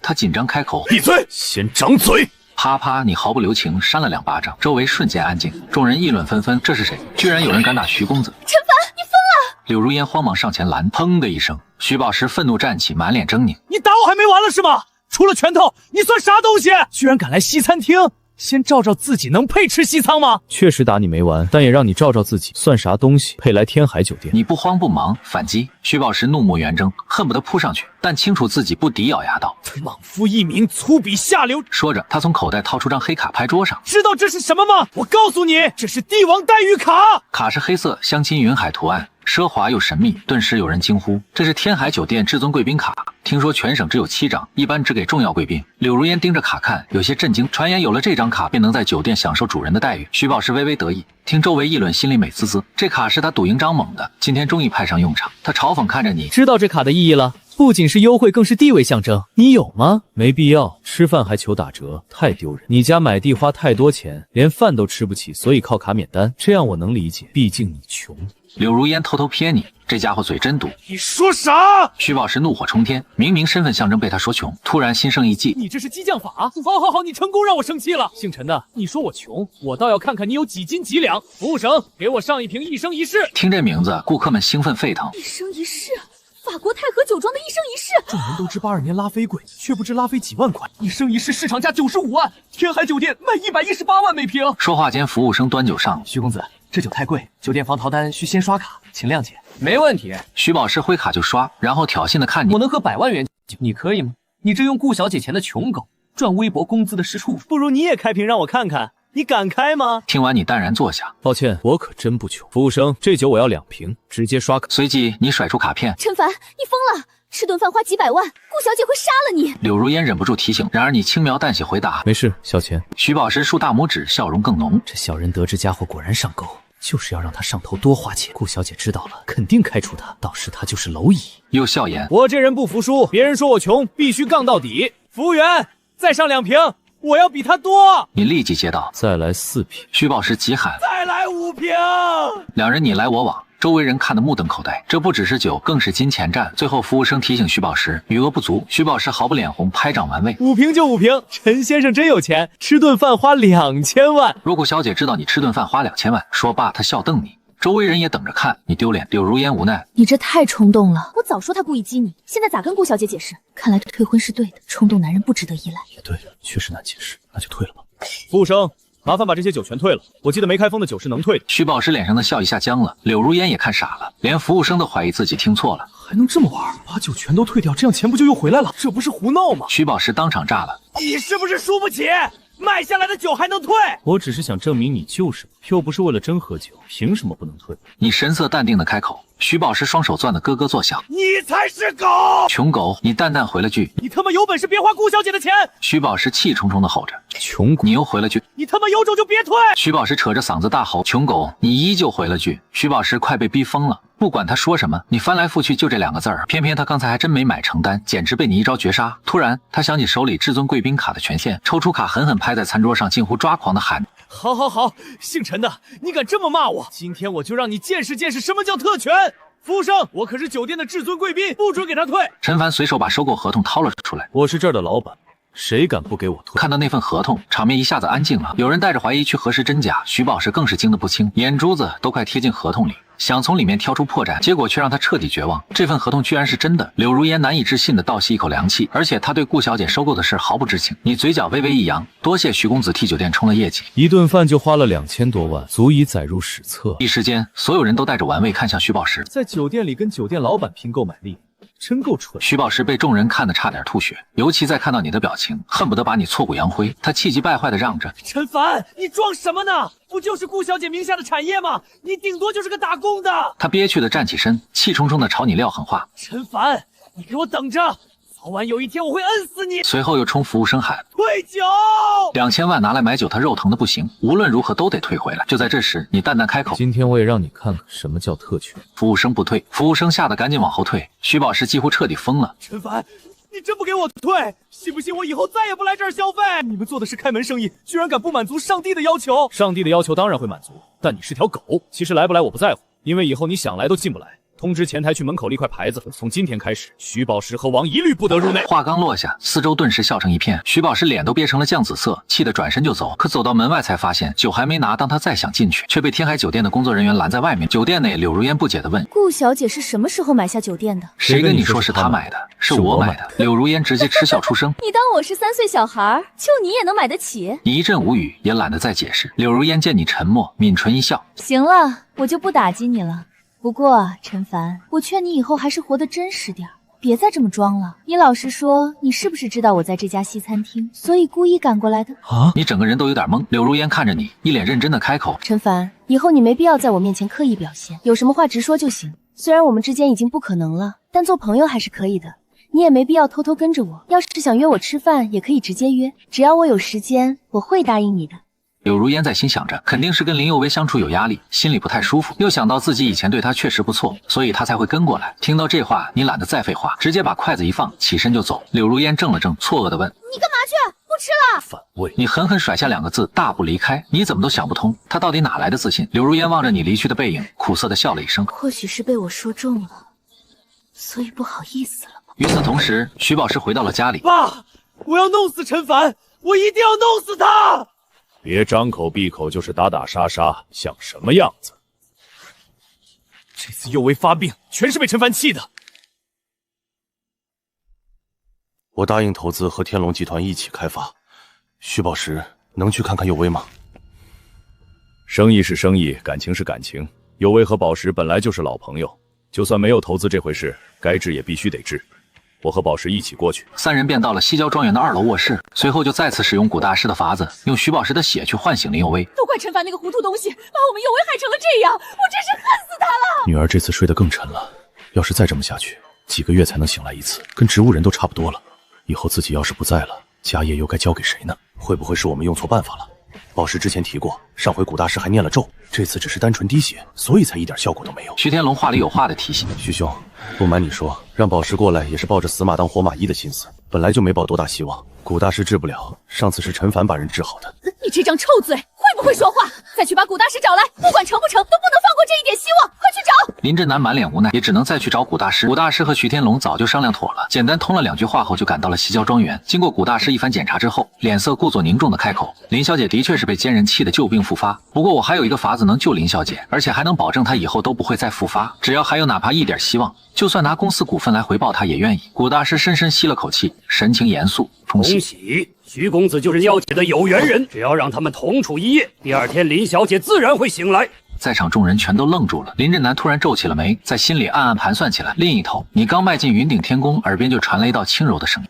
他紧张开口：“闭嘴，先掌嘴。”啪啪，你毫不留情扇了2巴掌，周围瞬间安静，众人议论纷纷，这是谁？居然有人敢打徐公子！陈凡，你疯了！柳如烟慌忙上前拦，砰的一声，徐宝石愤怒站起，满脸狰狞。你打我还没完了是吗？除了拳头，你算啥东西？居然敢来西餐厅！先照照自己能配吃西餐吗？确实打你没完，但也让你照照自己算啥东西，配来天海酒店？你不慌不忙反击，徐宝石怒目圆睁，恨不得扑上去，但清楚自己不敌，咬牙道：“莽夫一名，粗鄙下流！”说着，他从口袋掏出张黑卡拍桌上。知道这是什么吗？我告诉你，这是帝王待遇卡。卡是黑色镶金云海图案，奢华又神秘，顿时有人惊呼：“这是天海酒店至尊贵宾卡！听说全省只有7张，一般只给重要贵宾。”柳如烟盯着卡看，有些震惊。传言有了这张卡，便能在酒店享受主人的待遇。徐宝石微微得意，听周围议论，心里美滋滋。这卡是他赌赢张猛的，今天终于派上用场。他嘲讽看着你，知道这卡的意义了。不仅是优惠，更是地位象征。你有吗？没必要，吃饭还求打折，太丢人。你家买地花太多钱，连饭都吃不起，所以靠卡免单。这样我能理解，毕竟你穷。柳如烟偷偷瞥你，这家伙嘴真毒。你说啥？徐宝石怒火冲天，明明身份象征被他说穷，突然心生一计。你这是激将法？好，你成功让我生气了。姓陈的，你说我穷，我倒要看看你有几斤几两。服务生，给我上一瓶一生一世。听这名字，顾客们兴奋沸腾。一生一世，法国太和酒庄的一生一世。众人都知82年拉菲贵，却不知拉菲几万块。一生一世市场价95万，天海酒店卖118万每瓶。说话间，服务生端酒上。徐公子，这酒太贵，酒店房逃单需先刷卡，请谅解。没问题。徐宝石挥卡就刷，然后挑衅的看你。我能喝100万元酒，你可以吗？你这用顾小姐钱的穷狗，赚微薄工资的是畜生。不如你也开瓶让我看看，你敢开吗？听完你淡然坐下。抱歉，我可真不穷。服务生，这酒我要2瓶，直接刷卡。随即你甩出卡片。陈凡，你疯了！吃顿饭花几百万，顾小姐会杀了你。柳如烟忍不住提醒，然而你轻描淡写回答：没事，小钱。徐宝石竖大拇指，笑容更浓。这小人得知家伙果然上钩，就是要让他上头多花钱。顾小姐知道了，肯定开除他，到时他就是蝼蚁。又笑言：我这人不服输，别人说我穷，必须杠到底。服务员，再上2瓶，我要比他多。你立即接到：再来4瓶。徐宝石急喊：再来5瓶。两人你来我往。周围人看得目瞪口呆，这不只是酒，更是金钱战。最后服务生提醒徐宝石余额不足，徐宝石毫不脸红，拍掌完味。5瓶就5瓶，陈先生真有钱，吃顿饭花2000万。如果小姐知道你吃顿饭花2000万，说罢他笑瞪你，周围人也等着看你丢脸。柳如烟无奈，你这太冲动了，我早说他故意激你，现在咋跟顾小姐解释？看来退婚是对的，冲动男人不值得依赖。也对，确实难解释，那就退了吧。服务生，麻烦把这些酒全退了，我记得没开封的酒是能退的。徐宝石脸上的笑一下僵了，柳如烟也看傻了，连服务生都怀疑自己听错了。还能这么玩？把酒全都退掉，这样钱不就又回来了？这不是胡闹吗？徐宝石当场炸了，你是不是输不起？卖下来的酒还能退？我只是想证明你就是我，又不是为了真喝酒，凭什么不能退？你神色淡定的开口。徐宝石双手攥得咯咯作响。你才是狗！穷狗！你淡淡回了句：你他妈有本事别花顾小姐的钱！徐宝石气冲冲的吼着：穷狗！你又回了句：你他妈有种就别退！徐宝石扯着嗓子大吼：穷狗！你依旧回了句。徐宝石快被逼疯了，不管他说什么，你翻来覆去就这2个字儿。偏偏他刚才还真没买成单，简直被你一招绝杀。突然他想起手里至尊贵宾卡的权限，抽出卡狠狠拍在餐桌上，近乎抓狂的喊：好，姓陈的，你敢这么骂我？今天我就让你见识见识什么叫特权！服务生，我可是酒店的至尊贵宾，不准给他退。陈凡随手把收购合同掏了出来。我是这儿的老板，谁敢不给我退？看到那份合同，场面一下子安静了。有人带着怀疑去核实真假，徐宝石更是惊得不轻，眼珠子都快贴进合同里，想从里面挑出破绽，结果却让他彻底绝望。这份合同居然是真的。柳如烟难以置信的倒吸一口凉气，而且他对顾小姐收购的事毫不知情。你嘴角微微一扬，多谢徐公子替酒店冲了业绩。一顿饭就花了2000多万，足以载入史册。一时间，所有人都带着玩味看向徐宝石，在酒店里跟酒店老板拼购买力，真够蠢。徐宝石被众人看得差点吐血，尤其在看到你的表情，恨不得把你挫骨扬灰。他气急败坏地嚷着：陈凡，你装什么呢？不就是顾小姐名下的产业吗？你顶多就是个打工的。他憋屈地站起身，气冲冲地朝你撂狠话：陈凡，你给我等着，早晚有一天我会摁死你。随后又冲服务生喊：退酒！2000万拿来买酒，他肉疼的不行，无论如何都得退回来。就在这时，你淡淡开口：今天我也让你看看什么叫特权。服务生不退，服务生吓得赶紧往后退。徐宝石几乎彻底疯了。陈凡，你真不给我退，信不信我以后再也不来这儿消费？你们做的是开门生意，居然敢不满足上帝的要求！上帝的要求当然会满足，但你是条狗。其实来不来我不在乎，因为以后你想来都进不来。通知前台去门口立块牌子，从今天开始，徐宝石和王一律不得入内。话刚落下，四周顿时笑成一片，徐宝石脸都憋成了酱紫色，气得转身就走。可走到门外才发现酒还没拿，当他再想进去，却被天海酒店的工作人员拦在外面。酒店内，柳如烟不解地问：“顾小姐是什么时候买下酒店的？”谁跟你说是他买的？是我买的。柳如烟直接嗤笑出声：“你当我是3岁小孩，就你也能买得起？”你一阵无语，也懒得再解释。柳如烟见你沉默，抿唇一笑：“行了，我就不打击你了。不过陈凡，我劝你以后还是活得真实点，别再这么装了。你老实说，你是不是知道我在这家西餐厅，所以故意赶过来的？”你整个人都有点懵。柳如烟看着你，一脸认真的开口：“陈凡，以后你没必要在我面前刻意表现，有什么话直说就行。虽然我们之间已经不可能了，但做朋友还是可以的。你也没必要偷偷跟着我，要是想约我吃饭，也可以直接约，只要我有时间，我会答应你的。”柳如烟在心想着，肯定是跟林有为相处有压力，心里不太舒服，又想到自己以前对他确实不错，所以他才会跟过来。听到这话，你懒得再废话，直接把筷子一放，起身就走。柳如烟怔了怔，错愕地问：“你干嘛去？不吃了？”反胃。你狠狠甩下2个字，大步离开。你怎么都想不通，他到底哪来的自信？柳如烟望着你离去的背影，苦涩地笑了一声：“或许是被我说中了，所以不好意思了吧。”与此同时，徐宝石回到了家里。爸，我要弄死陈凡，我一定要弄死他！别张口闭口就是打打杀杀，像什么样子？这次右为发病，全是被陈凡气的。我答应投资和天龙集团一起开发，徐宝石能去看看右为吗？生意是生意，感情是感情。右为和宝石本来就是老朋友，就算没有投资这回事，该治也必须得治。我和宝石一起过去。3人便到了西郊庄园的2楼卧室，随后就再次使用古大师的法子，用徐宝石的血去唤醒林有为。都怪陈凡那个糊涂东西，把我们有为害成了这样，我真是恨死他了！女儿这次睡得更沉了，要是再这么下去，几个月才能醒来一次，跟植物人都差不多了。以后自己要是不在了，家业又该交给谁呢？会不会是我们用错办法了？宝石之前提过，上回古大师还念了咒，这次只是单纯滴血，所以才一点效果都没有。徐天龙话里有话的提醒：“徐兄，不瞒你说，让宝石过来也是抱着死马当活马医的心思，本来就没抱多大希望。古大师治不了，上次是陈凡把人治好的。”你这张臭嘴，会不会说话？再去把古大师找来，不管成不成，都不能放过这一点希望，快去找！林震南满脸无奈，也只能再去找古大师。古大师和徐天龙早就商量妥了，简单通了2句话后就赶到了西郊庄园。经过古大师一番检查之后，脸色故作凝重的开口：“林小姐的确是被奸人气得旧病复发，不过我还有一个法子能救林小姐，而且还能保证她以后都不会再复发。只要还有哪怕一点希望，就算拿公司股份来回报她也愿意。”古大师深深吸了口气，神情严肃：“恭喜，徐公子就是妖姐的有缘人，只要让他们同处一夜，第2天林小姐自然会醒来。”在场众人全都愣住了。林震南突然皱起了眉，在心里暗暗盘算起来。另一头，你刚迈进云顶天宫，耳边就传来一道轻柔的声音：“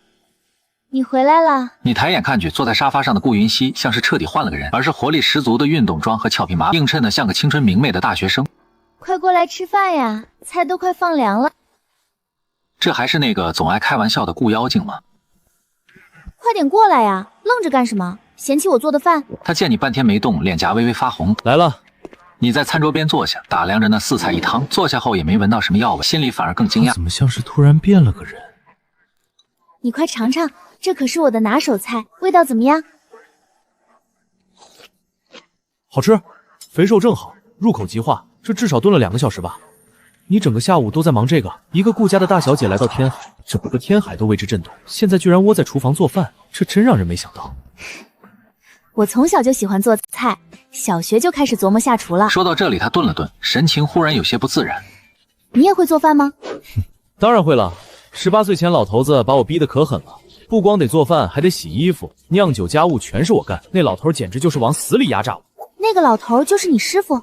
你回来了。”你抬眼看去，坐在沙发上的顾云熙像是彻底换了个人，而是活力十足的运动装和俏皮麻映衬的像个青春明媚的大学生。快过来吃饭呀，菜都快放凉了。这还是那个总爱开玩笑的顾妖精吗？快点过来呀，愣着干什么？嫌弃我做的饭？他见你半天没动，脸颊微微发红。来了。你在餐桌边坐下，打量着那4菜1汤，坐下后也没闻到什么药味，心里反而更惊讶。怎么像是突然变了个人？你快尝尝，这可是我的拿手菜，味道怎么样？好吃，肥瘦正好，入口即化。这至少炖了2个小时吧？你整个下午都在忙这个？一个顾家的大小姐来到天海，整个天海都为之震动，现在居然窝在厨房做饭，这真让人没想到。我从小就喜欢做菜，小学就开始琢磨下厨了。说到这里，他顿了顿，神情忽然有些不自然。你也会做饭吗？当然会了。18岁前老头子把我逼得可狠了，不光得做饭，还得洗衣服、酿酒，家务全是我干。那老头简直就是往死里压榨我。那个老头就是你师傅？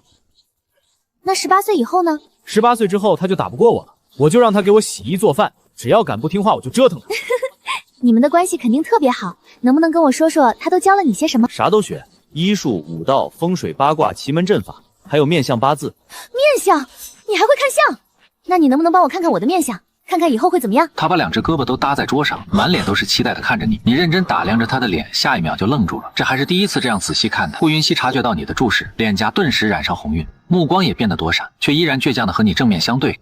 那18岁以后呢？18岁之后他就打不过我了，我就让他给我洗衣做饭，只要敢不听话我就折腾他。你们的关系肯定特别好，能不能跟我说说他都教了你些什么？啥都学，医术、武道、风水、八卦、奇门阵法，还有面相八字。面相？你还会看相？那你能不能帮我看看我的面相，看看以后会怎么样？他把2只胳膊都搭在桌上，满脸都是期待的看着你。你认真打量着他的脸，下一秒就愣住了，这还是第一次这样仔细看他。顾云熙察觉到你的注视，脸颊顿时染上红晕，目光也变得躲闪，却依然倔强的和你正面相对。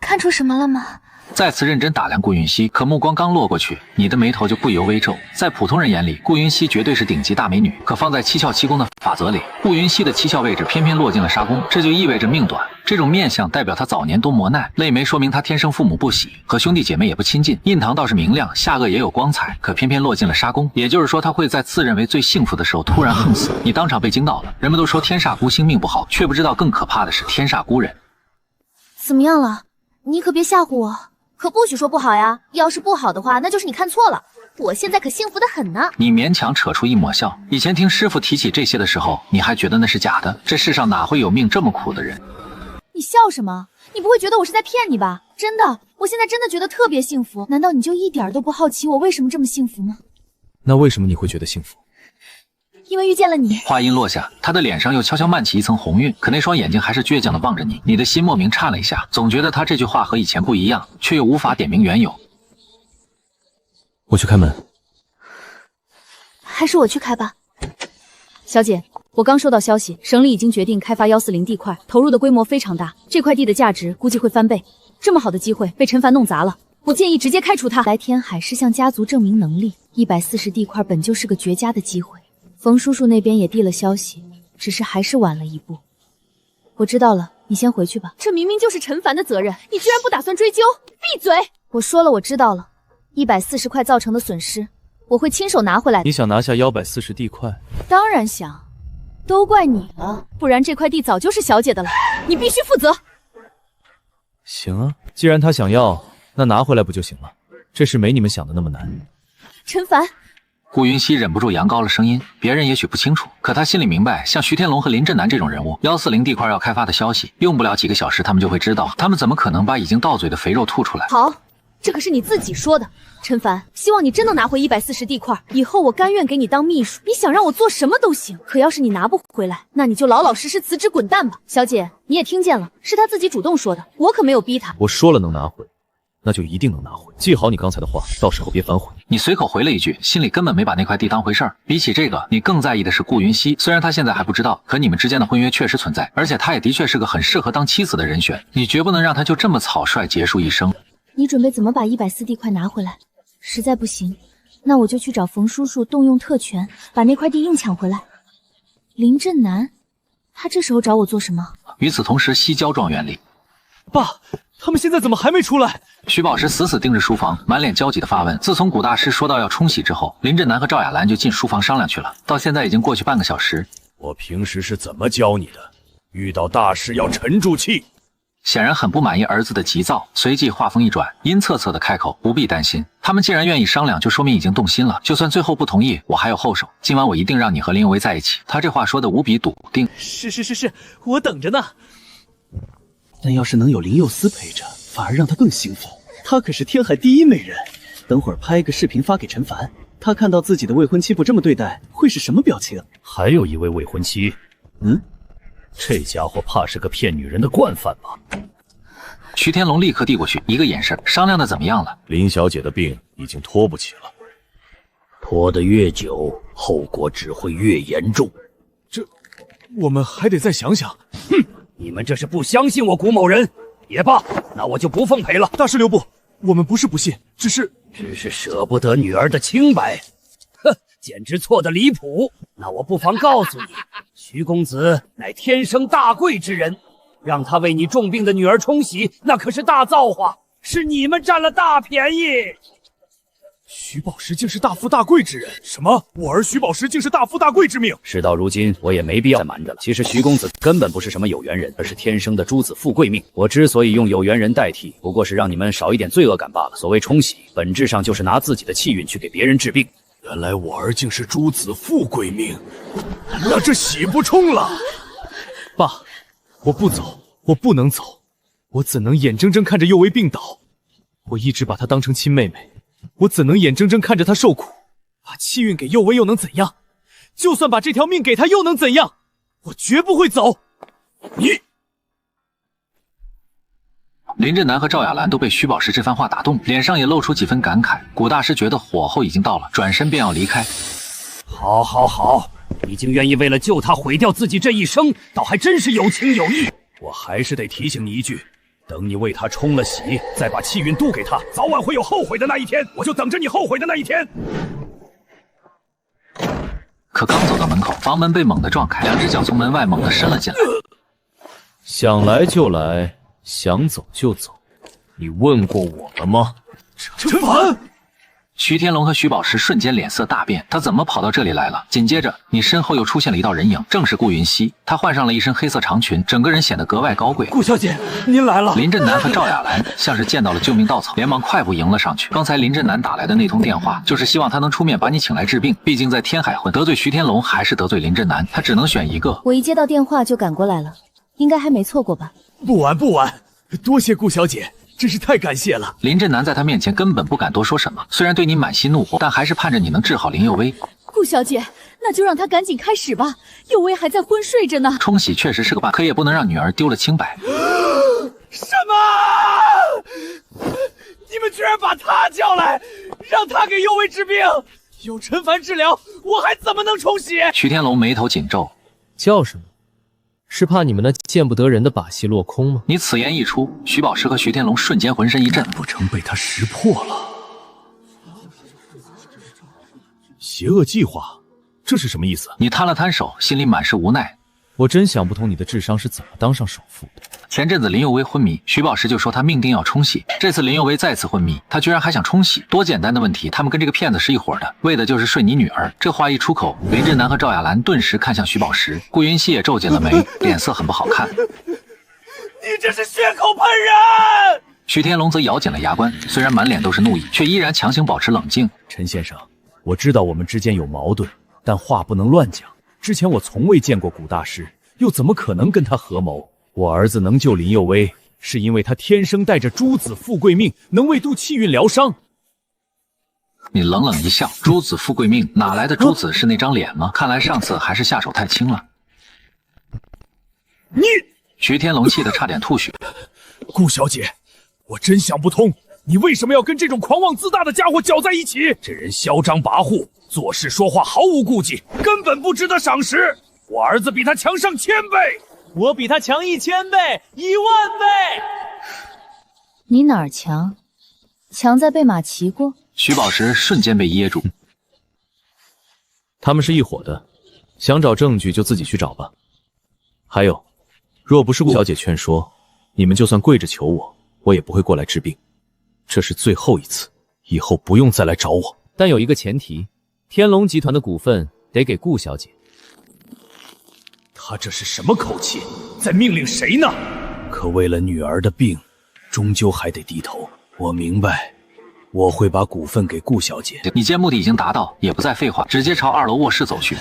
看出什么了吗？再次认真打量顾云熙，可目光刚落过去，你的眉头就不由微皱。在普通人眼里，顾云熙绝对是顶级大美女，可放在七窍七宫的法则里，顾云熙的七窍位置偏偏落进了沙宫，这就意味着命短。这种面相代表他早年多磨难，泪眉说明他天生父母不喜，和兄弟姐妹也不亲近。印堂倒是明亮，下颚也有光彩，可偏偏落进了沙宫。也就是说，他会在自认为最幸福的时候突然横死，你当场被惊到了。人们都说天煞孤星命不好，却不知道更可怕的是天煞孤人。怎么样了？你可别吓唬我，可不许说不好呀！要是不好的话，那就是你看错了。我现在可幸福得很呢。你勉强扯出一抹笑。以前听师傅提起这些的时候，你还觉得那是假的。这世上哪会有命这么苦的人？你笑什么？你不会觉得我是在骗你吧？真的，我现在真的觉得特别幸福。难道你就一点都不好奇我为什么这么幸福吗？那为什么你会觉得幸福？因为遇见了你。话音落下，他的脸上又悄悄漫起一层红晕，可那双眼睛还是倔强地望着你。你的心莫名颤了一下，总觉得他这句话和以前不一样，却又无法点明缘由。我去开门。还是我去开吧。小姐，我刚收到消息，省里已经决定开发140地块，投入的规模非常大，这块地的价值估计会翻倍。这么好的机会被陈凡弄砸了，我建议直接开除他。来天海是向家族证明能力，140地块本就是个绝佳的机会。冯叔叔那边也递了消息，只是还是晚了一步。我知道了，你先回去吧。这明明就是陈凡的责任，你居然不打算追究？闭嘴！我说了，我知道了。140块造成的损失，我会亲手拿回来的。你想拿下140地块？当然想，都怪你了，不然这块地早就是小姐的了，你必须负责。行啊，既然他想要，那拿回来不就行了？这事没你们想的那么难。陈凡。顾云熙忍不住扬高了声音，别人也许不清楚，可他心里明白，像徐天龙和林震南这种人物，140地块要开发的消息，用不了几个小时他们就会知道，他们怎么可能把已经到嘴的肥肉吐出来？好，这可是你自己说的，陈凡，希望你真能拿回140地块，以后我甘愿给你当秘书，你想让我做什么都行。可要是你拿不回来，那你就老老实实辞职滚蛋吧。小姐，你也听见了，是他自己主动说的，我可没有逼他。我说了能拿回，那就一定能拿回。记好你刚才的话，到时候别反悔。你随口回了一句，心里根本没把那块地当回事儿。比起这个，你更在意的是顾云熙。虽然他现在还不知道，可你们之间的婚约确实存在，而且他也的确是个很适合当妻子的人选。你绝不能让他就这么草率结束一生。你准备怎么把140地块拿回来？实在不行，那我就去找冯叔叔动用特权，把那块地硬抢回来。林震南，他这时候找我做什么？与此同时，西郊庄园里，爸，他们现在怎么还没出来？徐宝石死死盯着书房，满脸焦急的发问。自从古大师说到要冲洗之后，林震南和赵雅兰就进书房商量去了。到现在已经过去半个小时。我平时是怎么教你的？遇到大事要沉住气。显然很不满意儿子的急躁，随即话锋一转，阴恻恻的开口：“不必担心，他们既然愿意商量，就说明已经动心了。就算最后不同意，我还有后手。今晚我一定让你和林有为在一起。”他这话说的无比笃定。是，我等着呢。但要是能有林佑思陪着，反而让他更兴奋。她可是天海第一美人。等会儿拍个视频发给陈凡，他看到自己的未婚妻不这么对待，会是什么表情？还有一位未婚妻。这家伙怕是个骗女人的惯犯吧？徐天龙立刻递过去一个眼神，商量的怎么样了？林小姐的病已经拖不起了，拖得越久，后果只会越严重。这，我们还得再想想。哼，你们这是不相信我古某人？也罢，那我就不奉陪了。大师留步，我们不是不信，只是舍不得女儿的清白。哼，简直错得离谱。那我不妨告诉你，徐公子乃天生大贵之人，让他为你重病的女儿冲洗，那可是大造化，是你们占了大便宜。徐宝石竟是大富大贵之人？什么？我儿徐宝石竟是大富大贵之命？事到如今，我也没必要再瞒着了。其实徐公子根本不是什么有缘人，而是天生的诸子富贵命。我之所以用有缘人代替，不过是让你们少一点罪恶感罢了。所谓冲洗，本质上就是拿自己的气运去给别人治病。原来我儿竟是诸子富贵命，那这喜不冲了。爸，我不走，我不能走，我怎能眼睁睁看着佑薇病倒？我一直把她当成亲妹妹，我怎能眼睁睁看着她受苦？把气运给佑薇又能怎样？就算把这条命给她又能怎样？我绝不会走。你。林震南和赵雅兰都被徐宝石这番话打动，脸上也露出几分感慨。古大师觉得火候已经到了，转身便要离开。好，已经愿意为了救他毁掉自己这一生，倒还真是有情有义。我还是得提醒你一句，等你为他冲了洗，再把气运渡给他，早晚会有后悔的那一天。我就等着你后悔的那一天。可刚走到门口，房门被猛地撞开，两只脚从门外猛地伸了进来。想来就来，想走就走，你问过我了吗？陈凡。徐天龙和徐宝石瞬间脸色大变，他怎么跑到这里来了？紧接着，你身后又出现了一道人影，正是顾云熙。她换上了一身黑色长裙，整个人显得格外高贵。顾小姐，您来了。林震南和赵雅兰像是见到了救命稻草，连忙快步迎了上去。刚才林震南打来的那通电话，就是希望他能出面把你请来治病。毕竟在天海混，得罪徐天龙还是得罪林震南，他只能选一个。我一接到电话就赶过来了，应该还没错过吧？不晚不晚，多谢顾小姐。真是太感谢了！林震南在他面前根本不敢多说什么，虽然对你满心怒火，但还是盼着你能治好林佑威。顾小姐，那就让他赶紧开始吧，佑威还在昏睡着呢。冲喜确实是个办，可也不能让女儿丢了清白。什么？你们居然把他叫来，让他给佑威治病？有陈凡治疗，我还怎么能冲喜？徐天龙眉头紧皱，叫什么？是怕你们那见不得人的把戏落空吗？你此言一出，徐宝石和徐天龙瞬间浑身一震，难不成被他识破了？邪恶计划，这是什么意思？你摊了摊手，心里满是无奈。我真想不通你的智商是怎么当上首富的。前阵子林佑威昏迷，徐宝石就说他命定要冲喜。这次林佑威再次昏迷，他居然还想冲喜，多简单的问题，他们跟这个骗子是一伙的，为的就是睡你女儿。这话一出口，林震南和赵雅兰顿时看向徐宝石，顾云熙也皱紧了眉，脸色很不好看。你这是血口喷人！徐天龙则咬紧了牙关，虽然满脸都是怒意，却依然强行保持冷静。陈先生，我知道我们之间有矛盾，但话不能乱讲。之前我从未见过古大师，又怎么可能跟他合谋？我儿子能救林佑威，是因为他天生带着诸子富贵命，能为度气运疗伤。你冷冷一笑，诸子富贵命哪来的诸子？是那张脸吗？看来上次还是下手太轻了。你！徐天龙气得差点吐血。顾小姐，我真想不通，你为什么要跟这种狂妄自大的家伙搅在一起？这人嚣张跋扈，做事说话毫无顾忌，根本不值得赏识。我儿子比他强上1000倍，我比他强1000倍、10000倍。你哪儿强？强在被马骑过？徐宝石瞬间被噎住。他们是一伙的，想找证据就自己去找吧。还有，若不是顾小姐劝说，你们就算跪着求我，我也不会过来治病。这是最后一次，以后不用再来找我。但有一个前提，天龙集团的股份得给顾小姐。他这是什么口气？在命令谁呢？可为了女儿的病，终究还得低头。我明白，我会把股份给顾小姐。你见目的已经达到，也不再废话，直接朝2楼卧室走去。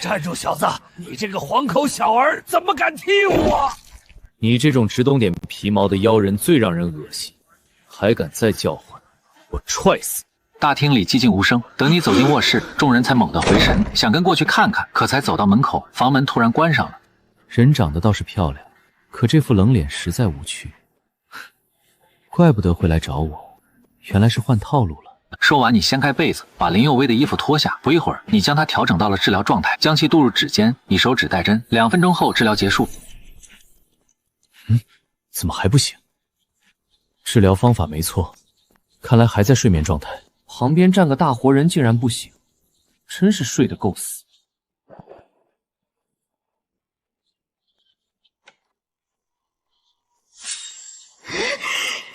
站住，小子！你这个黄口小儿，怎么敢踢我？你这种只懂点皮毛的妖人最让人恶心，还敢再叫唤，我踹死！大厅里寂静无声，等你走进卧室，众人才猛地回神，想跟过去看看，可才走到门口，房门突然关上了。人长得倒是漂亮，可这副冷脸实在无趣，怪不得会来找我，原来是换套路了。说完，你掀开被子，把林佑威的衣服脱下。不一会儿，你将他调整到了治疗状态，将其渡入指尖，你手指带针。2分钟后，治疗结束。怎么还不醒？治疗方法没错，看来还在睡眠状态。旁边站个大活人竟然不醒，真是睡得够死。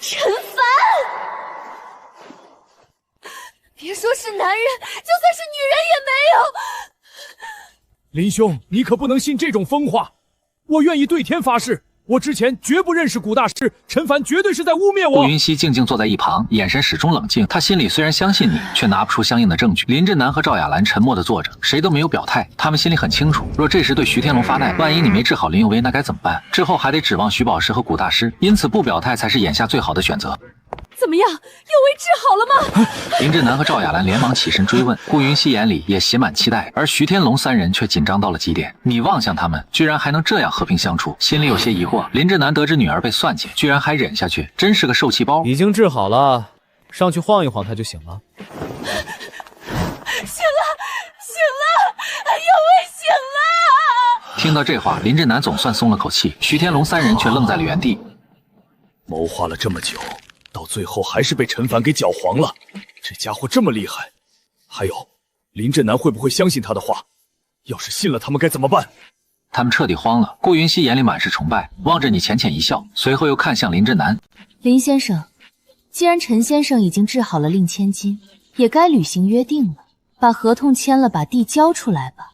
陈凡，别说是男人，就算是女人也没有。林兄，你可不能信这种疯话！我愿意对天发誓，我之前绝不认识古大师，陈凡绝对是在污蔑我。顾云熙静静坐在一旁，眼神始终冷静。他心里虽然相信你，却拿不出相应的证据。林震南和赵雅兰沉默地坐着，谁都没有表态。他们心里很清楚，若这时对徐天龙发难，万一你没治好林佑威，那该怎么办？之后还得指望徐宝石和古大师，因此不表态才是眼下最好的选择。怎么样，佑威治好了吗？林震南和赵雅兰连忙起身追问，顾云熙眼里也写满期待，而徐天龙3人却紧张到了极点。你望向他们，居然还能这样和平相处，心里有些疑惑。林震南得知女儿被算计，居然还忍下去，真是个受气包。已经治好了，上去晃一晃他就醒了。醒了，佑威醒了！听到这话，林震南总算松了口气，徐天龙3人却愣在了原地。谋划了这么久，到最后还是被陈凡给搅黄了。这家伙这么厉害，还有林震南会不会相信他的话？要是信了，他们该怎么办？他们彻底慌了。顾云溪眼里满是崇拜，望着你浅浅一笑，随后又看向林志南。林先生，既然陈先生已经治好了令千金，也该履行约定了，把合同签了，把地交出来吧。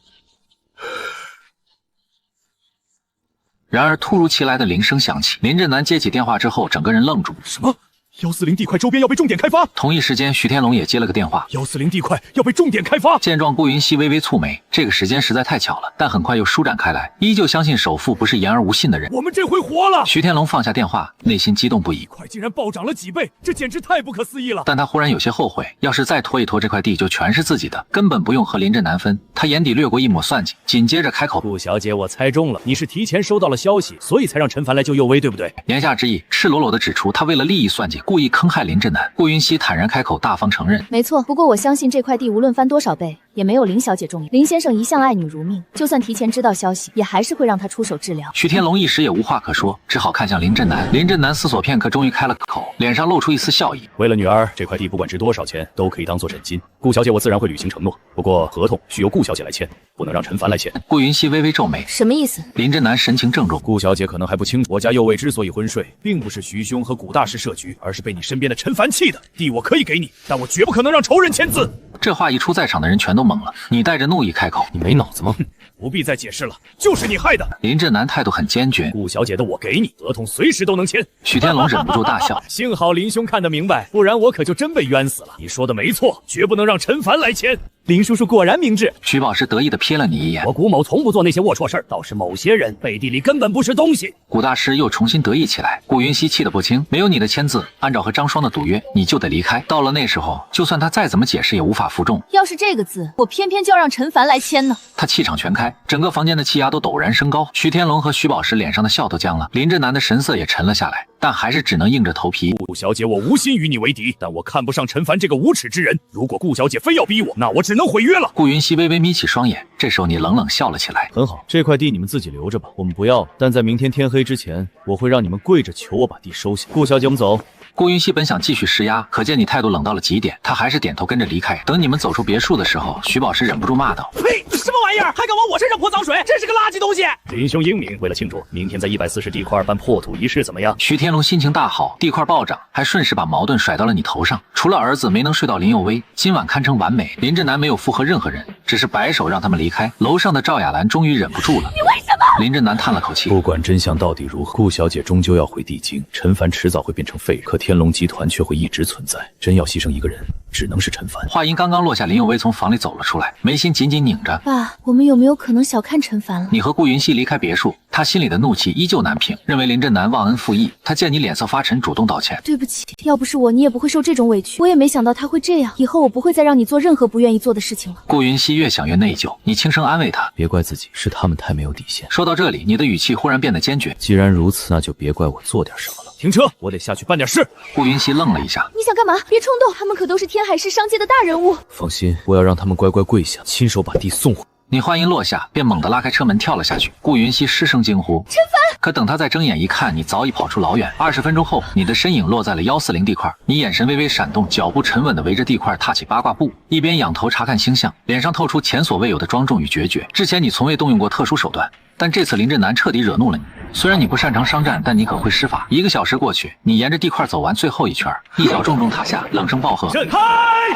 然而突如其来的铃声响起，林志南接起电话之后，整个人愣住。什么？140地块周边要被重点开发。同一时间，徐天龙也接了个电话，140地块要被重点开发。见状，顾云溪微微蹙眉，这个时间实在太巧了，但很快又舒展开来，依旧相信首富不是言而无信的人。我们这回活了！徐天龙放下电话，内心激动不已，块竟然暴涨了几倍，这简直太不可思议了。但他忽然有些后悔，要是再拖一拖，这块地就全是自己的，根本不用和林志南分。他眼底掠过一抹算计，紧接着开口：顾小姐，我猜中了，你是提前收到了消息，所以才让陈凡来救佑薇，对不对？言下之意，赤裸裸的指出他为了利益算计，故意坑害林志南。顾云溪坦然开口，大方承认。没错，不过我相信这块地无论翻多少倍，也没有林小姐重要。林先生一向爱女如命，就算提前知道消息，也还是会让他出手治疗。徐天龙一时也无话可说，只好看向林志南。林志南思索片刻，终于开了口，脸上露出一丝笑意。为了女儿，这块地不管值多少钱，都可以当做诊金。顾小姐，我自然会履行承诺，不过合同需由顾小姐来签，不能让陈凡来签。顾云溪微微皱眉，什么意思？林志南神情郑重。顾小姐可能还不清楚，我家右卫之所以昏睡，并不是徐兄和顾大师设局，而是被你身边的陈凡气的。地我可以给你，但我绝不可能让仇人签字。这话一出，在场的人全都懵了。你带着怒意开口：“你没脑子吗？”不必再解释了，就是你害的。林志南态度很坚决。顾小姐的我给你，合同随时都能签。许天龙忍不住大笑，幸好林兄看得明白，不然我可就真被冤死了。你说的没错，绝不能让陈凡来签。林叔叔果然明智。徐宝石得意地瞥了你一眼。我顾某从不做那些龌龊事儿，倒是某些人背地里根本不是东西。顾大师又重新得意起来。顾云溪气得不轻，没有你的签字，按照和张双的赌约，你就得离开。到了那时候，就算他再怎么解释，也无法服众。要是这个字，我偏偏就要让陈凡来签呢。他气场全开，整个房间的气压都陡然升高。徐天龙和徐宝石脸上的笑都僵了，林志南的神色也沉了下来，但还是只能硬着头皮。顾小姐，我无心与你为敌，但我看不上陈凡这个无耻之人。如果顾小姐非要逼我，那我只能毁约了。顾云溪微微眯起双眼，这时候你冷冷笑了起来。很好，这块地你们自己留着吧，我们不要了。但在明天天黑之前，我会让你们跪着求我把地收下。顾小姐，我们走。顾云溪本想继续施压，可见你态度冷到了极点，他还是点头跟着离开。等你们走出别墅的时候，徐宝石忍不住骂道：“呸！什么玩意儿，还敢往我身上泼脏水，真是个垃圾东西！”林兄英明，为了庆祝，明天在140地块办破土仪式怎么样？徐天龙心情大好，地块暴涨，还顺势把矛盾甩到了你头上。除了儿子没能睡到林佑薇，今晚堪称完美。林志南没有附和任何人，只是摆手让他们离开。楼上的赵雅兰终于忍不住了：“你为什么？”林志南叹了口气，不管真相到底如何，顾小姐终究要回地京，陈凡迟早会变成废人，可天龙集团却会一直存在。真要牺牲一个人，只能是陈凡。话音刚刚落下，林佑薇从房里走了出来，眉心紧紧拧着。爸，我们有没有可能小看陈凡了？你和顾云溪离开别墅，他心里的怒气依旧难平，认为林志南忘恩负义。他见你脸色发沉，主动道歉。对不起，要不是我，你也不会受这种委屈。我也没想到他会这样，以后我不会再让你做任何不愿意做的事情了。顾云溪越想越内疚，你轻声安慰他：“别怪自己，是他们太没有底线。”说到这里，你的语气忽然变得坚决。既然如此，那就别怪我做点什么了。停车，我得下去办点事。顾云溪愣了一下，你想干嘛？别冲动，他们可都是天海市商界的大人物。放心，我要让他们乖乖跪下，亲手把地送回。你话音落下，便猛地拉开车门跳了下去。顾云溪失声惊呼：“陈凡！”可等他再睁眼一看，你早已跑出老远。20分钟后，你的身影落在了140地块，你眼神微微闪动，脚步沉稳地围着地块踏起八卦步，一边仰头查看星象，脸上透出前所未有的庄重与决绝。之前你从未动用过特殊手段，但这次林志南彻底惹怒了你。虽然你不擅长商战，但你可会施法。1个小时过去，你沿着地块走完最后一圈，一脚重重踏下，冷声暴喝：“震开！”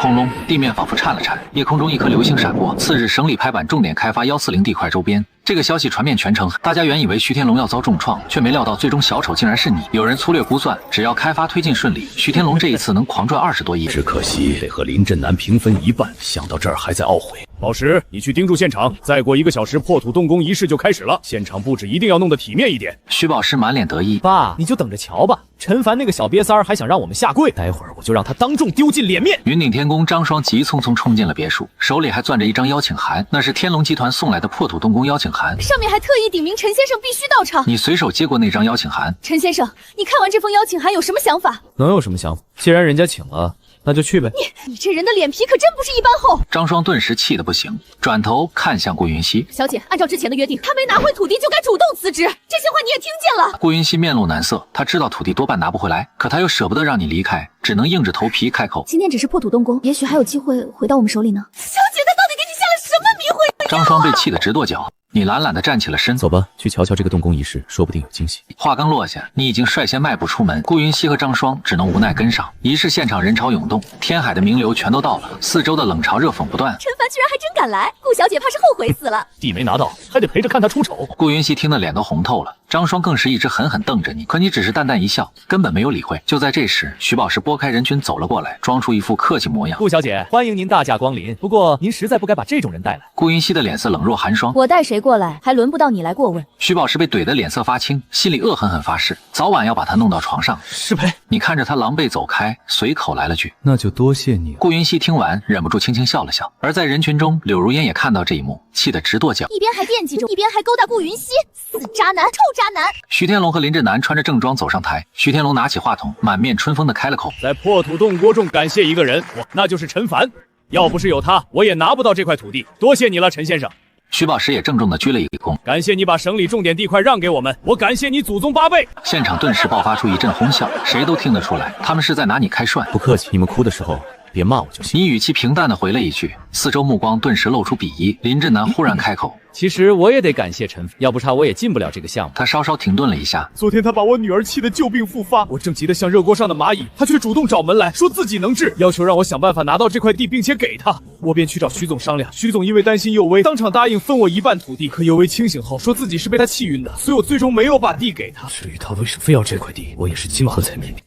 轰隆，地面仿佛颤了颤，夜空中一颗流星闪过。次日，省里拍板重点开发140地块周边。这个消息传遍全城，大家原以为徐天龙要遭重创，却没料到最终小丑竟然是你。有人粗略估算，只要开发推进顺利，徐天龙这一次能狂赚20多亿。只可惜得和林振南平分一半，想到这儿还在懊悔。宝石，你去盯住现场，再过1个小时破土动工仪式就开始了，现场布置一定要弄得体面一点。徐宝石满脸得意，爸，你就等着瞧吧。陈凡那个小瘪三儿还想让我们下跪，待会儿我就让他当众丢尽脸面。云顶天宫张双急匆匆冲进了别墅，手里还攥着一张邀请函，那是天龙集团送来的破土动工邀请函，上面还特意顶明陈先生必须到场。你随手接过那张邀请函。陈先生，你看完这封邀请函有什么想法？能有什么想法？既然人家请了，那就去呗。你这人的脸皮可真不是一般厚。张双顿时气得不行，转头看向顾云溪：“小姐，按照之前的约定，他没拿回土地就该主动辞职，这些话你也听见了。”顾云溪面露难色，他知道土地多半拿不回来，可他又舍不得让你离开，只能硬着头皮开口：“今天只是破土动工，也许还有机会回到我们手里呢。”小姐，他到底给你下了什么迷魂药？张双被气得直跺脚。你懒懒地站起了身。走吧，去瞧瞧这个动工仪式，说不定有惊喜。话刚落下，你已经率先迈步出门，顾云熙和张双只能无奈跟上。仪式现场人潮涌动，天海的名流全都到了，四周的冷嘲热讽不断。陈凡居然还真敢来，顾小姐怕是后悔死了。地没拿到，还得陪着看他出丑。顾云熙听得脸都红透了，张双更是一直狠狠瞪着你，可你只是淡淡一笑，根本没有理会。就在这时，徐宝石拨开人群走了过来，装出一副客气模样。顾小姐，欢迎您大驾光临，不过您实在不该把这种人带来。顾云熙的脸色冷若寒霜，我带谁过来，还轮不到你来过问。徐宝石被怼得脸色发青，心里恶狠狠发誓，早晚要把他弄到床上。师培，你看着他狼狈走开，随口来了句：“那就多谢你了。”顾云熙听完，忍不住轻轻笑了笑。而在人群中，柳如烟也看到这一幕，气得直跺脚，一边还惦记着，一边还勾搭顾云熙，死渣男，臭渣男！徐天龙和林志南穿着正装走上台，徐天龙拿起话筒，满面春风的开了口：“在破土动国中感谢一个人，那就是陈凡。要不是有他，我也拿不到这块土地。多谢你了，陈先生。”徐宝石也郑重地鞠了一躬，感谢你把省里重点地块让给我们，我感谢你祖宗8辈。现场顿时爆发出一阵哄笑，谁都听得出来，他们是在拿你开涮。不客气，你们哭的时候别骂我就行。你语气平淡地回了一句，四周目光顿时露出鄙夷。林志南忽然开口：“其实我也得感谢陈，要不差我也进不了这个项目。”他稍稍停顿了一下，昨天他把我女儿气得旧病复发，我正急得像热锅上的蚂蚁，他却主动找门来说自己能治，要求让我想办法拿到这块地，并且给他。我便去找徐总商量，徐总因为担心佑威，当场答应分我一半土地。可佑威清醒后说自己是被他气晕的，所以我最终没有把地给他。至于他为什么非要这块地，我也是今晚才明白。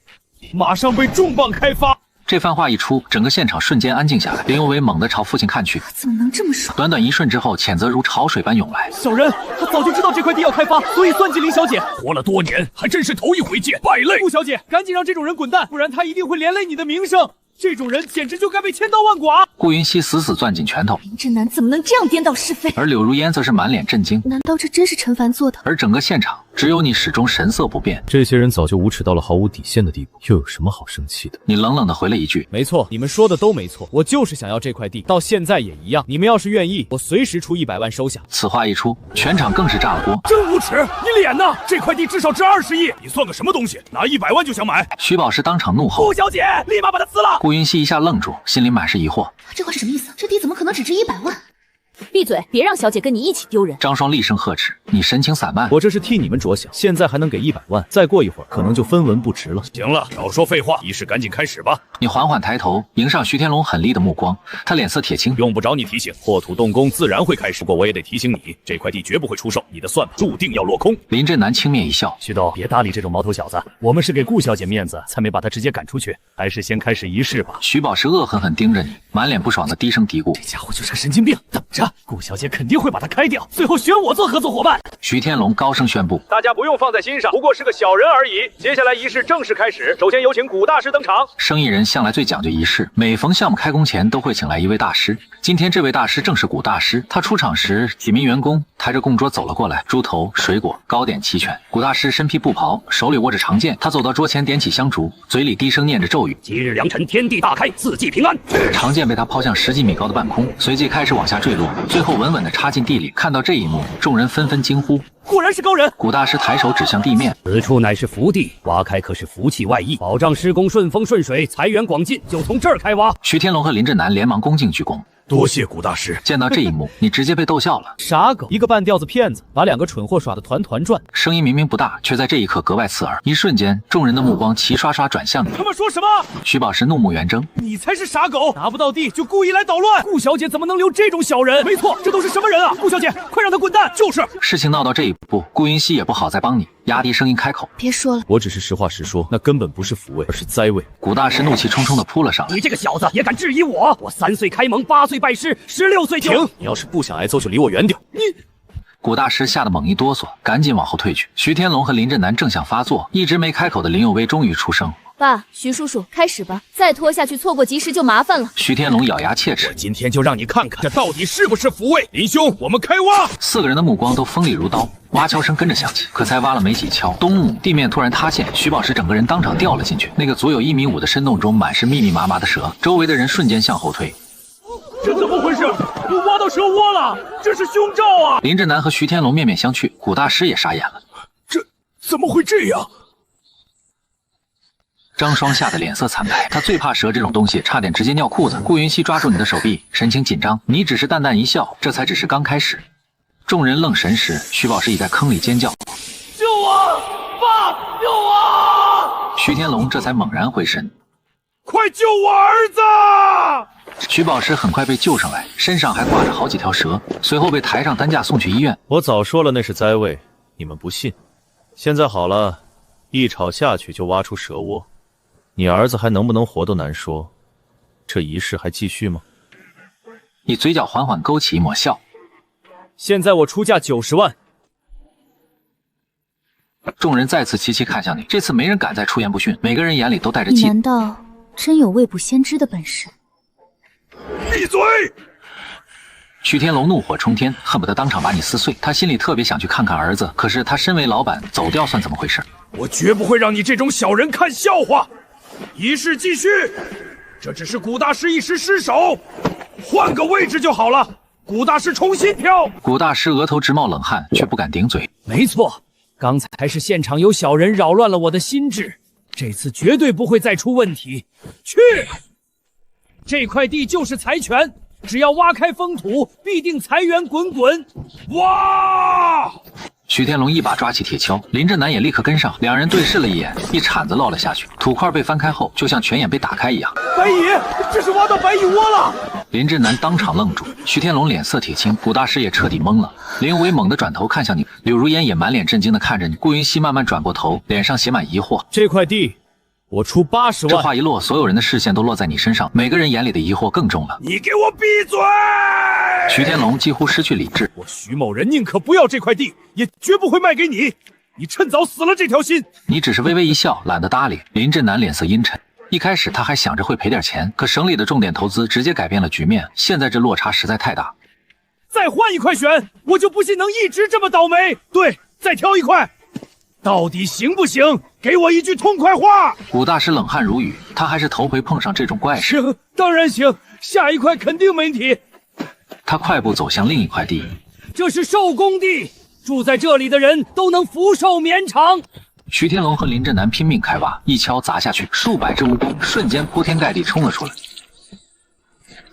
马上被重磅开发。这番话一出，整个现场瞬间安静下来。林有为猛地朝父亲看去，怎么能这么爽？短短一瞬之后，谴责如潮水般涌来。小人，他早就知道这块地要开发，所以算计林小姐。活了多年，还真是头一回见，败类！顾小姐，赶紧让这种人滚蛋，不然他一定会连累你的名声。这种人简直就该被千刀万剐。顾云熙死死攥紧拳头，林志南怎么能这样颠倒是非？而柳如烟则是满脸震惊。难道这真是陈凡做的？而整个现场只有你始终神色不变。这些人早就无耻到了毫无底线的地步，又有什么好生气的？你冷冷地回了一句：“没错，你们说的都没错，我就是想要这块地，到现在也一样。你们要是愿意，我随时出100万收下。”此话一出，全场更是炸了锅。真无耻！你脸呢？这块地至少值20亿，你算个什么东西？拿100万就想买？徐宝石当场怒吼：“顾小姐，立马把他撕了！”顾云熙一下愣住，心里满是疑惑。这话是什么意思？这地怎么可能只值100万？闭嘴，别让小姐跟你一起丢人。张双厉声呵斥：“你神情散漫，我这是替你们着想，现在还能给100万，再过一会儿可能就分文不值了。”行了，少说废话，仪式赶紧开始吧。你缓缓抬头，迎上徐天龙狠厉的目光，他脸色铁青：“用不着你提醒，破土动工自然会开始。不过我也得提醒你，这块地绝不会出售，你的算盘注定要落空。”林振南轻蔑一笑：“徐董，别搭理这种毛头小子，我们是给顾小姐面子，才没把她直接赶出去，还是先开始仪式吧。”徐宝石恶狠狠盯着你，满脸不爽的低声嘀咕：“这家伙就是个神经病，等着，顾小姐肯定会把他开掉，最后选我做合作伙伴。”徐天龙高声宣布：“大家不用放在心上，不过是个小人而已。接下来仪式正式开始，首先有请古大师登场。”生意人向来最讲究仪式，每逢项目开工前都会请来一位大师。今天这位大师正是古大师。他出场时，几名员工抬着供桌走了过来，猪头、水果、糕点齐全。古大师身披布袍，手里握着长剑。他走到桌前，点起香烛，嘴里低声念着咒语：“吉日良辰，天地大开，四季平安。”长剑被他抛向10几米高的半空，随即开始往下坠落，最后稳稳地插进地里。看到这一幕，众人纷纷惊呼：“果然是高人！”古大师抬手指向地面：“此处乃是福地，挖开可是福气外溢，保障施工顺风顺水，财源广进，就从这儿开挖。”徐天龙和林振南连忙恭敬鞠躬。多谢古大师。见到这一幕，你直接被逗笑了。傻狗，一个半吊子骗子，把2个蠢货耍得团团转。声音明明不大，却在这一刻格外刺耳。一瞬间，众人的目光齐刷刷转向你。他们说什么？徐宝石怒目圆睁：“你才是傻狗，拿不到地就故意来捣乱。顾小姐怎么能留这种小人？没错，这都是什么人啊？顾小姐，快让他滚蛋！”就是。事情闹到这一步，顾云熙也不好再帮你，压低声音开口：“别说了，我只是实话实说，那根本不是抚慰，而是栽位。”古大师怒气冲冲地扑了上来：“你这个小子也敢质疑我？我3岁开蒙，8岁拜师，16岁就……”停！你要是不想挨揍，就离我远点。你。古大师吓得猛一哆嗦，赶紧往后退去。徐天龙和林振南正想发作，一直没开口的林有为终于出声：“爸，徐叔叔，开始吧，再拖下去，错过吉时就麻烦了。”徐天龙咬牙切齿：“我今天就让你看看，这到底是不是抚慰？林兄，我们开挖！”4个人的目光都锋利如刀，挖敲声跟着响起。可才挖了没几锹，咚！地面突然塌陷，徐宝石整个人当场掉了进去。那个足有1.5米的深洞中满是密密麻麻的蛇，周围的人瞬间向后退。这怎么回事？我挖到蛇窝了，这是凶兆啊！林振南和徐天龙面面相觑，古大师也傻眼了。这怎么会这样？张双吓得脸色惨白，他最怕蛇这种东西，差点直接尿裤子。顾云熙抓住你的手臂，神情紧张：“你只是淡淡一笑，这才只是刚开始。”众人愣神时，徐宝石已在坑里尖叫：“救我！爸，救我！”徐天龙这才猛然回神：“快救我儿子！”徐宝石很快被救上来，身上还挂着好几条蛇，随后被抬上担架送去医院。我早说了那是灾位，你们不信。现在好了，一吵下去就挖出蛇窝，你儿子还能不能活都难说。这仪式还继续吗？你嘴角缓缓勾起一抹笑。现在我出价90万。众人再次齐齐看向你，这次没人敢再出言不逊，每个人眼里都带着忌。你难道真有未卜先知的本事？闭嘴！徐天龙怒火冲天，恨不得当场把你撕碎。他心里特别想去看看儿子，可是他身为老板，走掉算怎么回事？我绝不会让你这种小人看笑话。仪式继续，这只是古大师一时失手，换个位置就好了。古大师重新挑。古大师额头直冒冷汗，却不敢顶嘴。没错，刚才是现场有小人扰乱了我的心智，这次绝对不会再出问题。去！这块地就是财权，只要挖开封土，必定财源滚滚。哇！徐天龙一把抓起铁锹，林正南也立刻跟上，两人对视了一眼，一铲子落了下去。土块被翻开后，就像泉眼被打开一样。白蚁，这是挖到白蚁窝了！林正南当场愣住，徐天龙脸色铁青，古大师也彻底懵了。林无为猛地转头看向你，柳如烟也满脸震惊地看着你。顾云熙慢慢转过头，脸上写满疑惑。这块地，我出80万。这话一落，所有人的视线都落在你身上，每个人眼里的疑惑更重了。你给我闭嘴！徐天龙几乎失去理智。我徐某人宁可不要这块地，也绝不会卖给你。你趁早死了这条心。你只是微微一笑，懒得搭理。林振南脸色阴沉。一开始他还想着会赔点钱，可省里的重点投资直接改变了局面，现在这落差实在太大。再换一块选，我就不信能一直这么倒霉。对，再挑一块，到底行不行？给我一句痛快话。古大师冷汗如雨，他还是头回碰上这种怪事。行，当然行，下一块肯定没问题。他快步走向另一块地，这是寿宫地，住在这里的人都能福寿绵长。徐天龙和林振南拼命开挖，一锹砸下去，数百只蜈蚣瞬间铺天盖地冲了出来，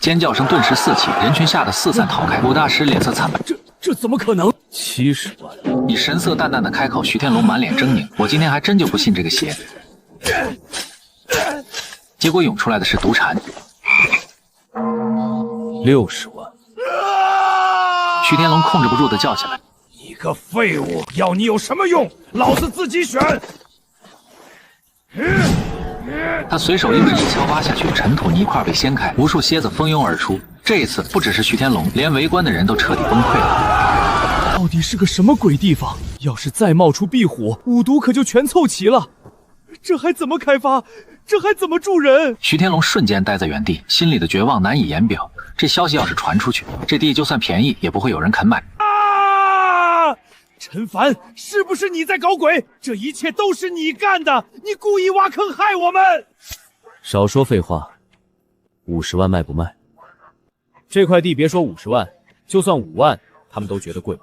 尖叫声顿时四起，人群吓得四散逃开。古大师脸色惨白，这怎么可能？70万！你神色淡淡的开口，徐天龙满脸狰狞，我今天还真就不信这个邪。结果涌出来的是毒蝉。60万！徐天龙控制不住的叫起来。你个废物，要你有什么用？老子自己选。他随手又是一锹挖下去，尘土泥块被掀开，无数蝎子蜂拥而出。这一次不只是徐天龙，连围观的人都彻底崩溃了。到底是个什么鬼地方？要是再冒出壁虎，五毒可就全凑齐了。这还怎么开发？这还怎么住人？徐天龙瞬间呆在原地，心里的绝望难以言表。这消息要是传出去，这地就算便宜也不会有人肯买。陈凡，是不是你在搞鬼？这一切都是你干的，你故意挖坑害我们！少说废话，50万卖不卖？这块地别说50万，就算5万，他们都觉得贵。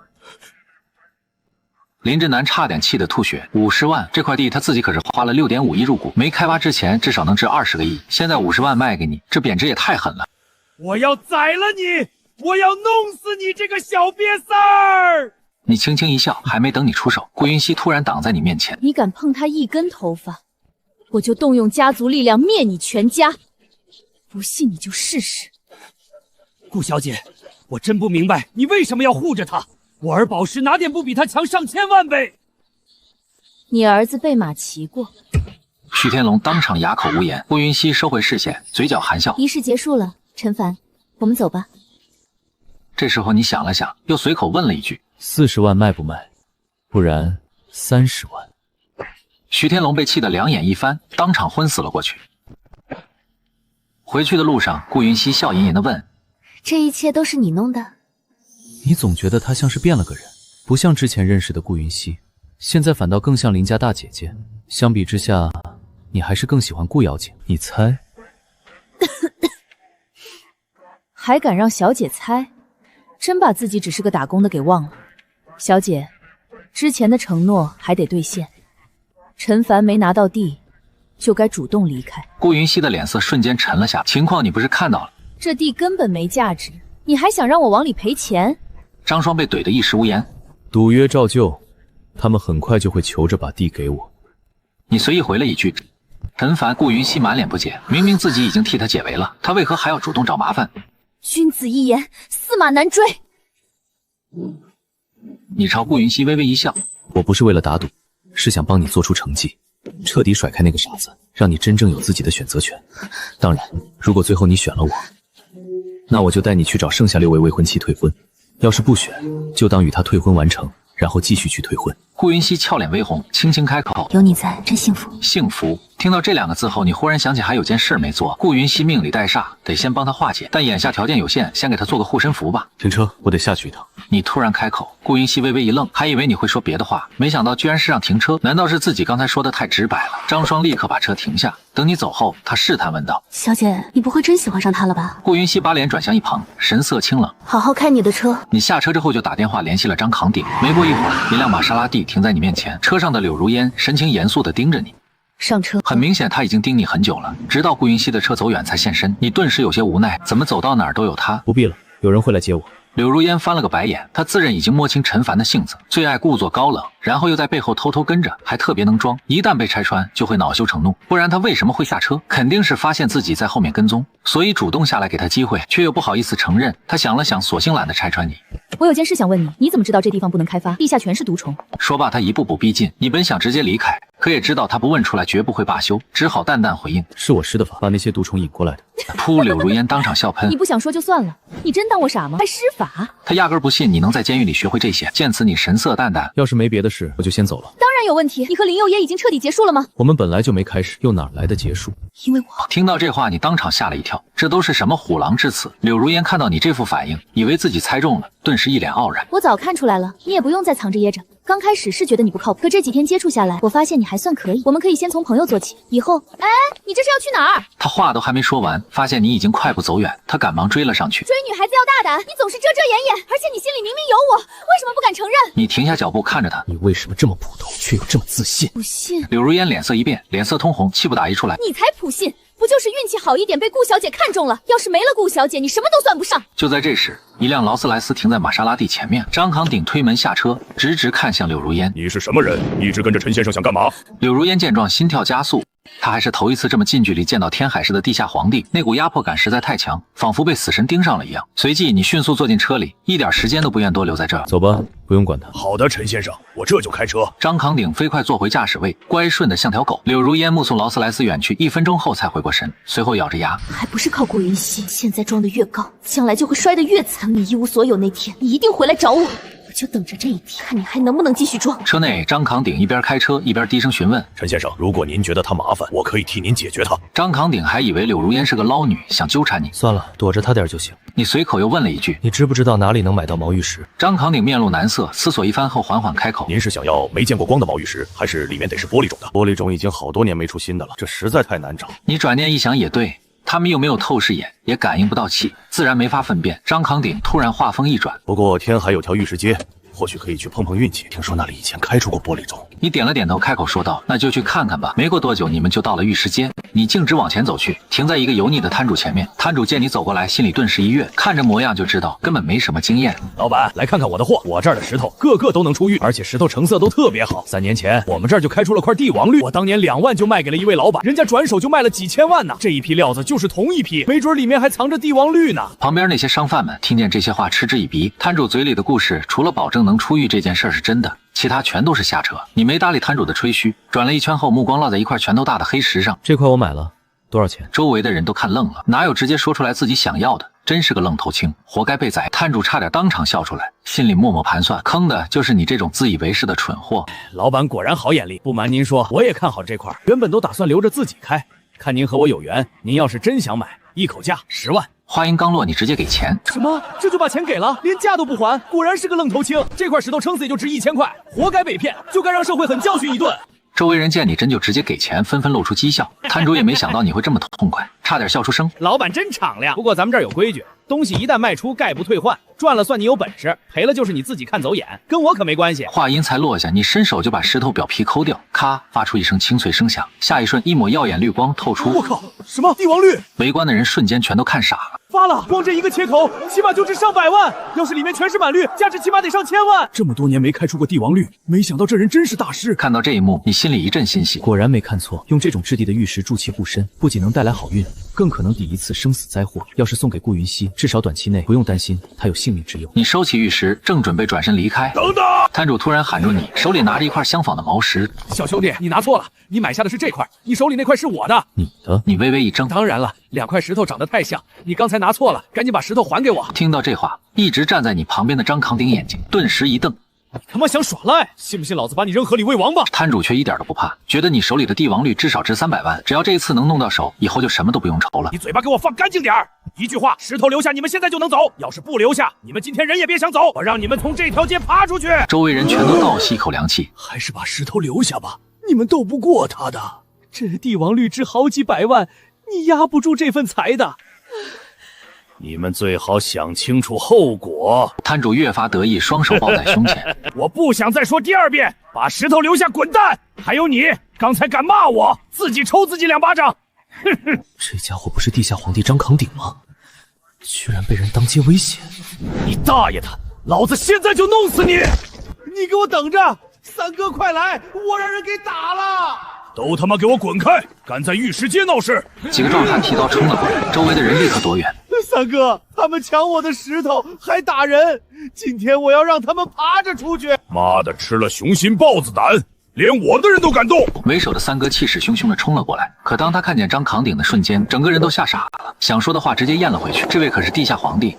林振南差点气得吐血，50万这块地他自己可是花了6.5亿入股，没开发之前至少能值20个亿，现在50万卖给你，这贬值也太狠了！我要宰了你！我要弄死你这个小瘪三儿！你轻轻一笑，还没等你出手，顾云熙突然挡在你面前。你敢碰他一根头发，我就动用家族力量灭你全家！不信你就试试。顾小姐，我真不明白你为什么要护着他。我儿宝石哪点不比他强上千万倍？你儿子被马骑过。徐天龙当场哑口无言。顾云熙收回视线，嘴角含笑。仪式结束了，陈凡，我们走吧。这时候你想了想，又随口问了一句：40万卖不卖？不然30万。徐天龙被气得两眼一翻，当场昏死了过去。回去的路上，顾云熙笑吟吟地问：这一切都是你弄的？你总觉得他像是变了个人，不像之前认识的顾云熙，现在反倒更像林家大姐姐。相比之下，你还是更喜欢顾妖精。你猜？还敢让小姐猜？真把自己只是个打工的给忘了。小姐，之前的承诺还得兑现。陈凡没拿到地，就该主动离开。顾云熙的脸色瞬间沉了下，情况你不是看到了？这地根本没价值，你还想让我往里赔钱？张双被怼得一时无言。赌约照旧，他们很快就会求着把地给我。你随意回了一句。陈凡、顾云熙满脸不解，明明自己已经替他解围了，他为何还要主动找麻烦？君子一言，驷马难追。你朝顾云熙微微一笑，我不是为了打赌，是想帮你做出成绩，彻底甩开那个傻子，让你真正有自己的选择权。当然，如果最后你选了我，那我就带你去找剩下6位未婚妻退婚。要是不选，就当与他退婚完成，然后继续去退婚。顾云熙俏脸微红，轻轻开口：“有你在，真幸福。”幸福。听到这2个字后，你忽然想起还有件事没做。顾云熙命里带煞，得先帮他化解，但眼下条件有限，先给他做个护身符吧。停车，我得下去一趟。你突然开口，顾云熙微微一愣，还以为你会说别的话，没想到居然是让停车。难道是自己刚才说的太直白了？张双立刻把车停下，等你走后，他试探问道：“小姐，你不会真喜欢上他了吧？”顾云熙把脸转向一旁，神色清冷：“好好开你的车。”你下车之后就打电话联系了张扛鼎。没过一会儿，一辆玛莎拉蒂停在你面前，车上的柳如烟神情严肃地盯着你。上车。很明显，他已经盯你很久了，直到顾云熙的车走远才现身。你顿时有些无奈，怎么走到哪儿都有他？不必了，有人会来接我。柳如烟翻了个白眼，她自认已经摸清陈凡的性子，最爱故作高冷，然后又在背后偷偷跟着，还特别能装，一旦被拆穿就会恼羞成怒。不然她为什么会下车？肯定是发现自己在后面跟踪，所以主动下来给他机会，却又不好意思承认。他想了想，索性懒得拆穿你。我有件事想问你，你怎么知道这地方不能开发？地下全是毒虫。说罢，他一步步逼近。你本想直接离开，可也知道他不问出来绝不会罢休，只好淡淡回应：“是我施的法，把那些毒虫引过来的。”噗！柳如烟当场笑喷。你不想说就算了，你真当我傻吗？还施法？他压根不信你能在监狱里学会这些。见此，你神色淡淡。要是没别的事，我就先走了。当然有问题。你和林佑爷已经彻底结束了吗？我们本来就没开始，又哪来的结束？因为我听到这话，你当场吓了一跳。这都是什么虎狼之词？柳如烟看到你这副反应，以为自己猜中了，顿时一脸傲然。我早看出来了，你也不用再藏着掖着。刚开始是觉得你不靠谱，可这几天接触下来，我发现你还算可以。我们可以先从朋友做起，以后……哎，你这是要去哪儿？他话都还没说完，发现你已经快步走远，他赶忙追了上去。追女孩子要大胆，你总是遮遮掩掩，而且你心里明明有我，为什么不敢承认？你停下脚步看着他，你为什么这么普通，却又这么自信？不信？柳如烟脸色一变，脸色通红，气不打一处来。你才普信！不就是运气好一点被顾小姐看中了？要是没了顾小姐，你什么都算不上。就在这时，一辆劳斯莱斯停在玛莎拉蒂前面，张扛鼎推门下车，直直看向柳如烟。你是什么人？一直跟着陈先生想干嘛？柳如烟见状，心跳加速。他还是头一次这么近距离见到天海市的地下皇帝，那股压迫感实在太强，仿佛被死神盯上了一样。随即你迅速坐进车里，一点时间都不愿多留在这儿。走吧，不用管他。好的，陈先生，我这就开车。张扛鼎飞快坐回驾驶位，乖顺的像条狗。柳如烟目送劳斯莱斯远去，1分钟后才回过神，随后咬着牙，还不是靠顾云熙，现在装得越高，将来就会摔得越惨。你一无所有那天，你一定回来找我。就等着这一天，看你还能不能继续装。车内，张扛鼎一边开车一边低声询问：“陈先生，如果您觉得他麻烦，我可以替您解决他。”张扛鼎还以为柳如烟是个捞女，想纠缠你。算了，躲着他点就行。你随口又问了一句：“你知不知道哪里能买到毛玉石？”张扛鼎面露难色，思索一番后缓缓开口：“您是想要没见过光的毛玉石，还是里面得是玻璃种的？玻璃种已经好多年没出新的了，这实在太难找。”你转念一想也对。他们又没有透视眼，也感应不到气，自然没法分辨。张扛鼎突然话锋一转：“不过天海有条玉石街，或许可以去碰碰运气。听说那里以前开出过玻璃种。”你点了点头，开口说道：“那就去看看吧。”没过多久，你们就到了玉石街。你径直往前走去，停在一个油腻的摊主前面。摊主见你走过来，心里顿时一跃，看着模样就知道根本没什么经验。老板，来看看我的货，我这儿的石头个个都能出玉，而且石头成色都特别好。3年前我们这儿就开出了块帝王绿，我当年2万就卖给了一位老板，人家转手就卖了几千万呢。这一批料子就是同一批，没准里面还藏着帝王绿呢。旁边那些商贩们听见这些话嗤之以鼻。摊主嘴里的故事，除了保证能出玉这件事是真的，其他全都是瞎扯。你没搭理摊主的吹嘘，转了一圈后，目光落在一块拳头大的黑石上。这块我买了，多少钱？周围的人都看愣了，哪有直接说出来自己想要的？真是个愣头青，活该被宰。摊主差点当场笑出来，心里默默盘算，坑的就是你这种自以为是的蠢货。老板果然好眼力，不瞒您说，我也看好这块，原本都打算留着自己开，看您和我有缘，您要是真想买，一口价10万。话音刚落，你直接给钱。什么？这就把钱给了，连价都不还？果然是个愣头青，这块石头撑死也就值1000块，活该被骗，就该让社会狠教训一顿。周围人见你真就直接给钱，纷纷露出讥笑。摊主也没想到你会这么痛快，差点笑出声。老板真敞亮，不过咱们这儿有规矩，东西一旦卖出概不退换，赚了算你有本事，赔了就是你自己看走眼，跟我可没关系。话音才落下，你伸手就把石头表皮抠掉，咔，发出一声清脆声响，下一瞬，一抹耀眼绿光透出。我靠，什么帝王绿？围观的人瞬间全都看傻了。发了，光这一个切口，起码就值上百万。要是里面全是满绿，价值起码得上千万。这么多年没开出过帝王绿，没想到这人真是大师。看到这一幕，你心里一阵欣喜。果然没看错，用这种质地的玉石筑其护身，不仅能带来好运，更可能抵一次生死灾祸。要是送给顾云熙，至少短期内不用担心他有性命之忧。你收起玉石，正准备转身离开，等等！摊主突然喊住你，手里拿着一块相仿的毛石。小兄弟，你拿错了，你买下的是这块，你手里那块是我的。你的？你微微一怔。当然了，2块石头长得太像，你刚才拿错了，赶紧把石头还给我。听到这话，一直站在你旁边的张扛鼎眼睛顿时一瞪。你他妈想耍赖？信不信老子把你扔河里喂王八？摊主却一点都不怕，觉得你手里的帝王绿至少值300万，只要这一次能弄到手，以后就什么都不用愁了。你嘴巴给我放干净点儿！一句话，石头留下，你们现在就能走；要是不留下，你们今天人也别想走，我让你们从这条街爬出去！周围人全都倒吸一口凉气，还是把石头留下吧，你们斗不过他的。这帝王绿值好几百万，你压不住这份财的。你们最好想清楚后果。摊主越发得意，双手抱在胸前。我不想再说第2遍，把石头留下，滚蛋！还有你，刚才敢骂我，自己抽自己2巴掌！哼哼，这家伙不是地下皇帝张扛鼎吗？居然被人当街威胁！你大爷的！老子现在就弄死你！你给我等着！三哥快来，我让人给打了！都他妈给我滚开！敢在玉石街闹事！几个壮汉提刀冲了过来，周围的人立刻躲远。三哥，他们抢我的石头，还打人！今天我要让他们爬着出去！妈的，吃了雄心豹子胆，连我的人都敢动！为首的三哥气势汹汹地冲了过来，可当他看见张扛鼎的瞬间，整个人都吓傻了，想说的话直接咽了回去。这位可是地下皇帝。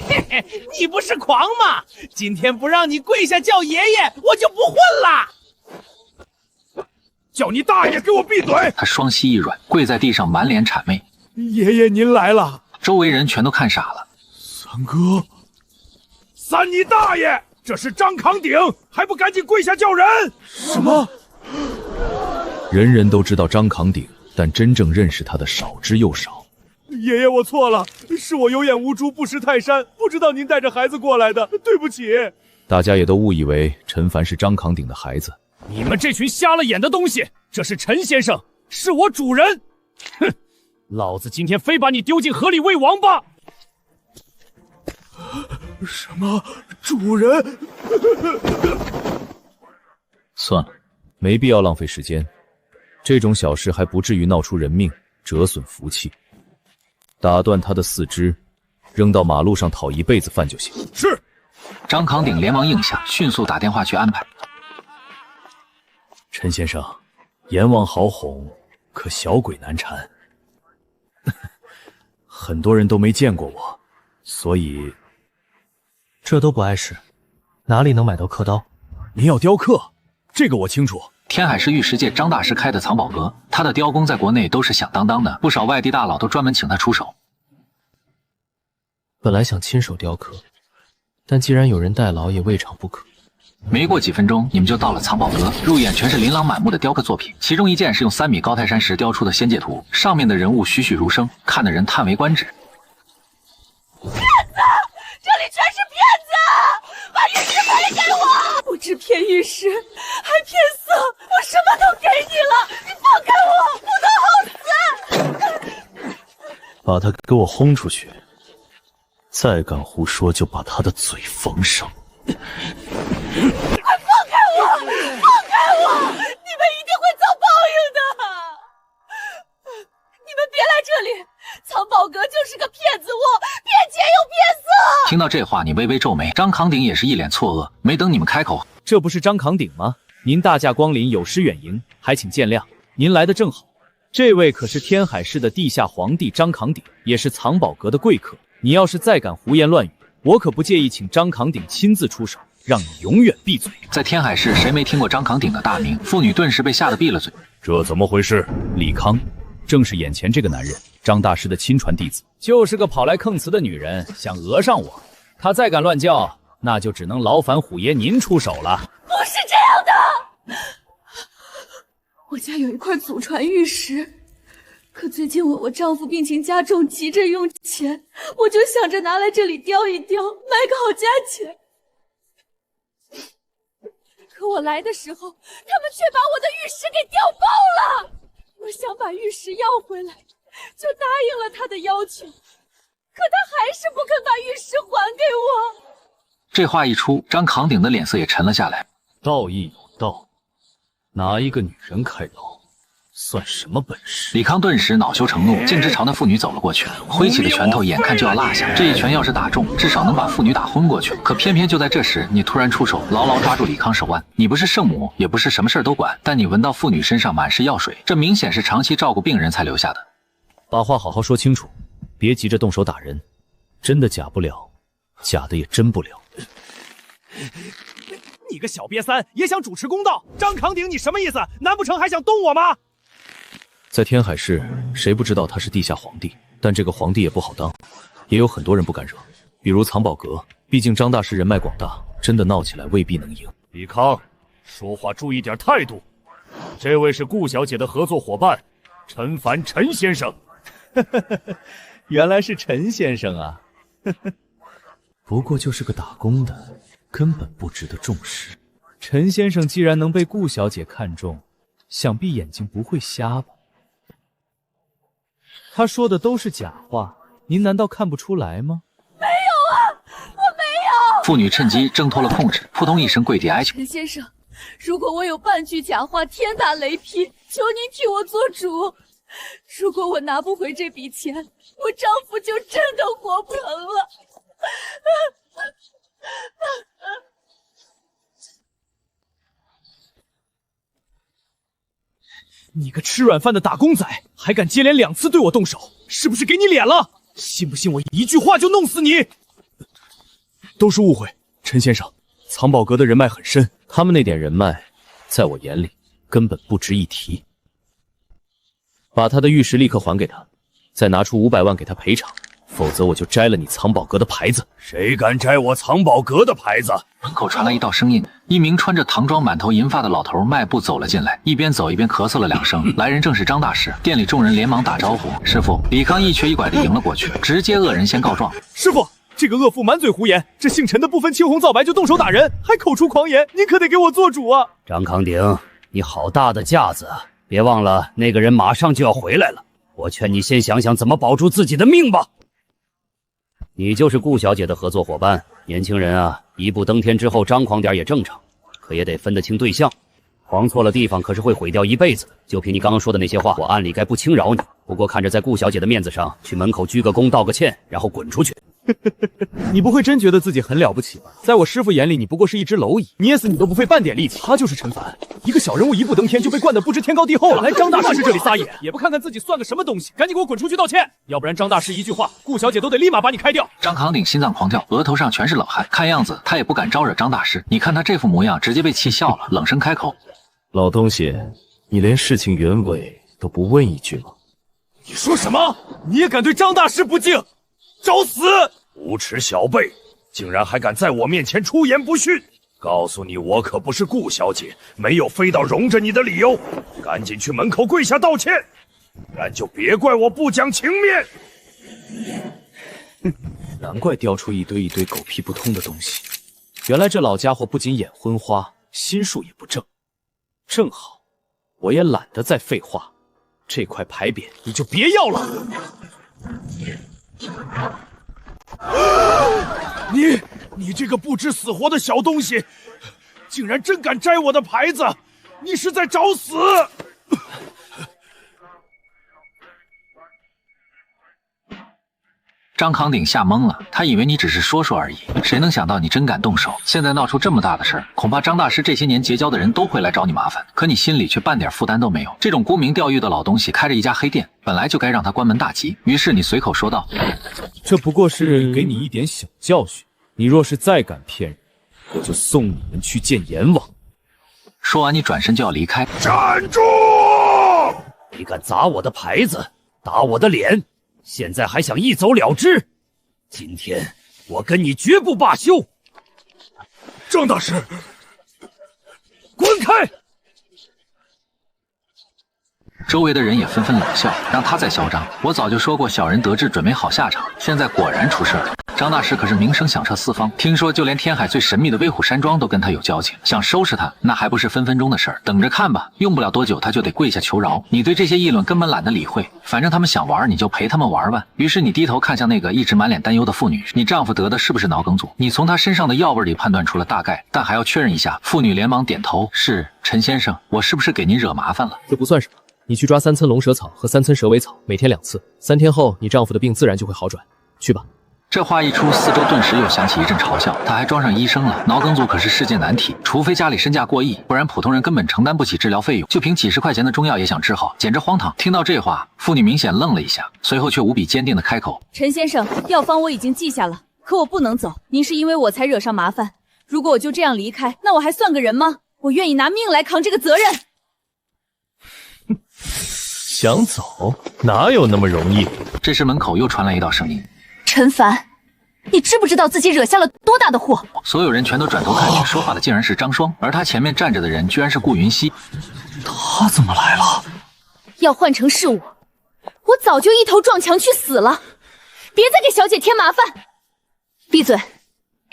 嘿嘿，你不是狂吗？今天不让你跪下叫爷爷，我就不混了！叫你大爷，给我闭嘴！他双膝一软，跪在地上，满脸谄媚。爷爷您来了！周围人全都看傻了。三哥，三你大爷！这是张扛鼎，还不赶紧跪下叫人？什么？人人都知道张扛鼎，但真正认识他的少之又少。爷爷，我错了，是我有眼无珠，不识泰山，不知道您带着孩子过来的，对不起。大家也都误以为陈凡是张扛鼎的孩子。你们这群瞎了眼的东西！这是陈先生，是我主人。哼，老子今天非把你丢进河里喂王八！什么主人？算了，没必要浪费时间。这种小事还不至于闹出人命，折损福气。打断他的4肢，扔到马路上讨一辈子饭就行。是。张扛鼎连忙应下，迅速打电话去安排。陈先生，阎王好哄，可小鬼难缠。很多人都没见过我，所以这都不碍事。哪里能买到刻刀？您要雕刻？这个我清楚。天海市玉石界张大师开的藏宝阁，他的雕工在国内都是响当当的，不少外地大佬都专门请他出手。本来想亲手雕刻，但既然有人代劳，也未尝不可。没过几分钟，你们就到了藏宝阁，入眼全是琳琅满目的雕刻作品，其中一件是用3米高泰山石雕出的仙界图，上面的人物栩栩如生，看得人叹为观止。骗子！这里全是骗子！把玉石赔给我！不止骗玉石，还骗色！我什么都给你了，你放开我！不能好死！把他给我轰出去！再敢胡说，就把他的嘴缝上！快放开我！放开我！你们一定会遭报应的！你们别来这里！藏宝阁就是个骗子窝，骗钱又骗色！听到这话，你微微皱眉。张扛鼎也是一脸错愕，没等你们开口，这不是张扛鼎吗？您大驾光临，有失远迎，还请见谅。您来的正好，这位可是天海市的地下皇帝张扛鼎，也是藏宝阁的贵客。你要是再敢胡言乱语，我可不介意请张扛鼎亲自出手，让你永远闭嘴。在天海市，谁没听过张扛鼎的大名？妇女顿时被吓得闭了嘴。这怎么回事？李康，正是眼前这个男人，张大师的亲传弟子，就是个跑来坑词的女人，想讹上我。她再敢乱叫，那就只能劳烦虎爷您出手了。不是这样的，我家有一块祖传玉石，可最近我丈夫病情加重，急着用钱，我就想着拿来这里雕一雕，卖个好价钱。可我来的时候，他们却把我的玉石给雕爆了。我想把玉石要回来，就答应了他的要求，可他还是不肯把玉石还给我。这话一出，张扛鼎的脸色也沉了下来。道义有道，拿一个女人开刀，算什么本事？李康顿时恼羞成怒，径直朝那妇女走了过去，挥起的拳头眼看就要落下。这一拳要是打中，至少能把妇女打昏过去。可偏偏就在这时，你突然出手，牢牢抓住李康手腕。你不是圣母，也不是什么事都管，但你闻到妇女身上满是药水，这明显是长期照顾病人才留下的。把话好好说清楚，别急着动手打人。真的假不了，假的也真不了。你个小瘪三也想主持公道？张扛鼎，你什么意思？难不成还想动我吗？在天海市，谁不知道他是地下皇帝？但这个皇帝也不好当，也有很多人不敢惹，比如藏宝阁。毕竟张大师人脉广大，真的闹起来未必能赢。李康，说话注意点态度。这位是顾小姐的合作伙伴，陈凡陈先生。原来是陈先生啊！不过就是个打工的，根本不值得重视。陈先生既然能被顾小姐看中，想必眼睛不会瞎吧？他说的都是假话，您难道看不出来吗？没有啊，我没有！妇女趁机挣脱了控制，扑通一声跪地哀求：“陈先生，如果我有半句假话，天打雷劈，求您替我做主。如果我拿不回这笔钱，我丈夫就真的活不成了。”你个吃软饭的打工仔，还敢接连2次对我动手，是不是给你脸了？信不信我一句话就弄死你？都是误会，陈先生，藏宝阁的人脉很深，他们那点人脉，在我眼里根本不值一提。把他的玉石立刻还给他，再拿出500万给他赔偿，否则我就摘了你藏宝阁的牌子。谁敢摘我藏宝阁的牌子？门口传来一道声音，一名穿着唐装、满头银发的老头迈步走了进来，一边走一边咳嗽了2声。来人正是张大师。店里众人连忙打招呼：“师傅！”李康一瘸一拐地迎了过去，直接恶人先告状：“师傅，这个恶妇满嘴胡言，这姓陈的不分青红皂白就动手打人，还口出狂言，您可得给我做主啊！”张扛鼎，你好大的架子啊！别忘了，那个人马上就要回来了。我劝你先想想怎么保住自己的命吧。你就是顾小姐的合作伙伴，年轻人啊，一步登天之后张狂点也正常，可也得分得清对象。狂错了地方可是会毁掉一辈子。就凭你刚刚说的那些话，我按理该不轻饶你。不过看着在顾小姐的面子上，去门口鞠个躬道个歉，然后滚出去。你不会真觉得自己很了不起吧？在我师傅眼里，你不过是一只蝼蚁，捏死你都不费半点力气。他就是陈凡，一个小人物一步登天就被惯得不知天高地厚了，来张大师这里撒野，也不看看自己算个什么东西，赶紧给我滚出去道歉，要不然张大师一句话，顾小姐都得立马把你开掉。张扛鼎心脏狂跳，额头上全是冷汗，看样子他也不敢招惹张大师。你看他这副模样，直接被气笑了，冷声开口：“老东西，你连事情原委都不问一句吗？”你说什么？你也敢对张大师不敬？找死！无耻小辈，竟然还敢在我面前出言不逊！告诉你，我可不是顾小姐，没有非到容着你的理由。赶紧去门口跪下道歉，不然就别怪我不讲情面。难怪雕出一堆狗屁不通的东西。原来这老家伙不仅眼昏花，心术也不正。正好，我也懒得再废话，这块牌匾你就别要了。你这个不知死活的小东西，竟然真敢摘我的牌子，你是在找死！张扛鼎吓懵了，他以为你只是说说而已，谁能想到你真敢动手？现在闹出这么大的事儿，恐怕张大师这些年结交的人都会来找你麻烦。可你心里却半点负担都没有。这种沽名钓誉的老东西开着一家黑店，本来就该让他关门大吉。于是你随口说道：“这不过是给你一点小教训，你若是再敢骗人，我就送你们去见阎王。”说完，你转身就要离开。站住！你敢砸我的牌子，打我的脸！现在还想一走了之？今天我跟你绝不罢休！张大师，滚开！周围的人也纷纷冷笑，让他再嚣张。我早就说过，小人得志准没好下场，现在果然出事了。张大师可是名声响彻四方，听说就连天海最神秘的威虎山庄都跟他有交情，想收拾他那还不是分分钟的事儿。等着看吧，用不了多久他就得跪下求饶。你对这些议论根本懒得理会，反正他们想玩你就陪他们玩吧。于是你低头看向那个一直满脸担忧的妇女，你丈夫得的是不是脑梗阻？你从他身上的药味里判断出了大概，但还要确认一下。妇女连忙点头，是陈先生，我是不是给您惹麻烦了？这不算什么，你去抓3村龙舌草和3村蛇尾草，每天2次，3天后你丈夫的病自然就会好转。去吧。这话一出，四周顿时又响起一阵嘲笑。他还装上医生了，脑梗阻可是世界难题，除非家里身价过亿，不然普通人根本承担不起治疗费用。就凭几10块钱的中药也想治好，简直荒唐。听到这话，妇女明显愣了一下，随后却无比坚定地开口：“陈先生，药方我已经记下了，可我不能走。您是因为我才惹上麻烦，如果我就这样离开，那我还算个人吗？我愿意拿命来扛这个责任。”想走哪有那么容易？这时门口又传来一道声音：“陈凡，你知不知道自己惹下了多大的祸？”所有人全都转头看去，说话的竟然是张双，而他前面站着的人居然是顾云溪。他怎么来了？要换成是我早就一头撞墙去死了！别再给小姐添麻烦！闭嘴！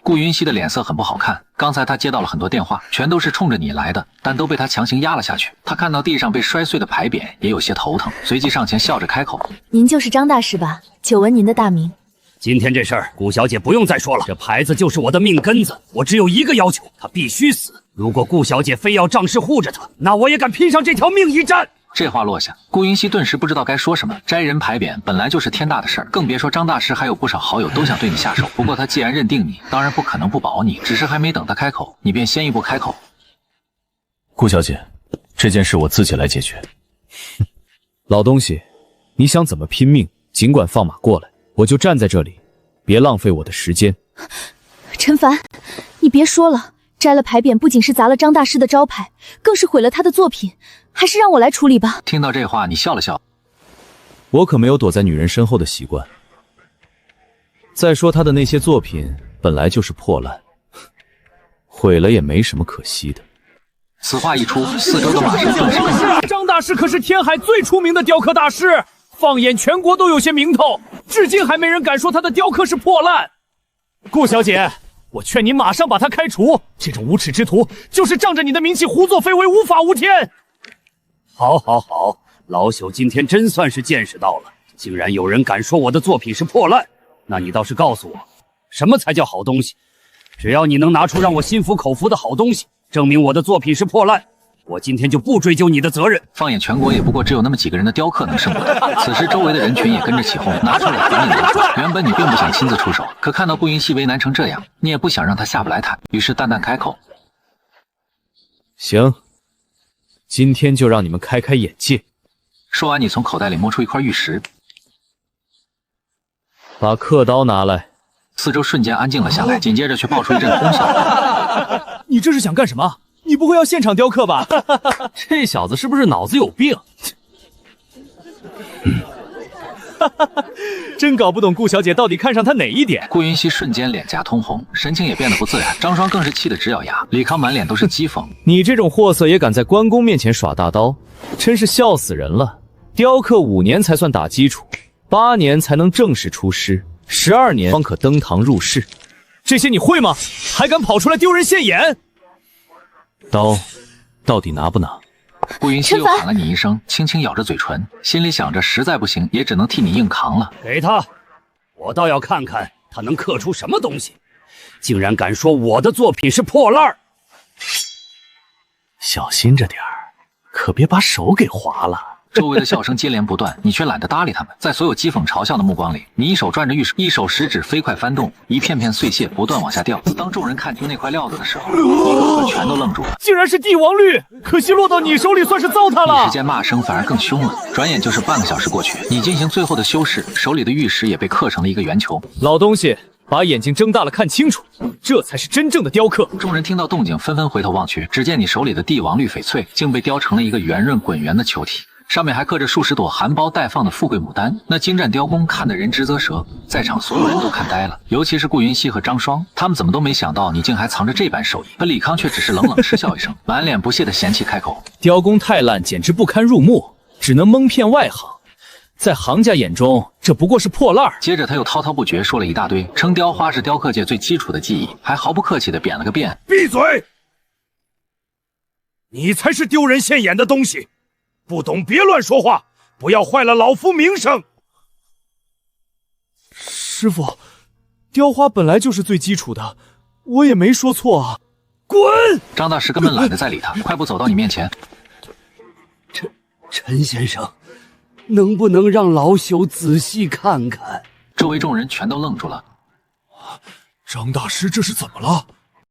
顾云溪的脸色很不好看，刚才他接到了很多电话，全都是冲着你来的，但都被他强行压了下去。他看到地上被摔碎的牌匾，也有些头疼，随即上前笑着开口：“您就是张大师吧？久闻您的大名。”今天这事儿，顾小姐不用再说了。这牌子就是我的命根子，我只有一个要求，她必须死。如果顾小姐非要仗势护着她，那我也敢拼上这条命一战。这话落下，顾云溪顿时不知道该说什么。摘人牌匾本来就是天大的事儿，更别说张大师还有不少好友都想对你下手。不过他既然认定你，当然不可能不保你。只是还没等他开口，你便先一步开口：“顾小姐，这件事我自己来解决。”老东西，你想怎么拼命，尽管放马过来，我就站在这里，别浪费我的时间。陈凡，你别说了，摘了牌匾不仅是砸了张大师的招牌，更是毁了他的作品，还是让我来处理吧。听到这话，你笑了笑。我可没有躲在女人身后的习惯。再说他的那些作品本来就是破烂，毁了也没什么可惜的。此话一出，四周的马声顿时更大。张大师可是天海最出名的雕刻大师，放眼全国都有些名头，至今还没人敢说他的雕刻是破烂。顾小姐，我劝你马上把他开除，这种无耻之徒就是仗着你的名气胡作非为，无法无天。好，老朽今天真算是见识到了，竟然有人敢说我的作品是破烂。那你倒是告诉我，什么才叫好东西？只要你能拿出让我心服口服的好东西，证明我的作品是破烂，我今天就不追究你的责任。放眼全国，也不过只有那么几个人的雕刻能胜过他。此时周围的人群也跟着起哄，拿出来还你拿出来。原本你并不想亲自出手，可看到顾云溪为难成这样，你也不想让他下不来台，于是淡淡开口：“行，今天就让你们开开眼界。”说完，你从口袋里摸出一块玉石，把刻刀拿来。四周瞬间安静了下来，紧接着却爆出一阵哄笑。你这是想干什么？你不会要现场雕刻吧？这小子是不是脑子有病？真搞不懂顾小姐到底看上他哪一点。顾云溪瞬间脸颊通红，神情也变得不自然。张双更是气得直咬牙，李康满脸都是讥讽：“你这种货色也敢在关公面前耍大刀，真是笑死人了！雕刻5年才算打基础，8年才能正式出师，12年方可登堂入室。这些你会吗？还敢跑出来丢人现眼？刀到底拿不拿？”顾云溪又喊了你一声，轻轻咬着嘴唇，心里想着实在不行也只能替你硬扛了。给他，我倒要看看他能刻出什么东西，竟然敢说我的作品是破烂。小心着点儿，可别把手给划了。周围的笑声接连不断，你却懒得搭理他们。在所有讥讽嘲笑的目光里，你一手攥着玉石，一手食指飞快翻动，一片片碎屑不断往下掉。当众人看清那块料子的时候，一个个全都愣住了。竟然是帝王绿，可惜落到你手里算是糟蹋了。一时间骂声反而更凶了。转眼就是半个小时过去，你进行最后的修饰，手里的玉石也被刻成了一个圆球。老东西，把眼睛睁大了看清楚，这才是真正的雕刻。众人听到动静，纷纷回头望去，只见你手里的帝王绿翡翠竟被雕成了一个圆润滚圆的球体。上面还刻着数十朵含苞待放的富贵牡丹，那精湛雕工看得人直啧舌，在场所有人都看呆了，尤其是顾云溪和张双，他们怎么都没想到你竟还藏着这般手艺。而李康却只是冷冷嗤笑一声，满脸不屑的嫌弃开口：“雕工太烂，简直不堪入目。只能蒙骗外行。在行家眼中，这不过是破烂儿。接着他又滔滔不绝说了一大堆，称雕花是雕刻界最基础的技艺，还毫不客气地扁了个遍。闭嘴！你才是丢人现眼的东西，不懂别乱说话，不要坏了老夫名声。师傅，雕花本来就是最基础的，我也没说错啊。滚！张大师根本懒得再理他，快步走到你面前。陈先生，能不能让老朽仔细看看？周围众人全都愣住了。张大师这是怎么了？